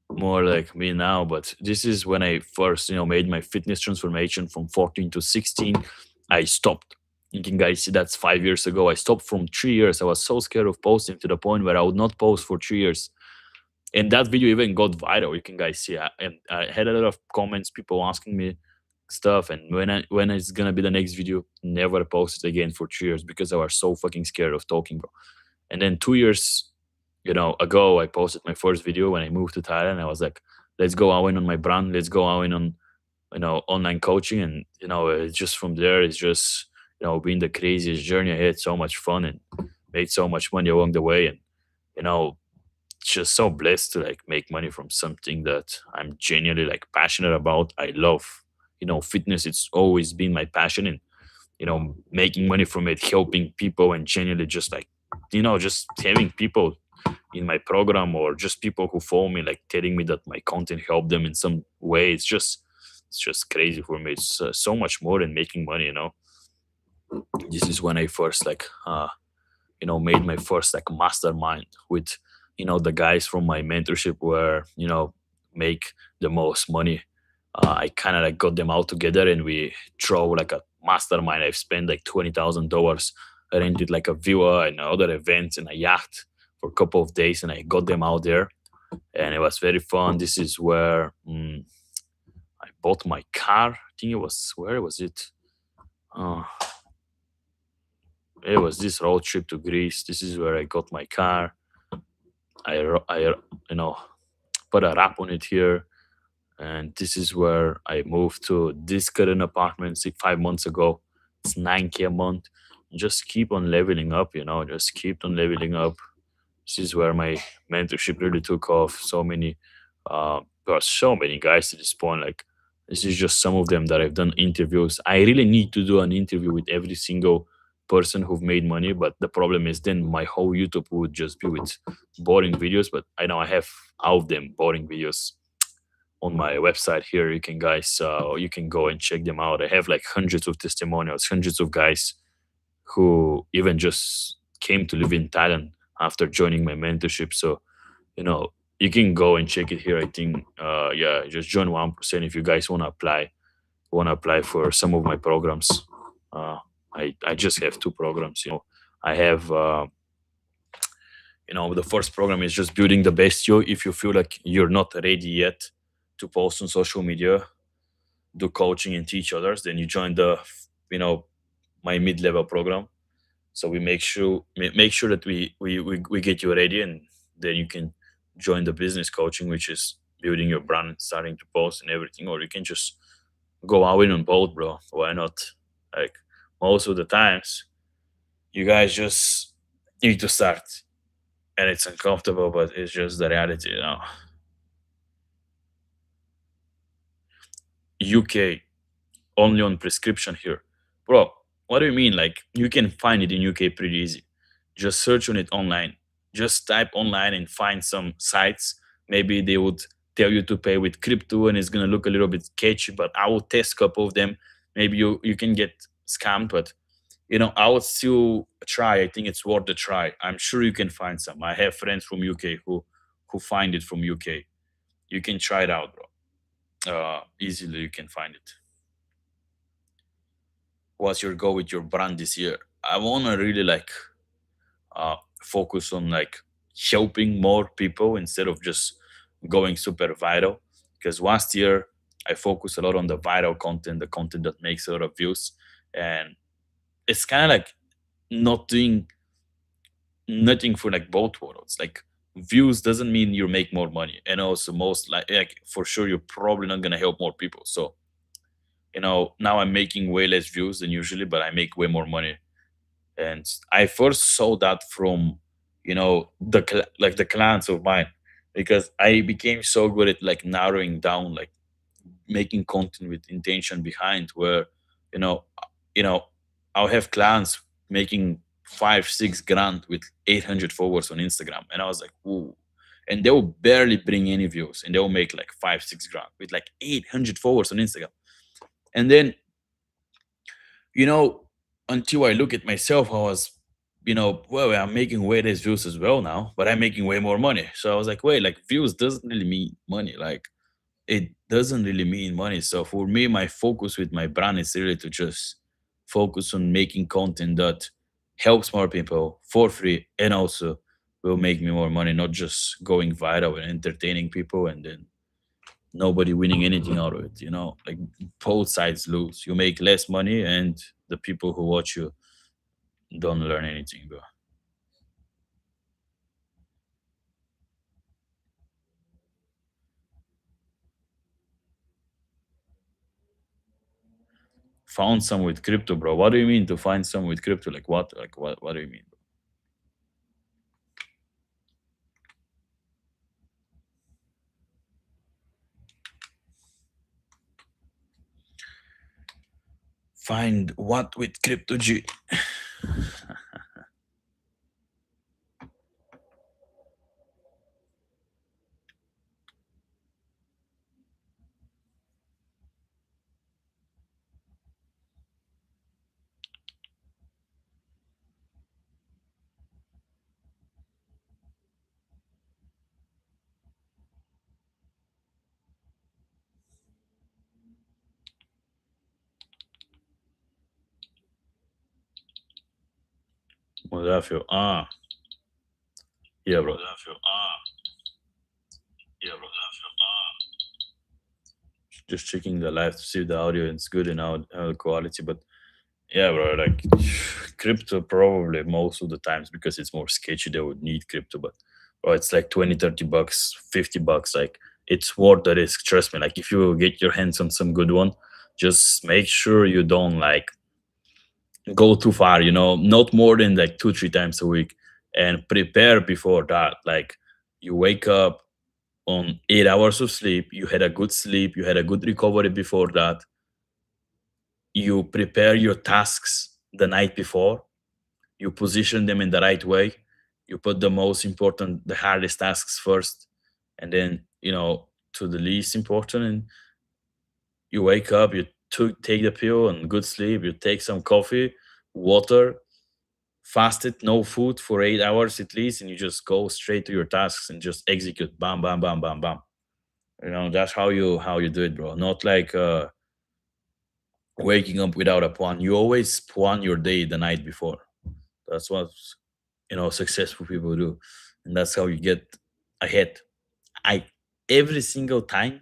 more like me now, but this is when I first, made my fitness transformation from 14 to 16. I stopped. You can guys see that's 5 years ago. I stopped from 3 years. I was so scared of posting to the point where I would not post for 3 years. And that video even got viral. You can guys see. And I had a lot of comments, people asking me stuff. And when it's gonna be the next video, never posted again for 3 years because I was so fucking scared of talking, bro. And then 2 years, ago, I posted my first video when I moved to Thailand. I was like, let's go all in on my brand. Let's go all in on, online coaching. And, it's just from there, it's just, been the craziest journey. I had so much fun and made so much money along the way. And, you know, just so blessed to like make money from something that I'm genuinely like passionate about. I love, fitness. It's always been my passion. And, making money from it, helping people and genuinely just like, just having people in my program or just people who follow me like telling me that my content helped them in some way. It's just crazy for me. It's so much more than making money. This is when I first like made my first like mastermind with the guys from my mentorship where make the most money. I kind of like got them all together and we throw like a mastermind. I've spent like $20,000. I rented like a villa and other events and a yacht for a couple of days, and I got them out there, and it was very fun. This is where I bought my car. I think it was, where was it? Uh, it was this road trip to Greece. This is where I got my car. I you know put a wrap on it here, and this is where I moved to this current apartment 5 months ago. It's 9K a month. Just keep on leveling up, just keep on leveling up. This is where my mentorship really took off. There are so many guys at this point. Like, this is just some of them that I've done interviews. I really need to do an interview with every single person who've made money, but the problem is then my whole YouTube would just be with boring videos. But I know I have all of them boring videos on my website here. You can go and check them out. I have like hundreds of testimonials, hundreds of guys who even just came to live in Thailand after joining my mentorship. So, you can go and check it here. I think, yeah, just join 1% if you guys want to apply for some of my programs. Uh, I just have two programs. I have, the first program is just building the best you. If you feel like you're not ready yet to post on social media, do coaching and teach others, then you join you know, my mid-level program. So we make sure that we get you ready, and then you can join the business coaching, which is building your brand, starting to post and everything. Or you can just go all in on both, bro. Why not? Like, most of the times, you guys just need to start, and it's uncomfortable, but it's just the reality. UK only on prescription here, bro. What do you mean? Like, you can find it in UK pretty easy. Just search on it online. Just type online and find some sites. Maybe they would tell you to pay with crypto, and it's gonna look a little bit sketchy. But I will test a couple of them. Maybe you can get scammed, but I would still try. I think it's worth a try. I'm sure you can find some. I have friends from UK who find it from UK. You can try it out, bro. Easily you can find it. What's your goal with your brand this year? I want to really like focus on like helping more people instead of just going super viral. Because last year I focused a lot on the viral content, the content that makes a lot of views, and it's kind of like not doing nothing for like both worlds. Like views doesn't mean you make more money, and also most like for sure you're probably not gonna help more people. So now I'm making way less views than usually, but I make way more money. And I first saw that from like the clients of mine, because I became so good at like narrowing down, like making content with intention behind, where you know you know I'll have clients making 5-6 grand with 800 followers on Instagram, and I was like, ooh. And they will barely bring any views, and they will make like 5-6 grand with like 800 followers on Instagram. And then you know, until I look at myself, I was, well, I'm making way less views as well now, but I'm making way more money. So I was like, wait, like views doesn't really mean money. Like it doesn't really mean money. So for me, my focus with my brand is really to just focus on making content that helps more people for free and also will make me more money, not just going viral and entertaining people and then nobody winning anything out of it. Like both sides lose. You make less money and the people who watch you don't learn anything, bro. Found some with crypto, bro. What do you mean to find some with crypto? Like what? Like what do you mean? Find what with crypto G? Mudafio. Yeah, bro. Yeah, bro. Just checking the live to see if the audio is good in our quality. But yeah, bro, like crypto probably most of the times because it's more sketchy, they would need crypto. But bro, it's like 20, $30, $50. Like it's worth the risk. Trust me. Like if you get your hands on some good one, just make sure you don't like go too far, not more than like 2, 3 times a week, and prepare before that. Like you wake up on 8 hours of sleep, you had a good sleep, you had a good recovery before that, you prepare your tasks the night before, you position them in the right way, you put the most important, the hardest tasks first, and then, to the least important, and you wake up, you take the pill and good sleep, you take some coffee, water, fasted, no food for 8 hours at least, and you just go straight to your tasks and just execute, bam, bam, bam, bam, bam. That's how you do it, bro. Not like waking up without a plan. You always plan your day the night before. That's what successful people do, and that's how you get ahead. I Every single time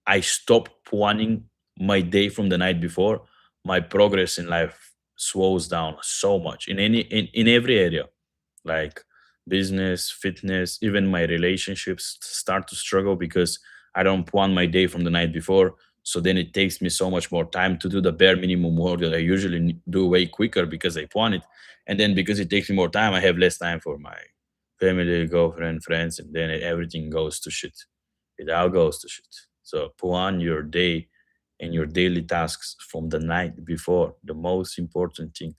I stop planning my day from the night before, my progress in life slows down so much in every area, like business, fitness, even my relationships start to struggle because I don't plan my day from the night before. So then it takes me so much more time to do the bare minimum work that I usually do way quicker because I plan it. And then because it takes me more time, I have less time for my family, girlfriend, friends, and then everything goes to shit. It all goes to shit. So plan your day and your daily tasks from the night before. The most important thing.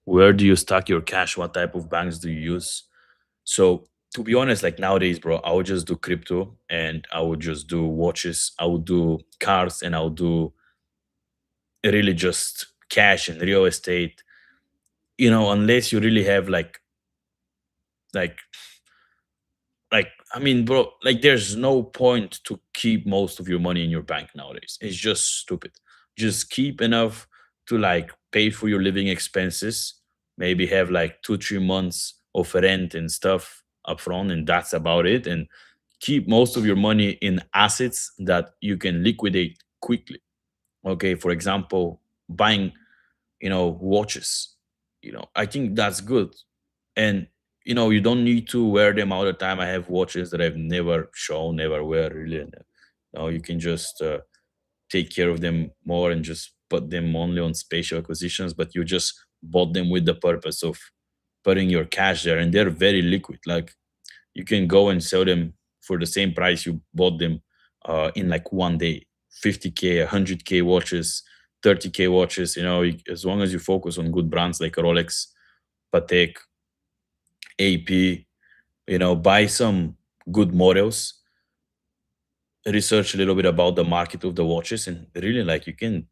Where do you stock your cash? What type of banks do you use? So to be honest, like nowadays, bro, I would just do crypto and I would just do watches. I would do cars and I would do really just cash and real estate. Unless you really have like like I mean, bro, like there's no point to keep most of your money in your bank nowadays. It's just stupid. Just keep enough to like pay for your living expenses, maybe have like 2, 3 months of rent and stuff up front, and that's about it. And keep most of your money in assets that you can liquidate quickly. Okay, for example, buying, watches. I think that's good. And you don't need to wear them all the time. I have watches that I've never shown, never wear really. And, you can just take care of them more and just put them only on special acquisitions, but you just bought them with the purpose of putting your cash there, and they're very liquid. Like you can go and sell them for the same price you bought them in like one day. 50K, 100K watches, 30K watches. As long as you focus on good brands like Rolex, Patek, AP, buy some good models, research a little bit about the market of the watches, and really like you can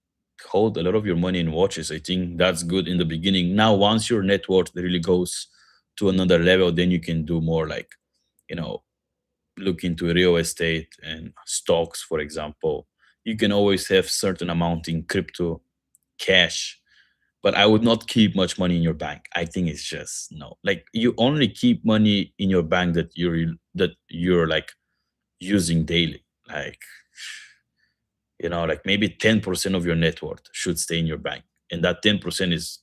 hold a lot of your money in watches. I think that's good in the beginning. Now, once your net worth really goes to another level, then you can do more like, you know, look into real estate and stocks, for example. You can always have certain amount in crypto, cash, but I would not keep much money in your bank. I think it's just no. Like you only keep money in your bank that you're like using daily. Like like maybe 10% of your net worth should stay in your bank, and that 10% is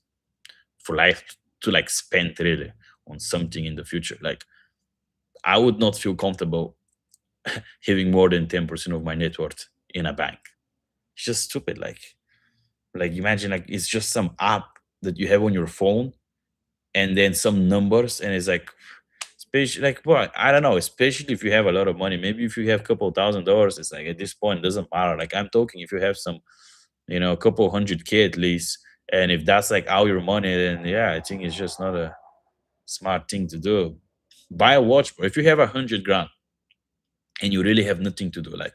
for life to like spend really on something in the future. Like I would not feel comfortable having more than 10% of my net worth in a bank. It's just stupid. Like imagine like it's just some app that you have on your phone and then some numbers, and it's like especially like what I don't know, especially if you have a lot of money. Maybe if you have a couple $1,000, it's like at this point it doesn't matter. Like I'm talking if you have some, a couple 100K at least, and if that's like all your money, then yeah, I think it's just not a smart thing to do. Buy a watch, bro. If you have 100 grand and you really have nothing to do, like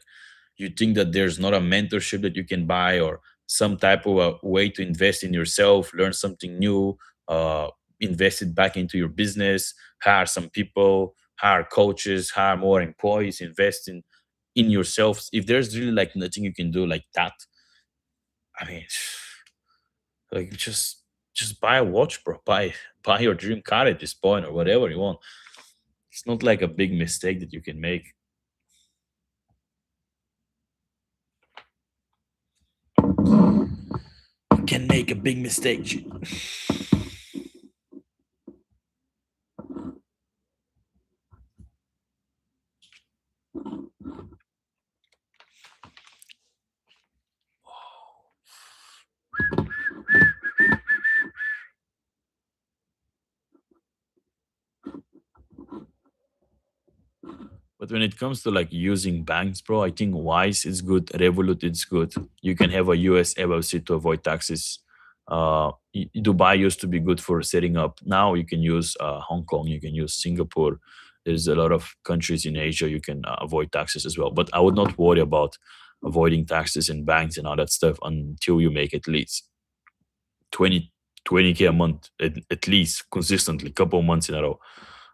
you think that there's not a mentorship that you can buy, or some type of a way to invest in yourself, learn something new, uh, invest it back into your business, hire some people, hire coaches, hire more employees, invest in yourself. If there's really like nothing you can do like that, I mean, like just buy a watch, bro. Buy your dream car at this point, or whatever you want. It's not like a big mistake that you can make. You can make a big mistake. But when it comes to like using banks, bro, I think Wise is good, Revolut is good. You can have a US LLC to avoid taxes. Dubai used to be good for setting up. Now you can use Hong Kong, you can use Singapore. There's a lot of countries in Asia you can avoid taxes as well. But I would not worry about avoiding taxes in banks and all that stuff until you make at least 20 20K a month, at least consistently, couple months in a row.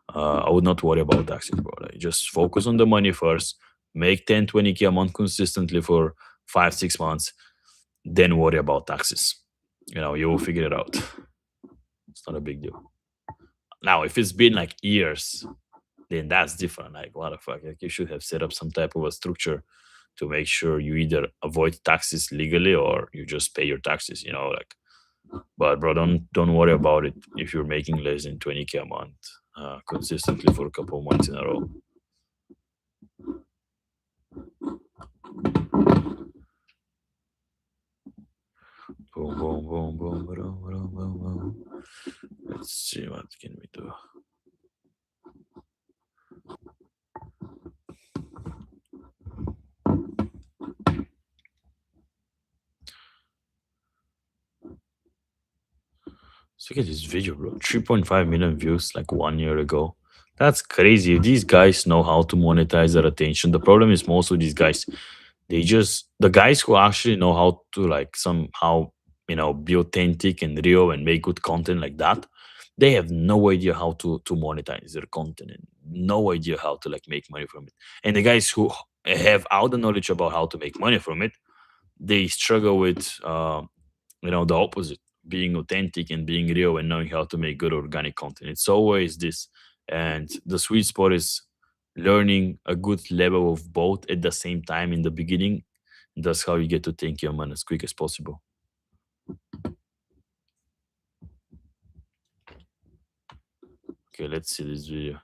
I would not worry about taxes, bro. Like, just focus on the money first. Make 10, 20K a month consistently for 5, 6 months. Then worry about taxes. You will figure it out. It's not a big deal. Now, if it's been like years, then that's different. Like, what the fuck? Like, you should have set up some type of a structure to make sure you either avoid taxes legally or you just pay your taxes. Like. But bro, don't worry about it if you're making less than 20K a month consistently for a couple of months in a row. Boom, boom, boom, boom, boom, boom, boom, boom. Let's see what can we do. So look at this video, bro. 3.5 million views like 1 year ago. That's crazy. If these guys know how to monetize their attention, the problem is most of these guys, the guys who actually know how to like somehow, be authentic and real and make good content like that, They have no idea how to monetize their content, and no idea how to like make money from it. And the guys who have all the knowledge about how to make money from it, they struggle with the opposite, being authentic and being real and knowing how to make good organic content. It's always this, and the sweet spot is learning a good level of both at the same time in the beginning. That's how you get to take your money as quick as possible. Okay, let's see this video.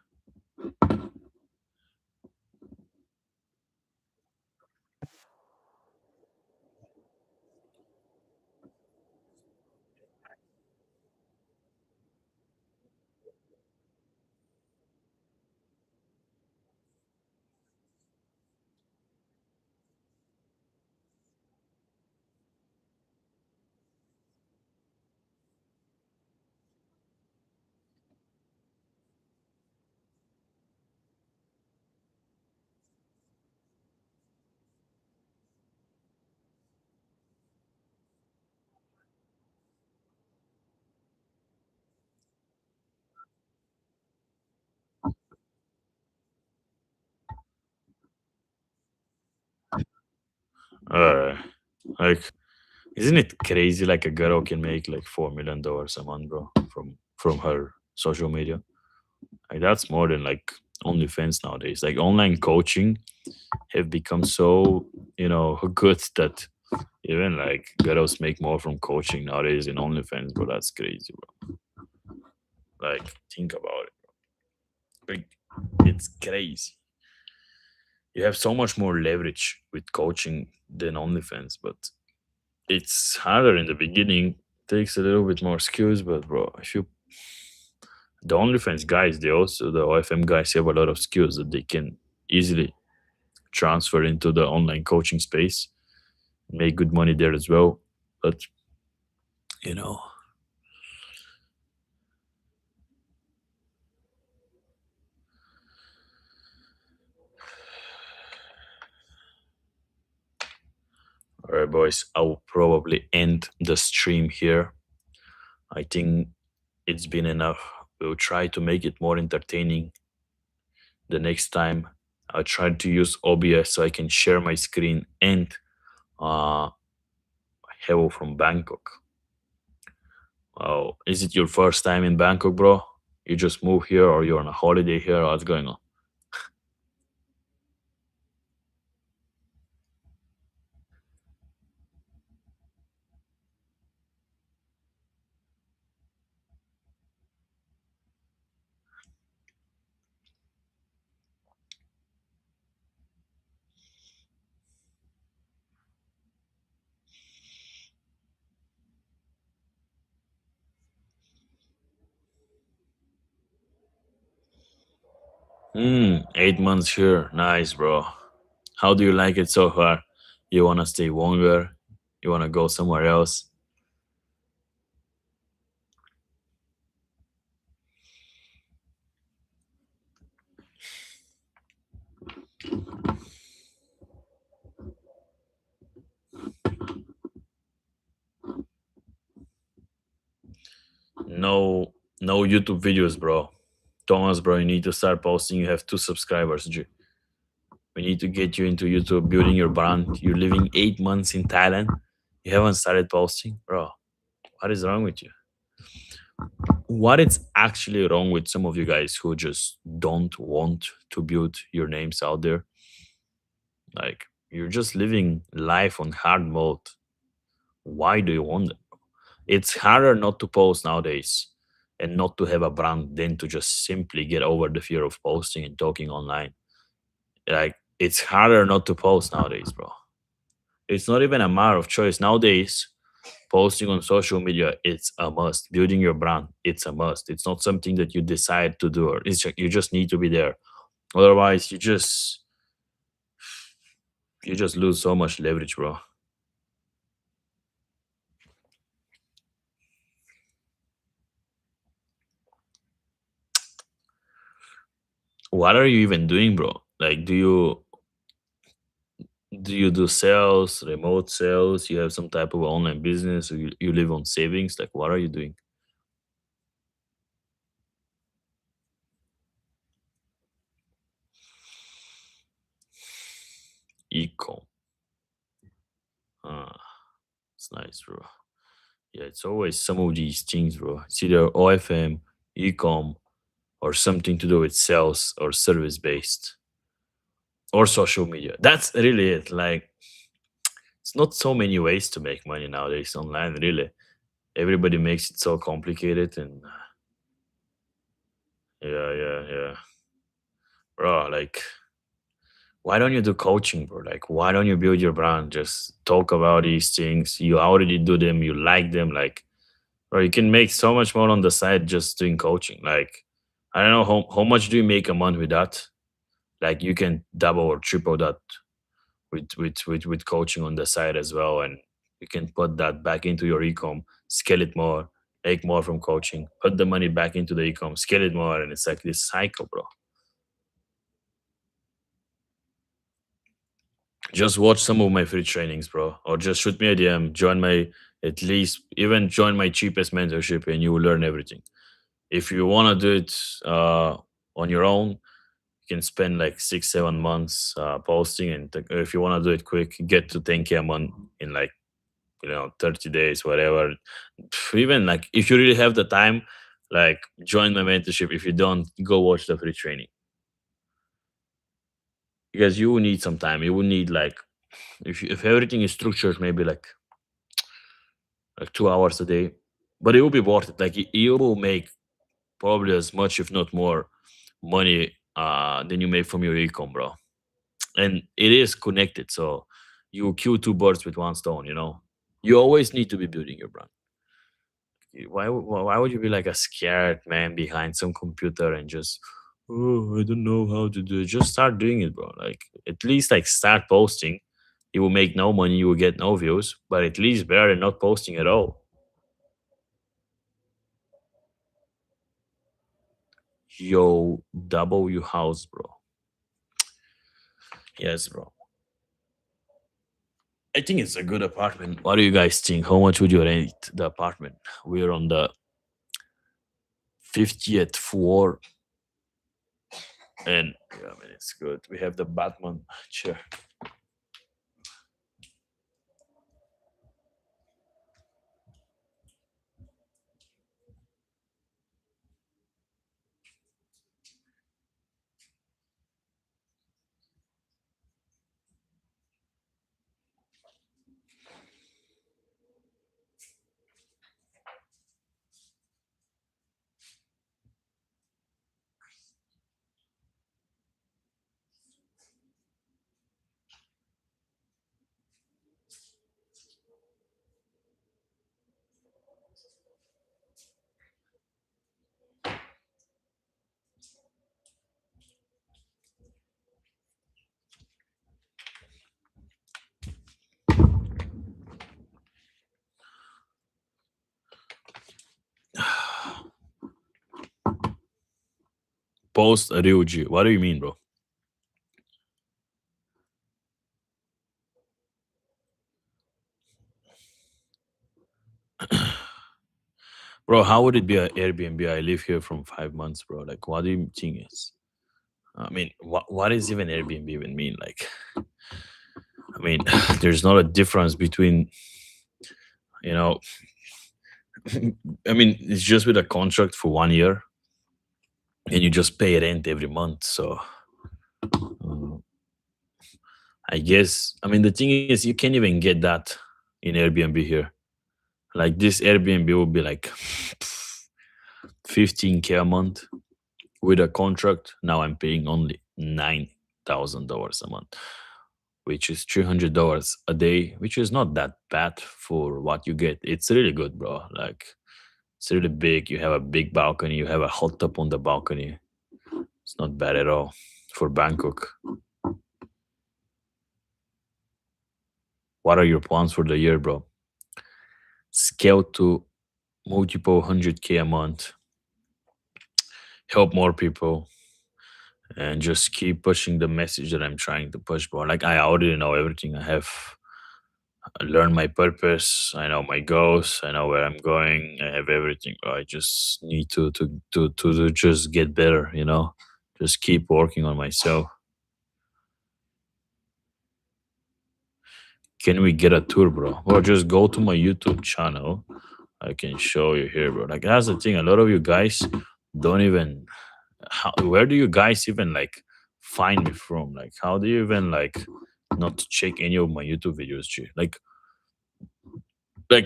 uh like, isn't it crazy, like a girl can make like $4 million a month, bro, from her social media? Like, that's more than like OnlyFans nowadays. Like, online coaching have become so, good that even like girls make more from coaching nowadays in OnlyFans, bro. That's crazy, bro. Like, think about it. Like, it's crazy. You have so much more leverage with coaching than OnlyFans, but it's harder in the beginning. Takes a little bit more skills, but bro, if you the OnlyFans guys, the OFM guys have a lot of skills that they can easily transfer into the online coaching space, make good money there as well. But you know, all right, boys, I will probably end the stream here. I think it's been enough. We'll try to make it more entertaining the next time. I tried to use OBS so I can share my screen and uh, Hello from Bangkok. Oh, is it your first time in Bangkok, bro? You just moved here, or you're on a holiday here? What's going on? Hmm, 8 months here. Nice, bro. How do you like it so far? You wanna stay longer? You wanna go somewhere else? No, no YouTube videos, bro. Thomas, bro, you need to start posting. You have 2 subscribers. We need to get you into YouTube, building your brand. You're living 8 months in Thailand. You haven't started posting, bro. What is wrong with you? What is actually wrong with some of you guys who just don't want to build your names out there? Like, you're just living life on hard mode. Why do you want that? It's harder not to post nowadays and not to have a brand than to just simply get over the fear of posting and talking online. Like, it's harder not to post nowadays, bro. It's not even a matter of choice nowadays. Posting on social media, it's a must. Building your brand, it's a must. It's not something that you decide to do, or you just need to be there. Otherwise, you just lose so much leverage, bro. What are you even doing, bro? Like, do you do sales, remote sales? You have some type of online business, or you live on savings? Like, what are you doing? Ecom. Ah, it's nice, bro. Yeah, it's always some of these things, bro. It's either OFM, ecom, or something to do with sales or service based or social media. That's really it. Like, it's not so many ways to make money nowadays online, really. Everybody makes it so complicated and yeah, yeah, yeah. Bro, like, why don't you do coaching, bro? Like, why don't you build your brand? Just talk about these things. You already do them, you like them. Like, bro, you can make so much more on the side just doing coaching. Like, I don't know how much do you make a month with that? Like, you can double or triple that with coaching on the side as well, and you can put that back into your ecom, scale it more, make more from coaching, put the money back into the ecom, scale it more, and it's like this cycle, bro. Just watch some of my free trainings, bro, or just shoot me a DM, join my, at least even join my cheapest mentorship, and you will learn everything. If you want to do it on your own, you can spend like 6 7 months posting, and if you want to do it quick, get to 10K a month in like 30 days, whatever. Even like if you really have the time, like join my mentorship. If you don't, go watch the free training, because you will need some time. You will need like, if everything is structured, maybe like 2 hours a day, but it will be worth it. Like you will make probably as much, if not more, money than you make from your ecom, bro. And it is connected, so you kill two birds with one stone. You always need to be building your brand. Why would you be like a scared man behind some computer and just, oh, I don't know how to do it? Just start doing it, bro. Like, at least like start posting. You will make no money, you will get no views, but at least better than not posting at all. Yo, double your house, bro. Yes, bro. I think it's a good apartment. What do you guys think? How much would you rent the apartment? We're on the 50th floor, and yeah, I mean, it's good. We have the Batman chair. Post Ryuji. What do you mean, bro? Bro, how would it be an Airbnb? I live here from 5 months, bro. Like, what do you think is? I mean, what is even Airbnb even mean? Like, I mean, there's not a difference between, you know, I mean, it's just with a contract for 1 year, and you just pay rent every month. So, uh, I guess, I mean, the thing is, you can't even get that in Airbnb here. Like, this Airbnb will be like 15K a month with a contract. Now I'm paying only $9,000 a month, which is $300 a day, which is not that bad for what you get. It's really good, bro. Like, it's really big. You have a big balcony. You have a hot tub on the balcony. It's not bad at all for Bangkok. What are your plans for the year, bro? Scale to multiple 100K a month. Help more people, and just keep pushing the message that I'm trying to push, bro. Like, I already know everything. I have learned my purpose. I know my goals. I know where I'm going. I have everything, bro. I just need to just get better. Just keep working on myself. Can we get a tour, bro? Or just go to my YouTube channel. I can show you here, bro. Like that's the thing. A lot of you guys don't even. Where do you guys even like find me from? Like, how do you even like not check any of my YouTube videos? G? Like,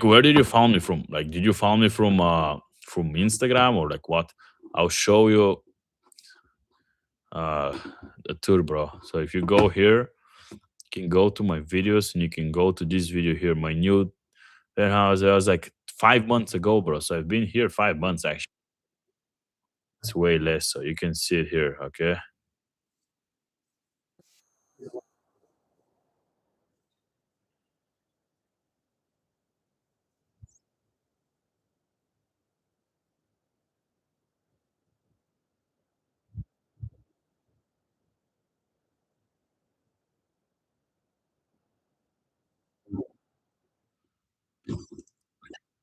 where did you find me from? Like, did you find me from Instagram or like what? I'll show you uh the tour, bro. So if you go here, you can go to my videos and you can go to this video here, my new penthouse. I was like 5 months ago, bro. So I've been here 5 months actually. It's way less, so you can see it here. Okay,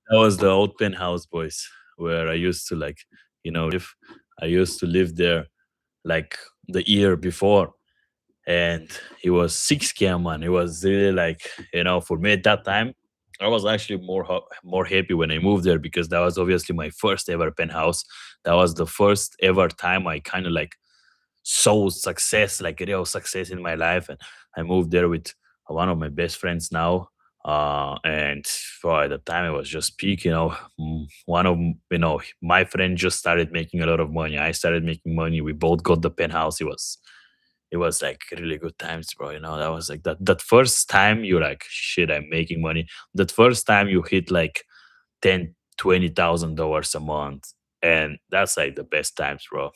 that was the old penthouse, boys, where I used to like, live. I used to live there like the year before, and it was 6K a month. It was really like, for me at that time, I was actually more happy when I moved there because that was obviously my first ever penthouse. That was the first ever time I kind of like saw success, like real success in my life. And I moved there with one of my best friends now. And for at the time it was just peak, one of my friend just started making a lot of money. I started making money. We both got the penthouse. It was like really good times, bro. That was like that first time you're like, shit, I'm making money. That first time you hit like 10, $20,000 a month. And that's like the best times, bro.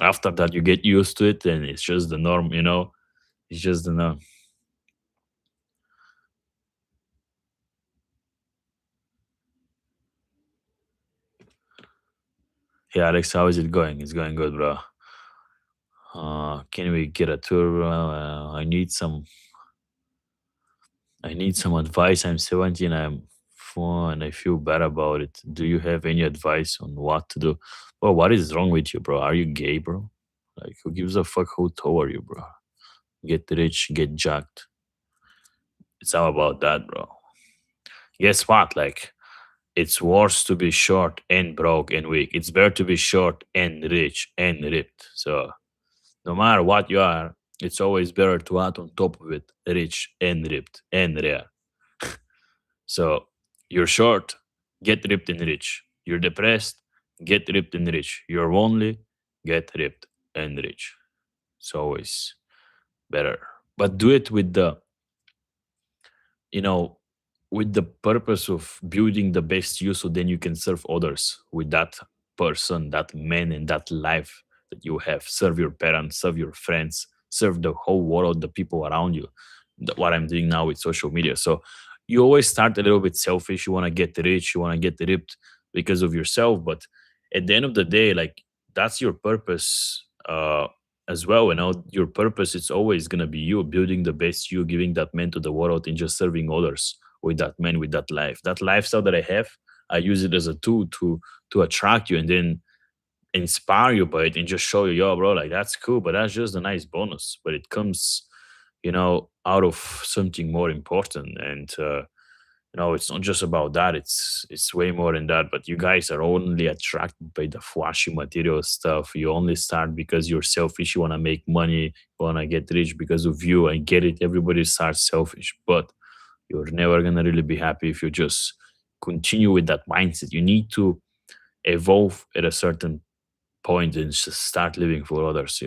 After that, you get used to it and it's just the norm. It's just the norm. Hey Alex, how is it going? It's going good, bro. Can we get a tour? I need some advice. I'm 17. I'm 4 and I feel bad about it. Do you have any advice on what to do? Bro, what is wrong with you, bro? Are you gay, bro? Like, who gives a fuck how tall are you, bro? Get rich, get jacked. It's all about that, bro. Guess what? Like, it's worse to be short and broke and weak. It's better to be short and rich and ripped. So, no matter what you are, it's always better to add on top of it rich and ripped and rare. So you're short, get ripped and rich. You're depressed, get ripped and rich. You're lonely, get ripped and rich. It's always better. But do it you know, with the purpose of building the best you so then you can serve others with that person, that man, and that life that you have. Serve your parents, serve your friends, serve the whole world, the people around you. What I'm doing now with social media. So you always start a little bit selfish. You want to get rich, you want to get ripped because of yourself. But at the end of the day, like that's your purpose. As well, your purpose is always going to be you building the best you, giving that man to the world and just serving others with that man, with that lifestyle that I have. I use it as a tool to attract you and then inspire you by it and just show you, yo, bro, like that's cool, but that's just a nice bonus. But it comes, out of something more important. And it's not just about that. It's way more than that. But you guys are only attracted by the flashy material stuff. You only start because you're selfish. You want to make money. You want to get rich because of you. I get it. Everybody starts selfish, but you're never gonna really be happy if you just continue with that mindset. You need to evolve at a certain point and just start living for others.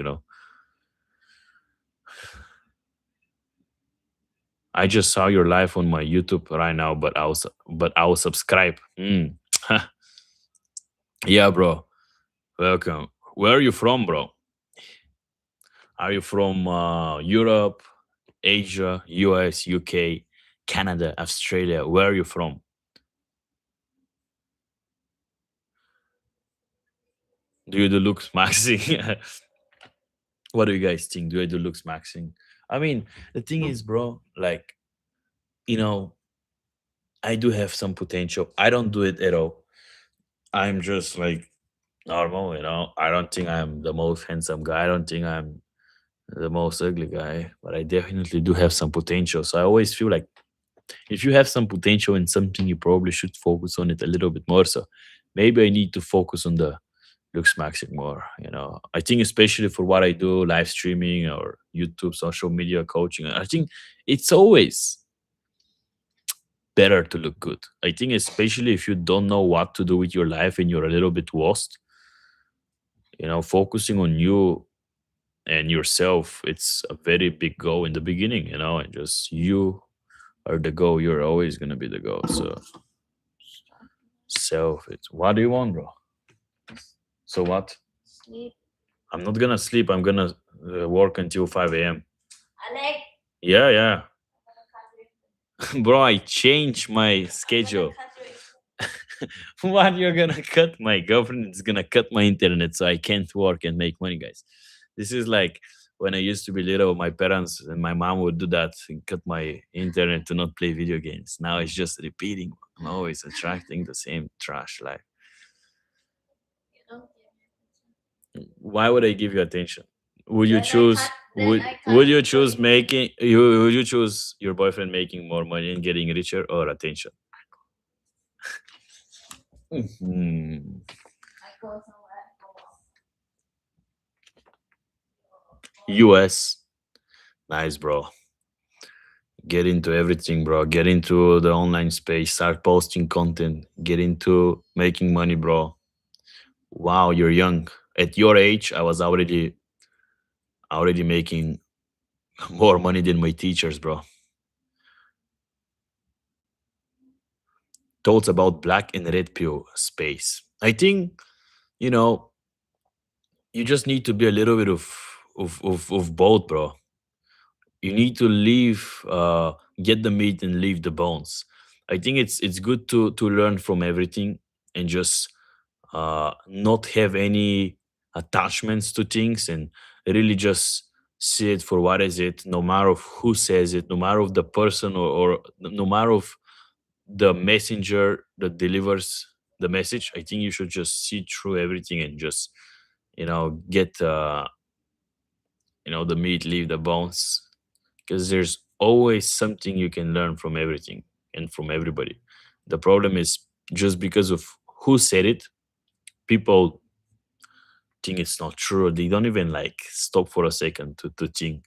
I just saw your live on my YouTube right now, but I'll subscribe. Yeah, bro. Welcome. Where are you from, bro? Are you from Europe, Asia, US, UK, Canada, Australia? Where are you from? Do you do looks maxing? What do you guys think? Do I do looks maxing? I mean, the thing is, bro, like, you know, I do have some potential. I don't do it at all. I'm just like normal. I don't think I'm the most handsome guy. I don't think I'm the most ugly guy, but I definitely do have some potential. So I always feel like if you have some potential in something, you probably should focus on it a little bit more. So maybe I need to focus on the looks maxing more. I think especially for what I do, live streaming or YouTube, social media coaching, I think it's always better to look good. I think especially if you don't know what to do with your life and you're a little bit lost, focusing on you and yourself, it's a very big goal in the beginning, and just you are the goal. You're always gonna be the goal. So self, it's what do you want, bro? So what? Sleep. I'm not gonna sleep. I'm gonna work until 5 a.m. Alec. Yeah, yeah. Bro, I changed my schedule. What you're gonna cut? My girlfriend is gonna cut my internet so I can't work and make money, guys. This is like when I used to be little, my parents and my mom would do that and cut my internet to not play video games. Now it's just repeating. I'm always attracting the same trash life. Why would I give you attention? Would you choose would you choose making would you choose your boyfriend making more money and getting richer or attention? Hmm. US. Nice, bro. Get into everything, bro. Get into the online space. Start posting content. Get into making money, bro. Wow, you're young. At your age, I was already making more money than my teachers, bro. Thoughts about black and red pill space. I think, you know, you just need to be a little bit of both, bro. You need to leave get the meat and leave the bones. I think it's good to learn from everything and just not have any attachments to things and really just see it for what is it, no matter of who says it, no matter of the person, or no matter of the messenger that delivers the message. I think you should just see through everything and just get the meat, leave the bones, because there's always something you can learn from everything and from everybody. The problem is just because of who said it, people think it's not true. They don't even like stop for a second to think,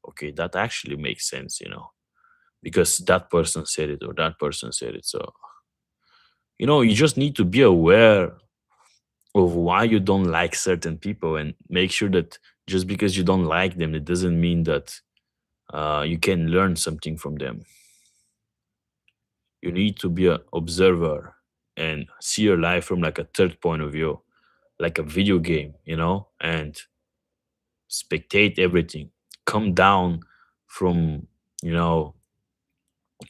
okay, that actually makes sense, because that person said it or that person said it. So, you just need to be aware of why you don't like certain people and make sure that just because you don't like them, it doesn't mean that you can learn something from them. You need to be an observer and see your life from like a third point of view, like a video game, and spectate everything. Come down from, you know,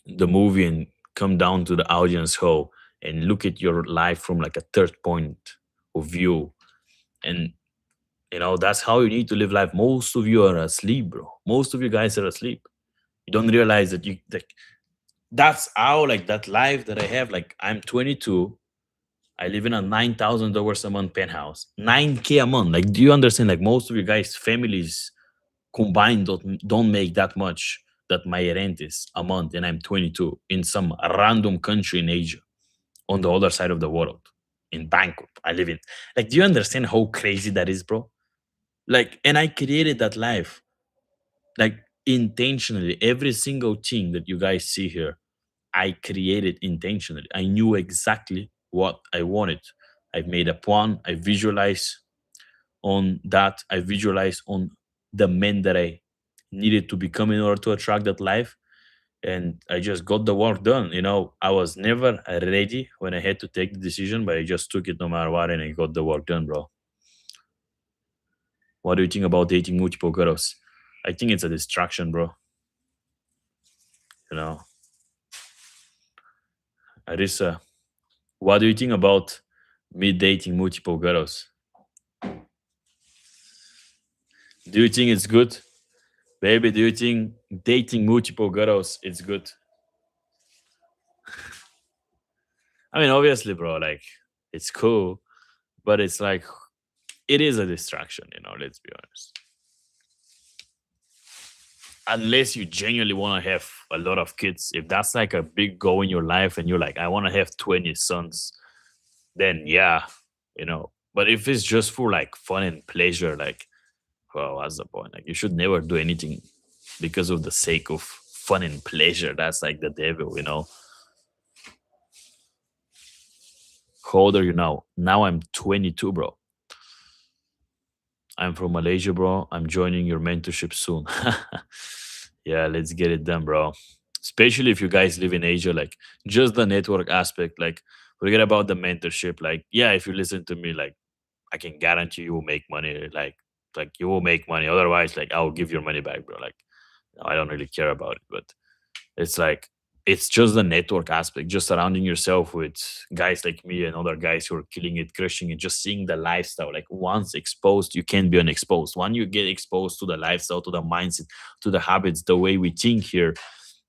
the movie and come down to the audience hall and look at your life from like a third point of view. And that's how you need to live life. Most of you are asleep, bro. Most of you guys are asleep. You don't realize that you like that's how like that life that I have. Like I'm 22. I live in a $9,000 a month penthouse. 9K a month. Like, do you understand? Like most of you guys' families combined don't make that much that my rent is a month, and I'm 22 in some random country in Asia, on the other side of the world, in Bangkok. I live in. Like, do you understand how crazy that is, bro? Like, and I created that life, like intentionally. Every single thing that you guys see here, I created intentionally. I knew exactly what I wanted. I've made a plan. I visualize on that. I visualize on the men that I needed to become in order to attract that life. And I just got the work done. I was never ready when I had to take the decision, but I just took it no matter what, and I got the work done, bro. What do you think about dating multiple girls? I think it's a distraction, bro. You know, Arisa, what do you think about me dating multiple girls? Do you think it's good? Baby, do you think dating multiple girls is good? I mean, obviously, bro, like it's cool, but it's like it is a distraction, let's be honest. unless you genuinely want to have a lot of kids, if that's like a big goal in your life and you're like, I want to have 20 sons, then yeah, But if it's just for like fun and pleasure, like, well, what's the point? Like, you should never do anything because of the sake of fun and pleasure. That's like the devil. How old are you now? Now I'm 22, bro. I'm from Malaysia, bro. I'm joining your mentorship soon. Yeah, let's get it done, bro. Especially if you guys live in Asia, like just the network aspect, like forget about the mentorship. Like, yeah, if you listen to me, like I can guarantee you will make money. Like you will make money. Otherwise, like I'll give your money back, bro. Like no, I don't really care about it. But it's like it's just the network aspect, just surrounding yourself with guys like me and other guys who are killing it, crushing it, just seeing the lifestyle. Like once exposed, you can't be unexposed. When you get exposed to the lifestyle, to the mindset, to the habits, the way we think here,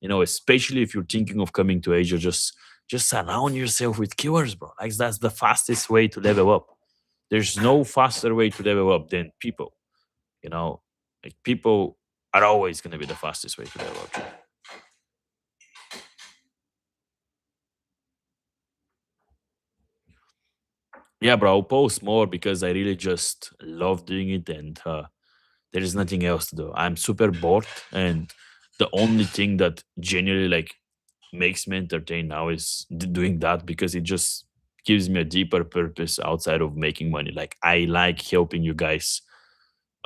especially if you're thinking of coming to Asia, just surround yourself with killers, bro. Like that's the fastest way to level up. There's no faster way to level up than people. You know, like people are always gonna be the fastest way to level up. Yeah, bro, I'll post more because I really just love doing it, and there is nothing else to do. I'm super bored, and the only thing that genuinely like makes me entertain now is doing that because it just gives me a deeper purpose outside of making money. Like I like helping you guys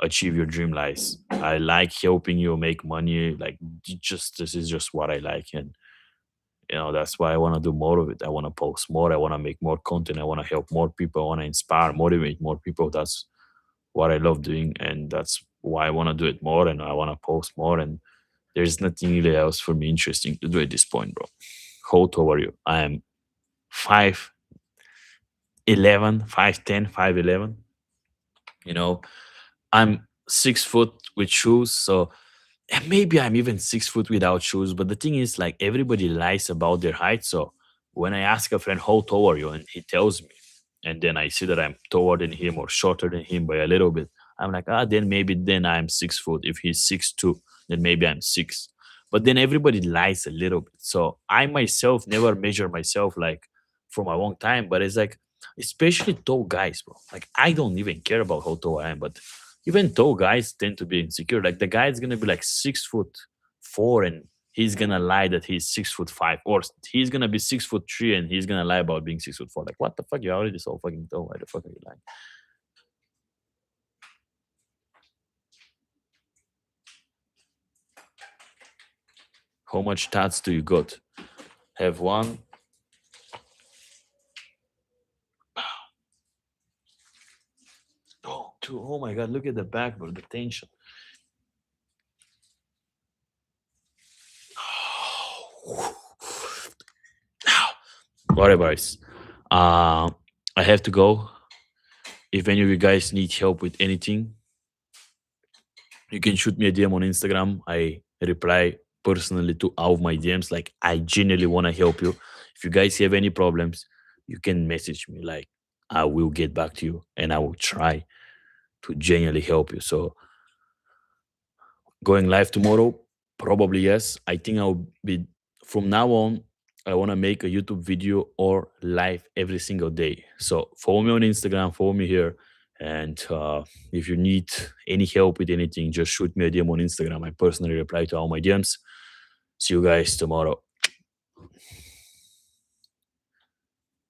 achieve your dream lives. I like helping you make money. Like just this is just what I like, and that's why I want to do more of it. I want to post more. I want to make more content. I want to help more people. I want to inspire, motivate more people. That's what I love doing, and that's why I want to do it more, and I want to post more. And there's nothing really else for me interesting to do at this point, bro. How tall are you? I am 5'11", 5'10", 5'11". You know, I'm 6 foot with shoes, so and maybe I'm even 6 foot without shoes. But the thing is, like everybody lies about their height. So when I ask a friend, how tall are you? And he tells me, and then I see that I'm taller than him or shorter than him by a little bit, I'm like, then maybe then I'm 6 foot. If he's 6'2", then maybe I'm six. But then everybody lies a little bit. So I myself never measure myself like for a long time. But it's like, especially tall guys, bro. Like I don't even care about how tall I am, but even tall guys tend to be insecure. Like the guy is gonna be like 6'4" and he's gonna lie that he's 6'5", or he's gonna be 6'3" and he's gonna lie about being 6'4". Like what the fuck? You're already so fucking tall. Why the fuck are you lying? How much tats do you got? Have one? Oh, two. Oh my god! Look at the back, bro. The tension. Whatever. I have to go. If any of you guys need help with anything, you can shoot me a DM on Instagram. I reply personally to all of my DMs. Like I genuinely want to help you. If you guys have any problems, you can message me. Like I will get back to you, and I will try to genuinely help you. So going live tomorrow, probably yes. I think I'll be from now on. I want to make a YouTube video or live every single day. So follow me on Instagram, follow me here, and if you need any help with anything, just shoot me a DM on Instagram. I personally reply to all my DMs. See you guys tomorrow.